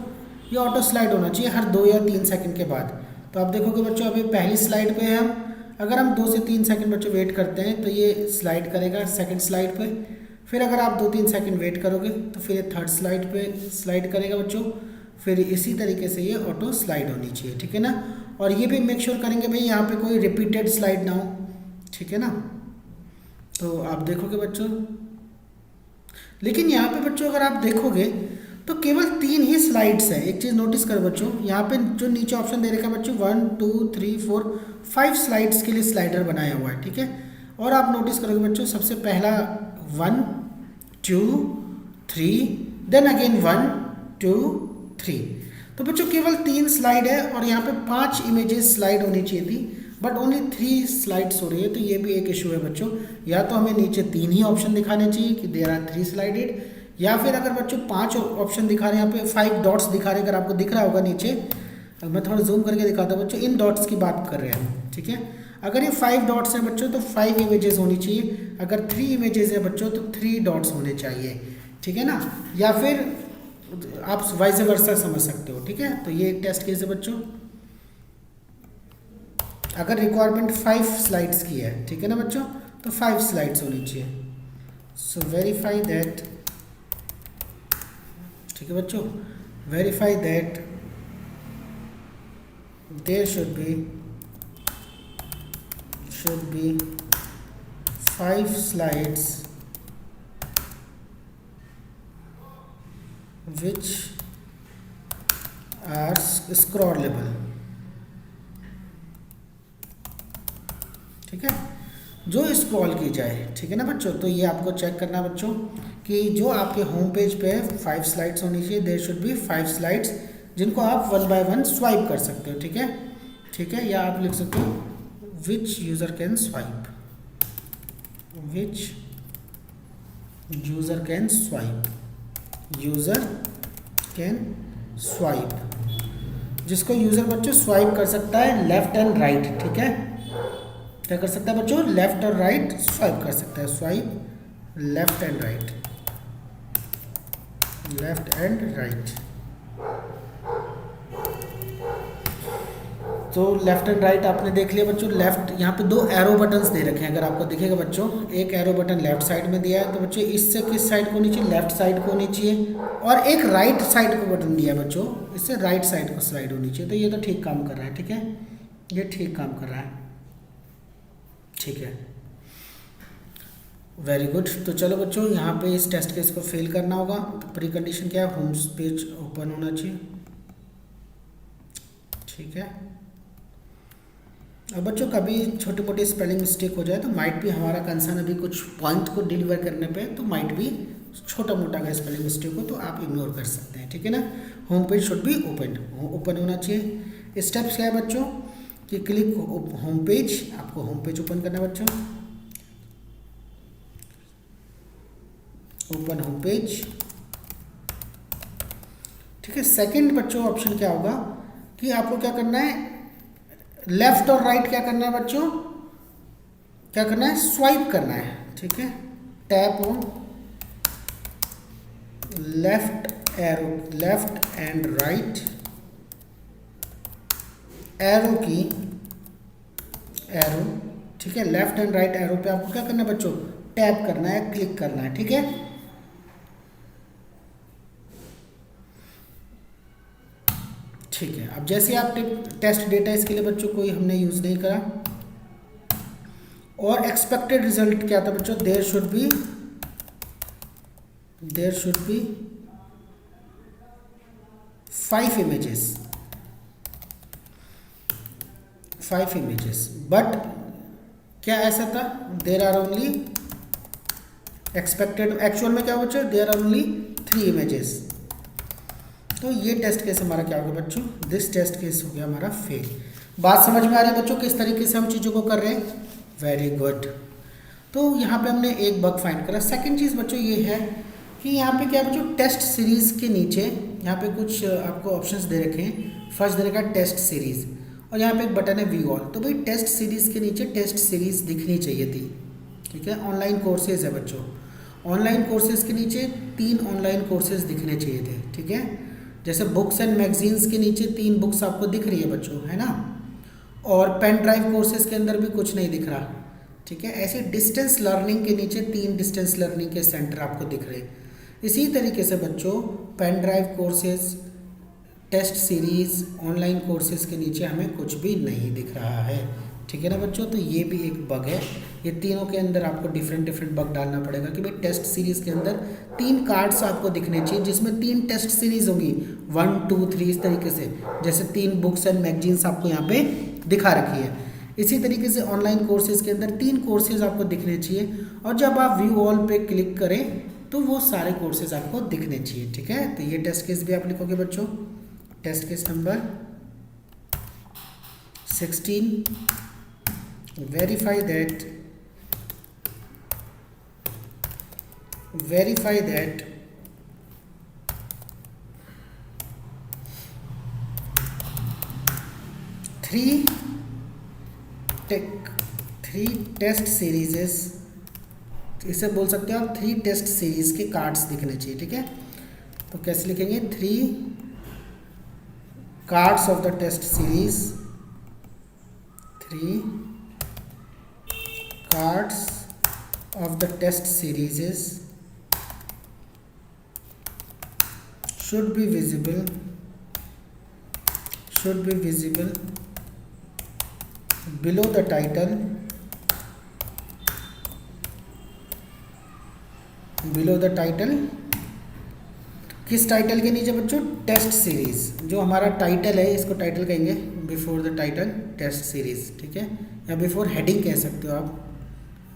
ये ऑटो स्लाइड होना चाहिए हर 2 या 3 सेकंड के बाद। तो आप देखोगे बच्चों, अभी पहली स्लाइड पे हम, अगर हम 2 से 3 सेकंड बच्चों वेट करते हैं तो ये स्लाइड करेगा सेकंड स्लाइड पे, फिर अगर आप 2-3 सेकंड वेट करोगे तो फिर ये थर्ड स्लाइड पे स्लाइड करेगा बच्चों, फिर इसी तरीके से ये ऑटो स्लाइड होनी चाहिए, ठीक है ना। और ये भी मेक श्योर करेंगे भाई यहाँ पे कोई रिपीटेड स्लाइड ना हो, ठीक है ना। तो आप देखोगे बच्चों, लेकिन यहाँ पे बच्चों अगर आप देखोगे तो केवल 3 ही स्लाइड्स है। एक चीज़ नोटिस करो बच्चों, यहाँ पे जो नीचे ऑप्शन दे रखा है बच्चों 1 2 3 4 5 स्लाइड्स के लिए स्लाइडर बनाया हुआ है, ठीक है। और आप नोटिस करोगे बच्चों, सबसे पहला 1 2 3, देन अगेन 1 2 3। तो बच्चों केवल 3 स्लाइड है, और यहाँ पे 5 इमेजेस स्लाइड होनी चाहिए थी, बट ओनली 3 स्लाइड्स हो रही है। तो ये भी एक इशू है बच्चों, या तो हमें नीचे 3 ही ऑप्शन दिखाने चाहिए कि देयर आर 3 स्लाइडेड, या फिर अगर बच्चों 5 ऑप्शन दिखा रहे हैं, यहाँ पे 5 डॉट्स दिखा रहे हैं, अगर आपको दिख रहा होगा नीचे, मैं थोड़ा जूम करके दिखाता हूँ बच्चों, इन डॉट्स की बात कर रहे हैं, ठीक है। अगर ये 5 डॉट्स हैं बच्चों तो 5 इमेजेस होनी चाहिए, अगर 3 इमेजेस है बच्चों तो 3 डॉट्स होने चाहिए, ठीक है ना। या फिर आप वाइस वर्सा समझ सकते हो, ठीक है। तो ये टेस्ट केस है बच्चों, अगर रिक्वायरमेंट 5 स्लाइड्स की है, ठीक है ना बच्चों, तो 5 स्लाइड्स होनी चाहिए। सो वेरीफाई दैट, ठीक है बच्चों, verify that there should be 5 slides which are scrollable, ठीक है, जो स्क्रॉल की जाए, ठीक है ना बच्चों। तो ये आपको चेक करना है बच्चों कि जो आपके होम पेज पे 5 स्लाइड्स होनी चाहिए, देयर शुड बी 5 स्लाइड्स जिनको आप 1 by 1 स्वाइप कर सकते हो, ठीक है, ठीक है। या आप लिख सकते हो which user can swipe, which user can swipe, user can swipe, जिसको यूज़र बच्चों स्वाइप कर सकता है लेफ्ट एंड राइट, ठीक है। क्या कर सकता है बच्चों, लेफ्ट और राइट स्वाइप कर सकता है, swipe left and right, left and right. तो लेफ्ट एंड राइट आपने देख लिया बच्चों। लेफ्ट, यहाँ पे 2 एरो बटन्स दे रखे हैं, अगर आपको दिखेगा बच्चों, एक एरो बटन लेफ्ट साइड में दिया है, तो बच्चों इससे किस साइड को होनी चाहिए, लेफ्ट साइड को होनी चाहिए, और एक राइट साइड को बटन दिया है बच्चों, इससे राइट साइड को स्लाइड होनी चाहिए। तो ये तो ठीक काम कर रहा है, ठीक है, ये ठीक काम कर रहा है, ठीक है, वेरी गुड। तो चलो बच्चों, यहाँ पे इस टेस्ट केस को फेल करना होगा, तो प्री कंडीशन क्या है, होम पेज ओपन होना चाहिए, ठीक है। अब बच्चों कभी छोटी मोटी स्पेलिंग मिस्टेक हो जाए तो माइट भी हमारा कंसर्न अभी कुछ पॉइंट को डिलीवर करने पे, तो माइट भी छोटा मोटा अगर स्पेलिंग मिस्टेक हो तो आप इग्नोर कर सकते हैं, ठीक है ना। Home page should be open होना चाहिए। स्टेप्स क्या है बच्चों कि क्लिक होम पेज, आपको होम पेज ओपन करना है बच्चों, ओपन होम पेज, ठीक है। सेकंड बच्चों ऑप्शन क्या होगा कि आपको क्या करना है, लेफ्ट और राइट क्या करना है बच्चों, क्या करना है, स्वाइप करना है, ठीक है। Tap on left arrow, left and right arrow की, एरो, ठीक है, लेफ्ट एंड राइट एरो पे आपको क्या करना है बच्चों, टैप करना है, क्लिक करना है, ठीक है। ठीक है, अब जैसे आप टेस्ट डेटा इसके लिए बच्चों कोई हमने यूज़ नहीं करा, और एक्सपेक्टेड रिजल्ट क्या था बच्चों, there should be 5 images, but क्या ऐसा था, there are only expected, actual में क्या बच्चों, देयर आर ओनली 3 images। तो ये टेस्ट केस हमारा क्या हो गया बच्चों, दिस टेस्ट केस हो गया हमारा फेल। बात समझ में आ रही है बच्चों किस तरीके से हम चीज़ों को कर रहे हैं, वेरी गुड। तो यहाँ पे हमने एक बग फाइंड करा। सेकंड चीज़ बच्चों ये है कि यहाँ पे क्या बच्चों, टेस्ट सीरीज़ के नीचे यहाँ पे कुछ आपको ऑप्शंस दे रखे हैं। फर्स्ट दे रखा है टेस्ट सीरीज़, और यहाँ पे एक बटन है व्यू ऑल। तो भाई टेस्ट सीरीज़ के नीचे टेस्ट सीरीज़ दिखनी चाहिए थी, ठीक है। ऑनलाइन कोर्सेज है बच्चों, ऑनलाइन कोर्सेज के नीचे 3 ऑनलाइन कोर्सेज दिखने चाहिए थे, ठीक है। जैसे बुक्स एंड मैगजीन्स के नीचे 3 बुक्स आपको दिख रही है बच्चों, है ना, और पेन ड्राइव कोर्सेज के अंदर भी कुछ नहीं दिख रहा, ठीक है। ऐसे डिस्टेंस लर्निंग के नीचे 3 डिस्टेंस लर्निंग के सेंटर आपको दिख रहे हैं। इसी तरीके से बच्चों pen drive courses, test series, online courses के नीचे हमें कुछ भी नहीं दिख रहा है, ठीक है ना बच्चों। तो ये भी एक बग है। ये तीनों के अंदर आपको डिफरेंट बग डालना पड़ेगा कि भाई टेस्ट सीरीज़ के अंदर 3 कार्ड्स आपको दिखने चाहिए जिसमें 3 टेस्ट सीरीज़ होगी, 1, 2, 3 इस तरीके से, जैसे 3 बुक्स एंड मैगजीन्स आपको यहाँ पे दिखा रखी है। इसी तरीके से ऑनलाइन कोर्सेज के अंदर 3 कोर्सेज आपको दिखने चाहिए, और जब आप व्यू ऑल पे क्लिक करें तो वो सारे कोर्सेज आपको दिखने चाहिए, ठीक है। तो ये टेस्ट केस भी आप लिखोगे बच्चों, test case number 16, verify that 3 test series, इसे बोल सकते हो आप 3 टेस्ट सीरीज के कार्ड्स दिखने चाहिए, ठीक है। तो कैसे लिखेंगे, 3 cards of the test series, 3 cards of the test series should be visible below the title, किस टाइटल के नीचे बच्चों, टेस्ट सीरीज। जो हमारा टाइटल है इसको टाइटल कहेंगे, before the title test series, ठीक है, या बिफोर हेडिंग कह सकते हो आप,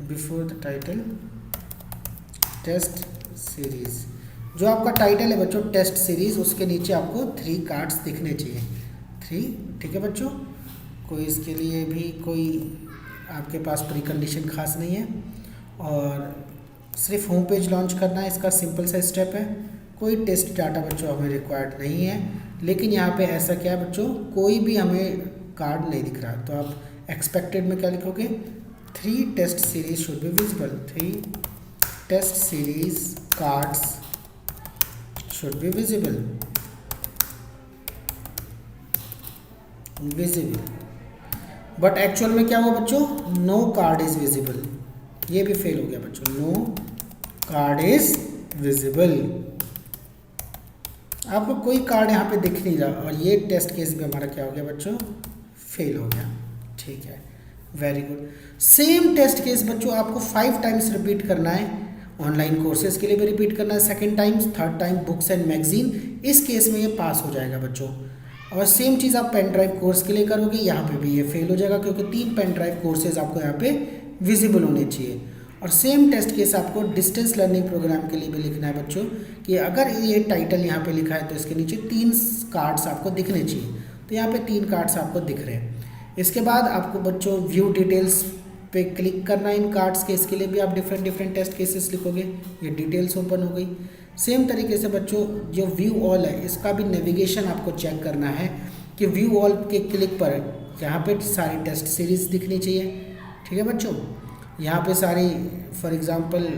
before the title test series. जो आपका टाइटल है बच्चों टेस्ट सीरीज, उसके नीचे आपको 3 कार्ड्स दिखने चाहिए, 3, ठीक है बच्चों। कोई इसके लिए भी कोई आपके पास प्री कंडीशन खास नहीं है, और सिर्फ होम पेज लॉन्च करना है, इसका सिंपल सा स्टेप है। कोई टेस्ट डाटा बच्चों हमें रिक्वायर्ड नहीं है, लेकिन यहाँ पे ऐसा क्या है बच्चों, कोई भी हमें कार्ड नहीं दिख रहा। तो आप एक्सपेक्टेड में क्या लिखोगे, 3 test series should be visible, 3 test series cards should be visible, but actual में क्या हुआ बच्चों, नो कार्ड इज विजिबल। ये भी फेल हो गया बच्चों, नो कार्ड इज विजिबल। आपको कोई कार्ड यहाँ पे दिख नहीं रहा, और ये टेस्ट केस भी हमारा क्या हो गया बच्चों, फेल हो गया, ठीक है, very good. Same test case बच्चों आपको 5 टाइम्स रिपीट करना है, ऑनलाइन कोर्सेज के लिए भी रिपीट करना है, second times, third time books and magazine, इस केस में ये पास हो जाएगा बच्चों। और सेम चीज़ आप पेन ड्राइव कोर्स के लिए करोगे, यहाँ पे भी ये फेल हो जाएगा, क्योंकि 3 पेन ड्राइव कोर्सेज आपको यहाँ पे विजिबल होने चाहिए। और सेम टेस्ट केस आपको डिस्टेंस लर्निंग प्रोग्राम के लिए भी लिखना है बच्चों, कि अगर ये टाइटल यहाँ पे लिखा है तो इसके नीचे 3 कार्ड्स आपको दिखने चाहिए। तो यहाँ पे 3 कार्ड्स आपको दिख रहे हैं। इसके बाद आपको बच्चों व्यू डिटेल्स पे क्लिक करना है इन कार्ड्स के, इसके लिए भी आप डिफरेंट टेस्ट केसेस लिखोगे, ये डिटेल्स ओपन हो गई। सेम तरीके से बच्चों जो व्यू ऑल है, इसका भी नेविगेशन आपको चेक करना है कि व्यू ऑल के क्लिक पर यहाँ पे सारी टेस्ट सीरीज दिखनी चाहिए, ठीक है बच्चों। यहाँ पे सारी फॉर एग्जांपल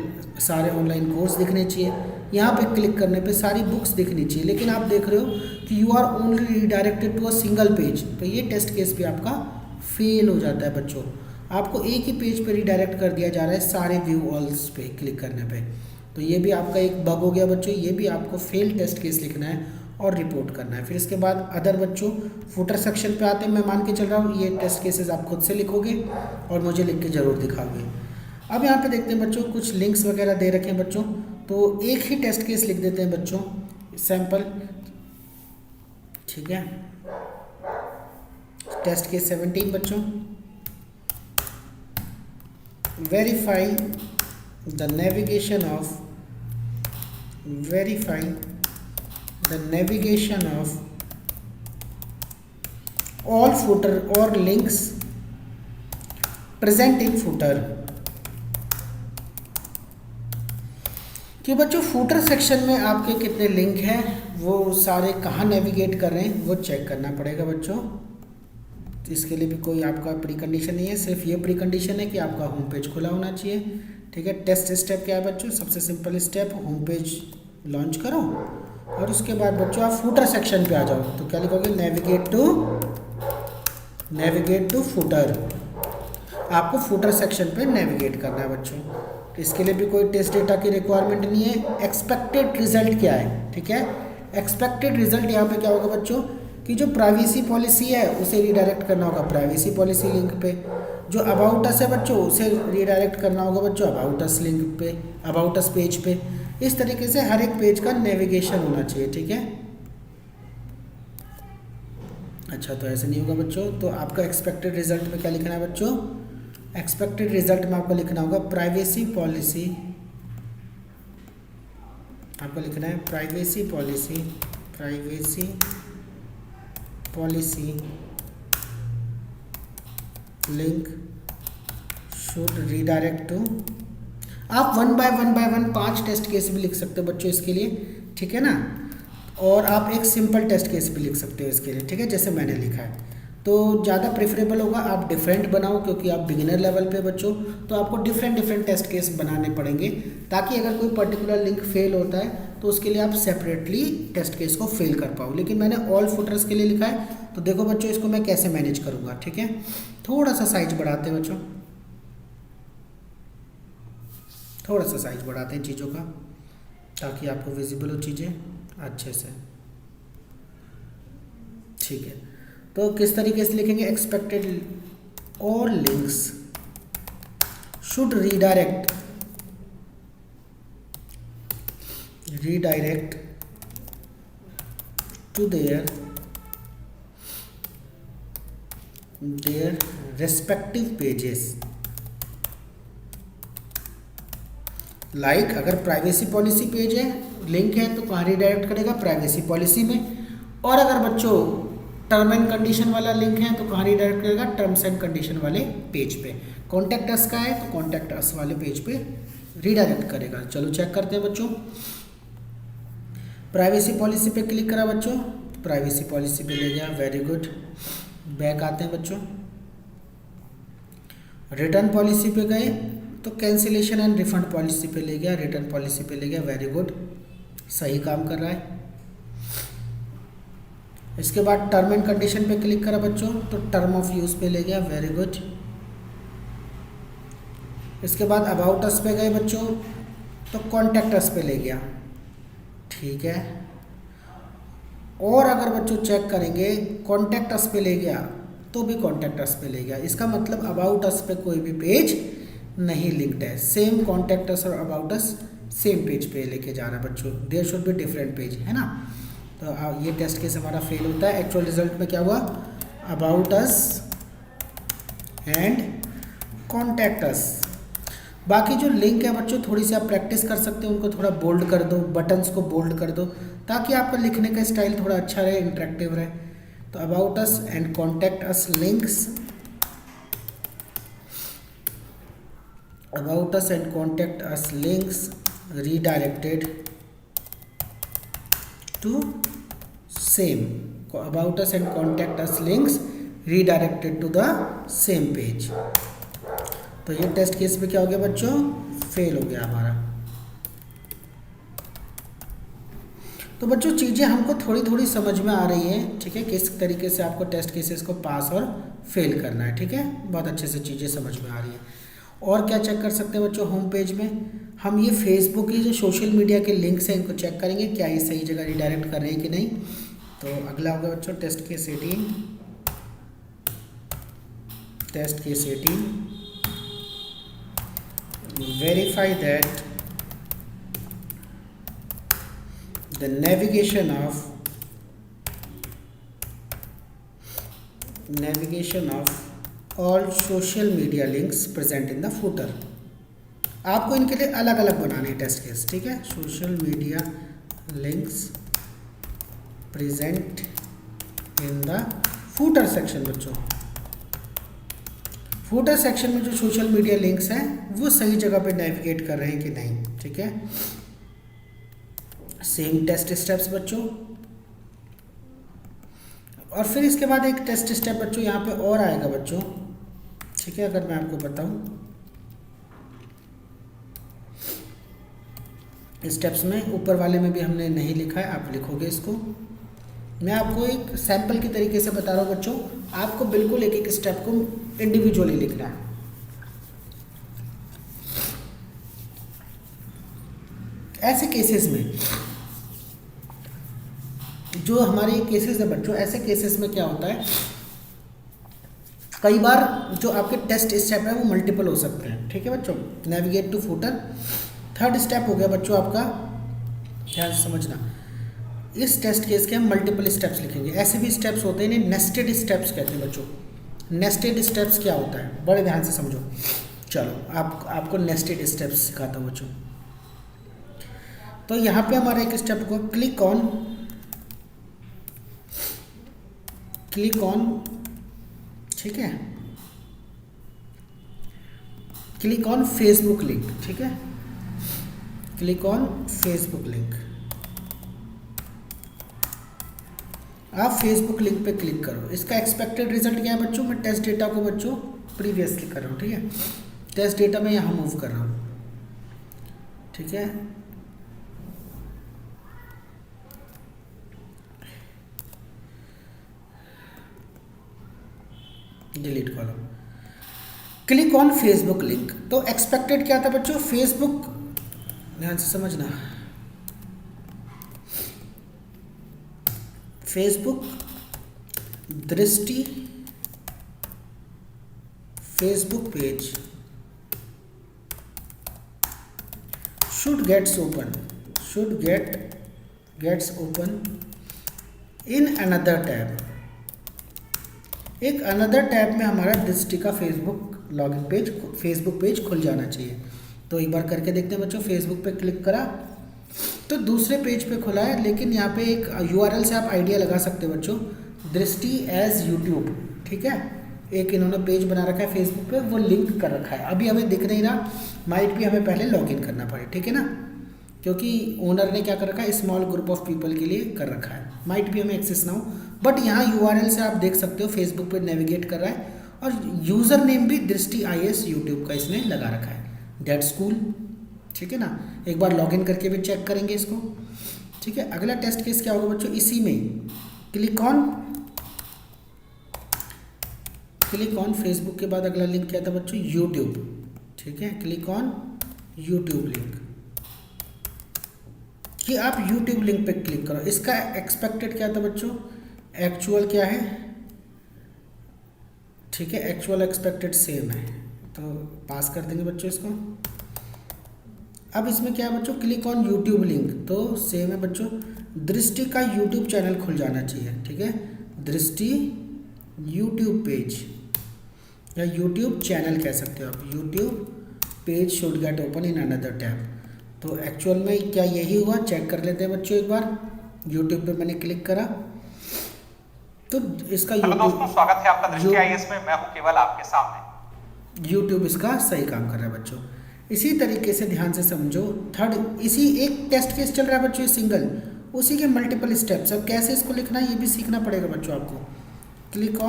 सारे ऑनलाइन कोर्स दिखने चाहिए, यहाँ पे क्लिक करने पे सारी बुक्स दिखनी चाहिए, लेकिन आप देख रहे हो कि you are only redirected to a single page. तो ये टेस्ट केस भी आपका फेल हो जाता है बच्चों, आपको एक ही पेज पे रिडायरेक्ट कर दिया जा रहा है सारे व्यू ऑल्स पे क्लिक करने पे। तो ये भी आपका एक बग हो गया बच्चों, ये भी आपको फेल टेस्ट केस लिखना है, और रिपोर्ट करना है। फिर इसके बाद अदर बच्चों फुटर सेक्शन पे आते हैं। मैं मान के चल रहा हूँ ये टेस्ट केसेस आप खुद से लिखोगे और मुझे लिख के ज़रूर दिखाओगे। अब यहाँ पे देखते हैं बच्चों, कुछ लिंक्स वगैरह दे रखे हैं बच्चों, तो एक ही टेस्ट केस लिख देते हैं बच्चों, सैंपल, ठीक है। टेस्ट केस 17 बच्चों, verify the navigation of all footer or links present in footer। कि बच्चों फूटर सेक्शन में आपके कितने लिंक हैं, वो सारे कहाँ नेविगेट कर रहे हैं वो चेक करना पड़ेगा बच्चों। इसके लिए भी कोई आपका प्री कंडीशन नहीं है, सिर्फ ये प्री कंडीशन है कि आपका होम पेज खुला होना चाहिए, ठीक है। टेस्ट स्टेप क्या है बच्चों, सबसे simple step, home page launch करो और उसके बाद बच्चों आप फूटर सेक्शन पे आ जाओ। तो क्या लिखोगे, नेविगेट टू फूटर। आपको फूटर सेक्शन पे नेविगेट करना है बच्चों। इसके लिए भी कोई टेस्ट डेटा की रिक्वायरमेंट नहीं है। एक्सपेक्टेड रिजल्ट क्या है, ठीक है। एक्सपेक्टेड रिजल्ट यहाँ पे क्या होगा बच्चों कि जो प्राइवेसी पॉलिसी है उसे रिडायरेक्ट करना होगा प्राइवेसी पॉलिसी लिंक पे। जो अबाउट अस है बच्चों उसे रिडायरेक्ट करना होगा बच्चों अबाउट अस लिंक पे, अबाउट अस पेज पे। इस तरीके से हर एक पेज का नेविगेशन होना चाहिए, ठीक है। अच्छा, तो ऐसे नहीं होगा बच्चों। तो आपका एक्सपेक्टेड रिजल्ट में क्या लिखना है बच्चों, एक्सपेक्टेड रिजल्ट में आपको लिखना होगा प्राइवेसी पॉलिसी, आपको लिखना है privacy policy link should redirect to. आप 1 बाय 1 5 टेस्ट केस भी लिख सकते हो बच्चों इसके लिए, ठीक है ना। और आप एक सिंपल टेस्ट केस भी लिख सकते हो इसके लिए, ठीक है, जैसे मैंने लिखा है। तो ज़्यादा प्रेफरेबल होगा आप डिफरेंट बनाओ, क्योंकि आप बिगिनर लेवल पे बच्चों, तो आपको डिफरेंट टेस्ट केस बनाने पड़ेंगे, ताकि अगर कोई पर्टिकुलर लिंक फेल होता है तो उसके लिए आप सेपरेटली टेस्ट केस को फेल कर पाओ। लेकिन मैंने ऑल फुटर्स के लिए लिखा है, तो देखो बच्चों इसको मैं कैसे मैनेज करूँगा, ठीक है। थोड़ा सा साइज बढ़ाते हैं बच्चों, थोड़ा सा साइज बढ़ाते हैं चीज़ों का, ताकि आपको विजिबल हो चीज़ें अच्छे से, ठीक है। तो किस तरीके से लिखेंगे, expected all links should redirect to their respective pages. Like अगर प्राइवेसी पॉलिसी पेज है, लिंक है, तो कहाँ रीडायरेक्ट करेगा, प्राइवेसी पॉलिसी में। और अगर बच्चों टर्म एंड कंडीशन वाला लिंक है तो कहाँ रीडायरेक्ट करेगा, टर्म्स एंड कंडीशन वाले पेज पे। कॉन्टैक्ट अस का है तो कॉन्टैक्ट अस वाले पेज पे रीडायरेक्ट करेगा। चलो चेक करते हैं बच्चों। प्राइवेसी पॉलिसी पे क्लिक करा बच्चों, प्राइवेसी पॉलिसी पे ले गया, वेरी गुड। बैक आते हैं बच्चों, रिटर्न पॉलिसी पे गए तो कैंसिलेशन एंड रिफंड पॉलिसी पे ले गया, रिटर्न पॉलिसी पे ले गया, वेरी गुड, सही काम कर रहा है। इसके बाद टर्म एंड कंडीशन पे क्लिक करा बच्चों तो टर्म ऑफ यूज़ पे ले गया, वेरी गुड। इसके बाद अबाउट अस पे गए बच्चों तो कॉन्टैक्ट अस पे ले गया, ठीक है। और अगर बच्चों चेक करेंगे कॉन्टैक्ट अस पे ले गया तो भी कॉन्टैक्ट अस पे ले गया। इसका मतलब अबाउट अस पे कोई भी पेज नहीं लिंक्ड है। सेम कॉन्टैक्ट अस और अबाउट अस सेम पेज पे लेके जा रहा है बच्चों, there should be different page, है ना। तो ये टेस्ट केस हमारा फेल होता है। एक्चुअल रिजल्ट में क्या हुआ, about us and contact us. बाकी जो लिंक है बच्चों थोड़ी सी आप प्रैक्टिस कर सकते हो, उनको thोड़ा बोल्ड कर दो, बटन्स को बोल्ड कर दो, ताकि आपका लिखने का स्टाइल थोड़ा अच्छा रहे, इंटरेक्टिव रहे। तो about us and contact us links, about us and contact us links redirected to same, about us and contact us links redirected to the same page। तो ये टेस्ट केस में क्या हो गया बच्चों, फेल हो गया हमारा। तो बच्चों चीज़ें हमको थोड़ी थोड़ी समझ में आ रही है, ठीक है, किस तरीके से आपको टेस्ट केसेस को पास और फेल करना है, ठीक है, बहुत अच्छे से चीज़ें समझ में आ रही है। और क्या चेक कर सकते हैं बच्चों होम पेज में? हम ये फेसबुक की जो सोशल मीडिया के लिंक्स हैं इनको चेक करेंगे क्या ये सही जगह रिडायरेक्ट कर रहे हैं कि नहीं। तो अगला होगा बच्चों test case 18। Test case 18, verify that the navigation of all social media links present in the footer। आपको इनके लिए अलग अलग बनाने हैं टेस्ट केस, ठीक है। Social media links present in the footer section. बच्चों फूटर सेक्शन में जो सोशल मीडिया लिंक्स हैं वो सही जगह पे नेविगेट कर रहे हैं कि नहीं, ठीक है। सेम टेस्ट स्टेप्स बच्चों, और फिर इसके बाद एक टेस्ट स्टेप बच्चों यहाँ पे और आएगा बच्चों, ठीक है। अगर मैं आपको बताऊं स्टेप्स में ऊपर वाले में भी हमने नहीं लिखा है, आप लिखोगे इसको। मैं आपको एक सैंपल के तरीके से बता रहा हूँ बच्चों, आपको बिल्कुल एक एक स्टेप को इंडिविजुअली लिखना है। ऐसे केसेस में जो हमारे केसेस है बच्चों, ऐसे केसेस में क्या होता है, कई बार जो आपके टेस्ट स्टेप है वो मल्टीपल हो सकते हैं, ठीक है बच्चों। Navigate to footer third step हो गया बच्चों आपका, ध्यान से समझना। इस टेस्ट केस के हम मल्टीपल स्टेप्स लिखेंगे। ऐसे भी स्टेप्स होते हैं, इन्हें नेस्टेड स्टेप्स कहते हैं बच्चों। नेस्टेड स्टेप्स क्या होता है, बड़े ध्यान से समझो। चलो आपको नेस्टेड स्टेप्स सिखाता हूँ बच्चों। तो यहाँ पे हमारा एक स्टेप को क्लिक ऑन, ठीक है, क्लिक ऑन फेसबुक लिंक, ठीक है, क्लिक ऑन फेसबुक लिंक। आप फेसबुक लिंक पे क्लिक करो। इसका एक्सपेक्टेड रिजल्ट क्या है बच्चों? मैं टेस्ट डेटा को बच्चों प्रीवियसली कर रहा हूँ, ठीक है। टेस्ट डेटा में यहाँ मूव कर रहा हूँ, ठीक है। Delete column, click on Facebook link. तो एक्सपेक्टेड क्या था बच्चों? फेसबुक, ध्यान से समझना, फेसबुक दृष्टि Facebook page gets open in another tab. एक अनदर टैब में हमारा दृष्टि का फेसबुक पेज खुल जाना चाहिए। तो एक बार करके देखते हैं बच्चों। फेसबुक पे क्लिक करा तो दूसरे पेज पे खुला है, लेकिन यहाँ पे एक URL से आप आइडिया लगा सकते हो बच्चों, दृष्टि एज यूट्यूब, ठीक है। एक इन्होंने पेज बना रखा है फेसबुक पे, वो लिंक कर रखा है। अभी हमें दिख नहीं रहा, माइट भी हमें पहले लॉगिन करना पड़े, ठीक है ना, क्योंकि ओनर ने क्या कर रखा है, स्मॉल ग्रुप ऑफ पीपल के लिए कर रखा है। माइट भी हमें एक्सेस ना हो, बट यहाँ URL से आप देख सकते हो फेसबुक पे नेविगेट कर रहा है, और यूज़र नेम भी दृष्टि IS यूट्यूब का इसने लगा रखा है, दैट्स कूल, ठीक है ना। एक बार लॉगिन करके भी चेक करेंगे इसको, ठीक है। अगला टेस्ट केस क्या होगा बच्चों? इसी में क्लिक ऑन फेसबुक के बाद अगला लिंक क्या था बच्चों? यूट्यूब, ठीक है। क्लिक ऑन यूट्यूब लिंक, कि आप यूट्यूब लिंक पे क्लिक करो। इसका एक्सपेक्टेड क्या था बच्चों? एक्चुअल क्या है, ठीक है, एक्चुअल एक्सपेक्टेड सेम है, तो पास कर देंगे बच्चों इसको। अब इसमें क्या है बच्चों? क्लिक ऑन यूट्यूब लिंक, तो सेम है बच्चों, दृष्टि का यूट्यूब चैनल खुल जाना चाहिए, ठीक है। दृष्टि यूट्यूब पेज या यूट्यूब चैनल कह सकते हो आप, YouTube page should get open in another tab. तो एक्चुअल में क्या यही हुआ? चेक कर लेते हैं बच्चों एक बार। यूट्यूब पे मैंने क्लिक करा तो इसका दोस्तों स्वागत है आपका दृष्टि IS में, मैं हूं केवल आपके सामने। यूट्यूब इसका सही काम कर रहा है बच्चों। इसी तरीके से ध्यान से समझो। थर्ड, इसी एक टेस्ट केस चल रहा है बच्चों, सिंगल, उसी के मल्टीपल स्टेप्स। अब कैसे इसको लिखना है ये भी सीखना पड़ेगा बच्चों आपको। क्लिक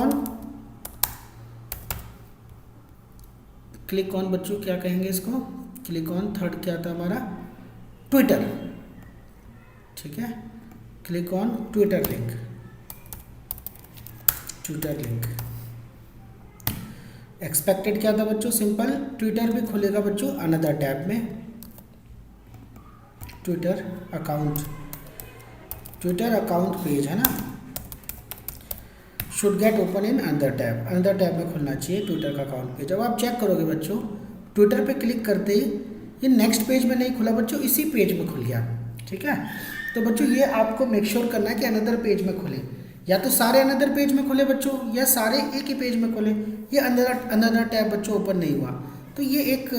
ऑन बच्चों क्या कहेंगे इसको? क्लिक ऑन, थर्ड क्या था हमारा? ट्विटर, ठीक है। Click on Twitter link. Expected क्या था बच्चों, सिंपल, ट्विटर भी खुलेगा बच्चों अनदर टैब में, ट्विटर अकाउंट पेज है ना, should get open in another tab में खुलना चाहिए ट्विटर का अकाउंट पेज। अब आप चेक करोगे बच्चों, ट्विटर पे क्लिक करते ही ये नेक्स्ट पेज में नहीं खुला बच्चों, इसी पेज में खुल गया, ठीक है। तो बच्चों ये आपको मेक श्योर करना है कि अनदर पेज में खुले, या तो सारे अनदर पेज में खुले बच्चों, या सारे एक ही पेज में खुले, ये अनदर टैब बच्चों ओपन नहीं हुआ। तो ये एक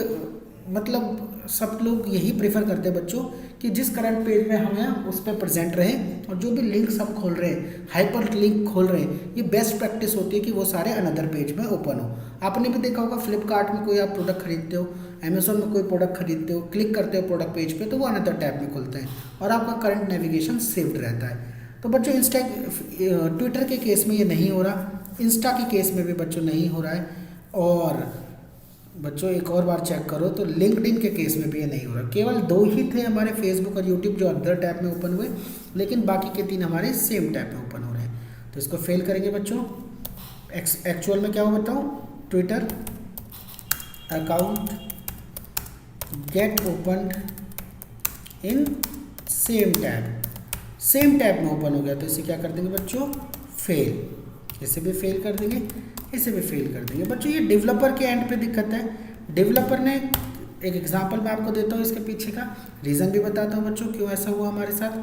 मतलब सब लोग यही प्रेफर करते हैं बच्चों कि जिस करंट पेज में हम हैं उस पर प्रेजेंट रहें, और जो भी लिंक्स हम खोल रहे हैं, हाइपर लिंक खोल रहे हैं, ये बेस्ट प्रैक्टिस होती है कि वो सारे अनदर पेज में ओपन हो। आपने भी देखा होगा फ्लिपकार्ट में कोई आप प्रोडक्ट खरीदते हो, अमेजोन में कोई प्रोडक्ट खरीदते हो, क्लिक करते हो प्रोडक्ट पेज पे तो वो अनदर टैब में खुलते हैं और आपका करंट नेविगेशन सेव्ड रहता है। तो बच्चों ट्विटर के केस में ये नहीं हो रहा, इंस्टा के केस में भी बच्चों नहीं हो रहा है, और बच्चों एक और बार चेक करो तो लिंक्डइन के केस में भी ये नहीं हो रहा। केवल 2 ही थे हमारे फेसबुक और यूट्यूब जो अदर टैब में ओपन हुए, लेकिन बाकी के 3 हमारे सेम टैब में ओपन हो रहे हैं। तो इसको फेल करेंगे बच्चों। एक्चुअल में क्या हो बताऊँ, Twitter account get open in same tab में ओपन हो गया, तो इसे क्या कर देंगे बच्चों, फेल। इसे भी फेल कर देंगे, इसे भी फेल कर देंगे। बच्चों ये डेवलपर के एंड पे दिक्कत है। डेवलपर ने एक एग्जांपल मैं आपको देता हूँ, इसके पीछे का रीज़न भी बताता हूँ बच्चों क्यों ऐसा हुआ हमारे साथ।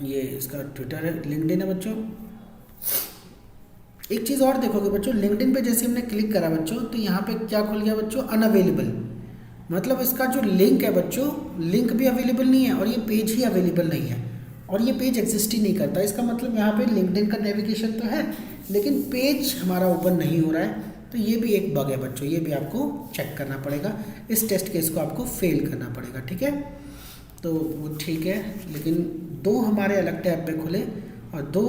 ये इसका ट्विटर है, लिंक्डइन है बच्चों। एक चीज़ और देखोगे बच्चों, लिंक्डइन पे जैसे हमने क्लिक करा बच्चों तो यहाँ पे क्या खुल गया बच्चों, अनअवेलेबल। मतलब इसका जो लिंक है बच्चों, लिंक भी अवेलेबल नहीं है और ये पेज ही अवेलेबल नहीं है, और ये पेज एग्जिस्ट ही नहीं करता। इसका मतलब यहाँ पे लिंक्डइन का नेविगेशन तो है लेकिन पेज हमारा ओपन नहीं हो रहा है। तो ये भी एक बग है बच्चों, ये भी आपको चेक करना पड़ेगा, इस टेस्ट केस को आपको फेल करना पड़ेगा, ठीक है। तो वो ठीक है, लेकिन 2 हमारे अलग टैब पे खुले और 2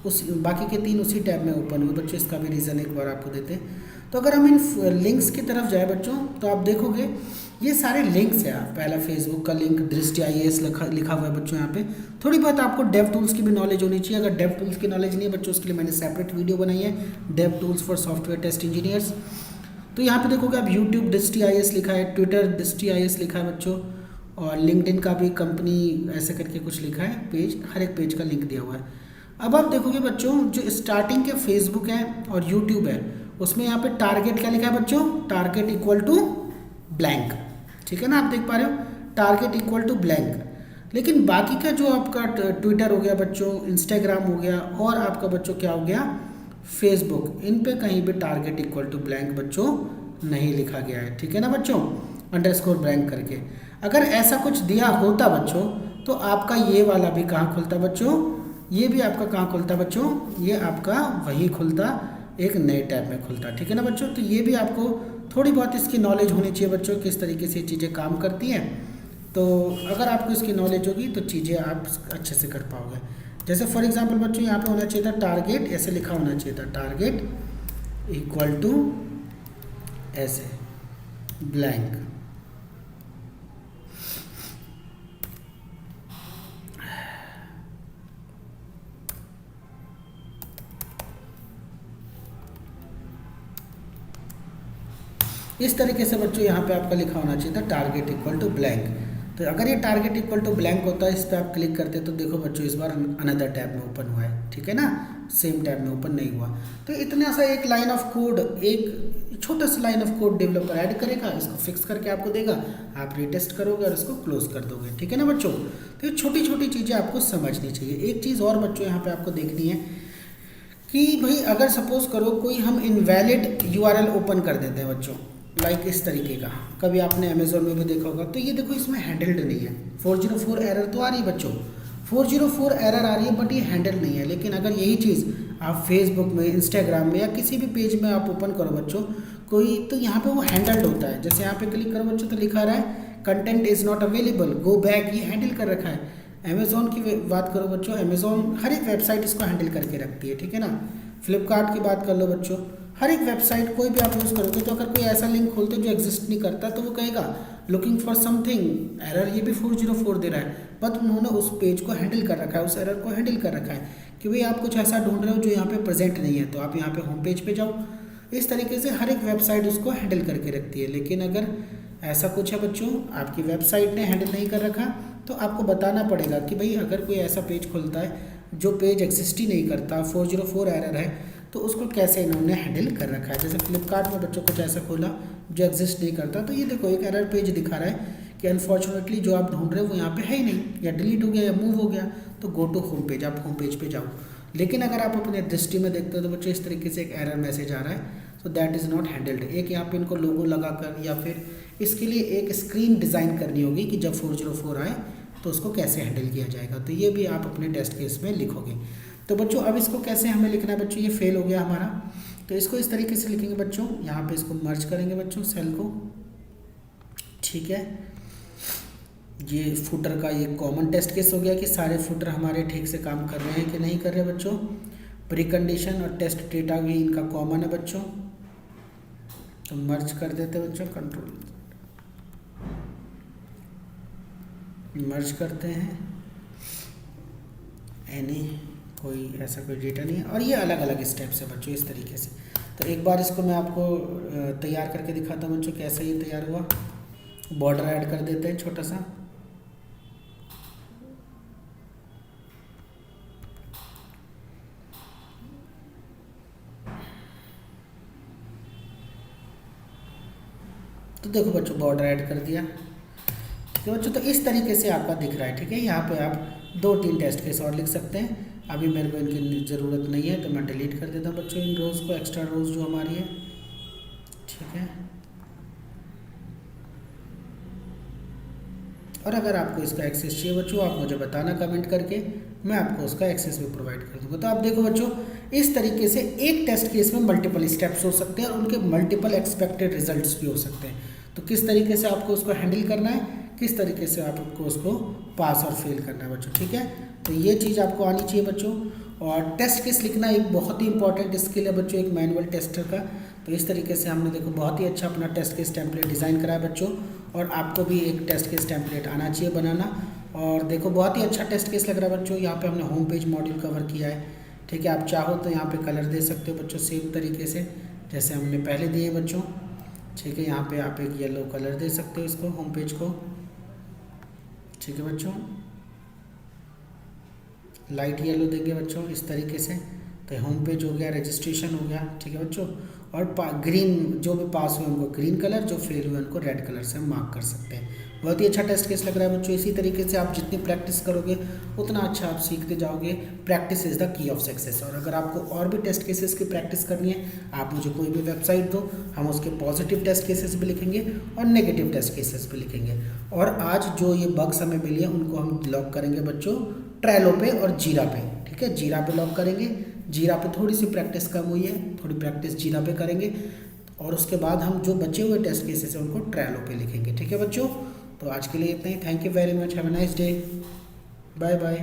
बाकी के 3 उसी टैब में ओपन हुए बच्चों। इसका भी रीज़न एक बार आपको देते हैं। तो अगर हम इन लिंक्स की तरफ जाए बच्चों तो आप देखोगे ये सारे लिंक्स हैं। पहला फेसबुक का लिंक दृष्टि IAS लिखा हुआ है बच्चों। यहाँ पे थोड़ी बहुत आपको डेव टूल्स की भी नॉलेज होनी चाहिए। अगर डेव टूल्स की नॉलेज नहीं है बच्चों, उसके लिए मैंने सेपरेट वीडियो बनाई है, dev tools for software test engineers. तो यहाँ पे देखोगे आप यूट्यूब दृष्टि IAS लिखा है, ट्विटर दृष्टि IAS लिखा है बच्चों, और लिंक्डइन का भी कंपनी ऐसे करके कुछ लिखा है पेज, हर एक पेज का लिंक दिया हुआ है। अब आप देखोगे बच्चों जो स्टार्टिंग के फेसबुक है और यूट्यूब है उसमें यहाँ पे टारगेट क्या लिखा है बच्चों, टारगेट इक्वल टू ब्लैंक, ठीक है ना, आप देख पा रहे हो, टारगेट इक्वल टू ब्लैंक। लेकिन बाकी का जो आपका ट्विटर हो गया बच्चों, इंस्टाग्राम हो गया और आपका बच्चों क्या हो गया फेसबुक, इन पे कहीं भी टारगेट इक्वल टू ब्लैंक बच्चों नहीं लिखा गया है, ठीक है ना बच्चों, अंडरस्कोर ब्लैंक करके। अगर ऐसा कुछ दिया होता बच्चों तो आपका ये वाला भी कहाँ खुलता बच्चों, ये भी आपका कहाँ खुलता बच्चों, ये आपका वही खुलता, एक नए टैब में खुलता, ठीक है ना बच्चों। तो ये भी आपको थोड़ी बहुत इसकी नॉलेज होनी चाहिए बच्चों, किस तरीके से चीज़ें काम करती हैं। तो अगर आपको इसकी नॉलेज होगी तो चीज़ें आप अच्छे से कर पाओगे। जैसे फॉर एग्जांपल बच्चों यहाँ पे होना चाहिए था टारगेट, ऐसे लिखा होना चाहिए था, टारगेट इक्वल टू ऐसे ब्लैंक। इस तरीके से बच्चों यहाँ पे आपका लिखा होना चाहिए था टारगेट इक्वल टू ब्लैंक। तो अगर ये टारगेट इक्वल टू ब्लैंक होता है, इस पर आप क्लिक करते तो देखो बच्चों इस बार अनदर टैब में ओपन हुआ है, ठीक है ना, सेम टैब में ओपन नहीं हुआ। तो इतना सा एक लाइन ऑफ कोड, एक छोटा सा line of code developer add करेगा, इसको फिक्स करके आपको देगा, आप रीटेस्ट करोगे और इसको क्लोज कर दोगे, ठीक है ना बच्चों। तो ये छोटी छोटी चीज़ें आपको समझनी चाहिए। एक चीज़ और बच्चों यहाँ पे आपको देखनी है कि भाई अगर सपोज करो कोई हम इनवैलिड URL ओपन कर देते हैं बच्चों, लाइक इस तरीके का, कभी आपने अमेजोन में भी देखा होगा। तो ये देखो इसमें हैंडल्ड नहीं है, 404 एरर तो आ रही है बच्चों, 404 एरर आ रही है, बट ये हैंडल नहीं है। लेकिन अगर यही चीज़ आप फेसबुक में, इंस्टाग्राम में या किसी भी पेज में आप ओपन करो बच्चों कोई, तो यहाँ पे वो हैंडल्ड होता है। जैसे यहाँ पे क्लिक करो बच्चों तो लिखा रहा है content is not available, go back, ये हैंडल कर रखा है। अमेजोन की बात करो बच्चों, अमेजोन हर एक वेबसाइट इसको हैंडल करके रखती है, ठीक है ना। फ्लिपकार्ट की बात कर लो बच्चों, हर एक वेबसाइट कोई भी आप यूज़ करोगे तो अगर कोई ऐसा लिंक खोलते जो एग्जिस्ट नहीं करता तो वो कहेगा लुकिंग फॉर समथिंग एरर, ये भी 404 दे रहा है, बट उन्होंने उस पेज को हैंडल कर रखा है, उस एरर को हैंडल कर रखा है। कि भाई आप कुछ ऐसा ढूंढ रहे हो जो यहाँ पे प्रेजेंट नहीं है, तो आप यहाँ पे होम पेज पे जाओ। इस तरीके से हर एक वेबसाइट उसको हैंडल करके रखती है। लेकिन अगर ऐसा कुछ है बच्चों, आपकी वेबसाइट ने हैंडल नहीं कर रखा, तो आपको बताना पड़ेगा कि भाई अगर कोई ऐसा पेज खुलता है जो पेज एग्जिस्ट ही नहीं करता, 404 एरर है, तो उसको कैसे इन्होंने हैंडल कर रखा है। जैसे फ्लिपकार्ट में बच्चों कुछ ऐसा खोला जो एग्जिस्ट नहीं करता, तो ये देखो एक एरर पेज दिखा रहा है कि अनफॉर्चुनेटली जो आप ढूंढ रहे हो वो यहाँ पे है ही नहीं, या डिलीट हो गया या मूव हो गया, तो गो टू होम पेज, आप होम पेज पे जाओ। लेकिन अगर आप अपने दृष्टि में देखते हो तो बच्चों इस तरीके से एक एरर मैसेज आ रहा है, so that is not handled. एक यहाँ पे इनको लोगो लगा कर या फिर इसके लिए एक स्क्रीन डिज़ाइन करनी होगी कि जब 404 आए तो उसको कैसे हैंडल किया जाएगा। तो ये भी आप अपने टेस्ट केस में लिखोगे। तो बच्चों अब इसको कैसे हमें लिखना है बच्चों, ये फेल हो गया हमारा, तो इसको इस तरीके से लिखेंगे बच्चों। यहाँ पे इसको मर्ज करेंगे बच्चों सेल को, ठीक है। ये फुटर का ये कॉमन टेस्ट केस हो गया कि सारे फुटर हमारे ठीक से काम कर रहे हैं कि नहीं कर रहे बच्चों। प्री कंडीशन और टेस्ट डेटा भी इनका कॉमन है बच्चों, तो मर्ज कर देते हैं बच्चों, कंट्रोल मर्ज करते हैं। एनी कोई ऐसा कोई डेटा नहीं है, और ये अलग अलग स्टेप्स है बच्चों इस तरीके से। तो एक बार इसको मैं आपको तैयार करके दिखाता हूँ बच्चों कैसे ये तैयार हुआ। बॉर्डर ऐड कर देते हैं छोटा सा, तो देखो बच्चों बॉर्डर ऐड कर दिया, ठीक है बच्चों। तो इस तरीके से आपका दिख रहा है, ठीक है। यहाँ पे आप 2-3 टेस्ट केस और लिख सकते हैं। अभी मेरे को इनकी ज़रूरत नहीं है तो मैं डिलीट कर देता हूँ बच्चों इन रोज़ को, एक्स्ट्रा रोज़ जो हमारी है, ठीक है। और अगर आपको इसका एक्सेस चाहिए बच्चों, आप मुझे बताना कमेंट करके, मैं आपको उसका एक्सेस भी प्रोवाइड कर दूँगा। तो आप देखो बच्चों इस तरीके से एक टेस्ट केस में मल्टीपल स्टेप्स हो सकते हैं और उनके मल्टीपल एक्सपेक्टेड रिजल्ट्स भी हो सकते हैं। तो किस तरीके से आपको उसको हैंडल करना है, किस तरीके से आपको उसको पास और फेल करना है बच्चों, ठीक है। तो ये चीज़ आपको आनी चाहिए बच्चों। और टेस्ट केस लिखना एक बहुत ही इंपॉर्टेंट स्किल है बच्चों एक मैनुअल टेस्टर का। तो इस तरीके से हमने देखो बहुत ही अच्छा अपना टेस्ट केस टेम्पलेट डिज़ाइन करा है बच्चों, और आपको भी एक टेस्ट केस टेम्पलेट आना चाहिए बनाना। और देखो बहुत ही अच्छा टेस्ट केस लग रहा है बच्चों। यहाँ पे हमने होम पेज मॉड्यूल कवर किया है, ठीक है। आप चाहो तो यहाँ पे कलर दे सकते हो बच्चों सेम तरीके से जैसे हमने पहले दिए बच्चों, ठीक है। यहाँ पे आप एक येलो कलर दे सकते हो इसको, होम पेज को, ठीक है बच्चों। लाइट येलो देंगे बच्चों इस तरीके से। तो होम पेज हो गया, रजिस्ट्रेशन हो गया, ठीक है बच्चों। और ग्रीन जो भी पास हुए उनको ग्रीन कलर, जो फेल हुए उनको रेड कलर से मार्क कर सकते हैं। बहुत ही अच्छा टेस्ट केस लग रहा है बच्चों। इसी तरीके से आप जितनी प्रैक्टिस करोगे उतना अच्छा आप सीखते जाओगे। Practice is the key of success. और अगर आपको और भी टेस्ट केसेस की प्रैक्टिस करनी है, आप मुझे कोई भी वेबसाइट दो, हम उसके पॉजिटिव टेस्ट केसेस भी लिखेंगे और नेगेटिव टेस्ट केसेस भी लिखेंगे। और आज जो ये बग्स हमें मिली है उनको हम लॉक करेंगे बच्चों ट्रेलो पे और जीरा पे, ठीक है। जीरा पे लॉक करेंगे, जीरा पे थोड़ी सी प्रैक्टिस कम हुई है, थोड़ी प्रैक्टिस जीरा पे करेंगे, और उसके बाद हम जो बचे हुए टेस्ट केसेस हैं उनको ट्रेलो पे लिखेंगे, ठीक है बच्चों। तो आज के लिए इतना ही। Thank you very much, have a nice day, bye bye.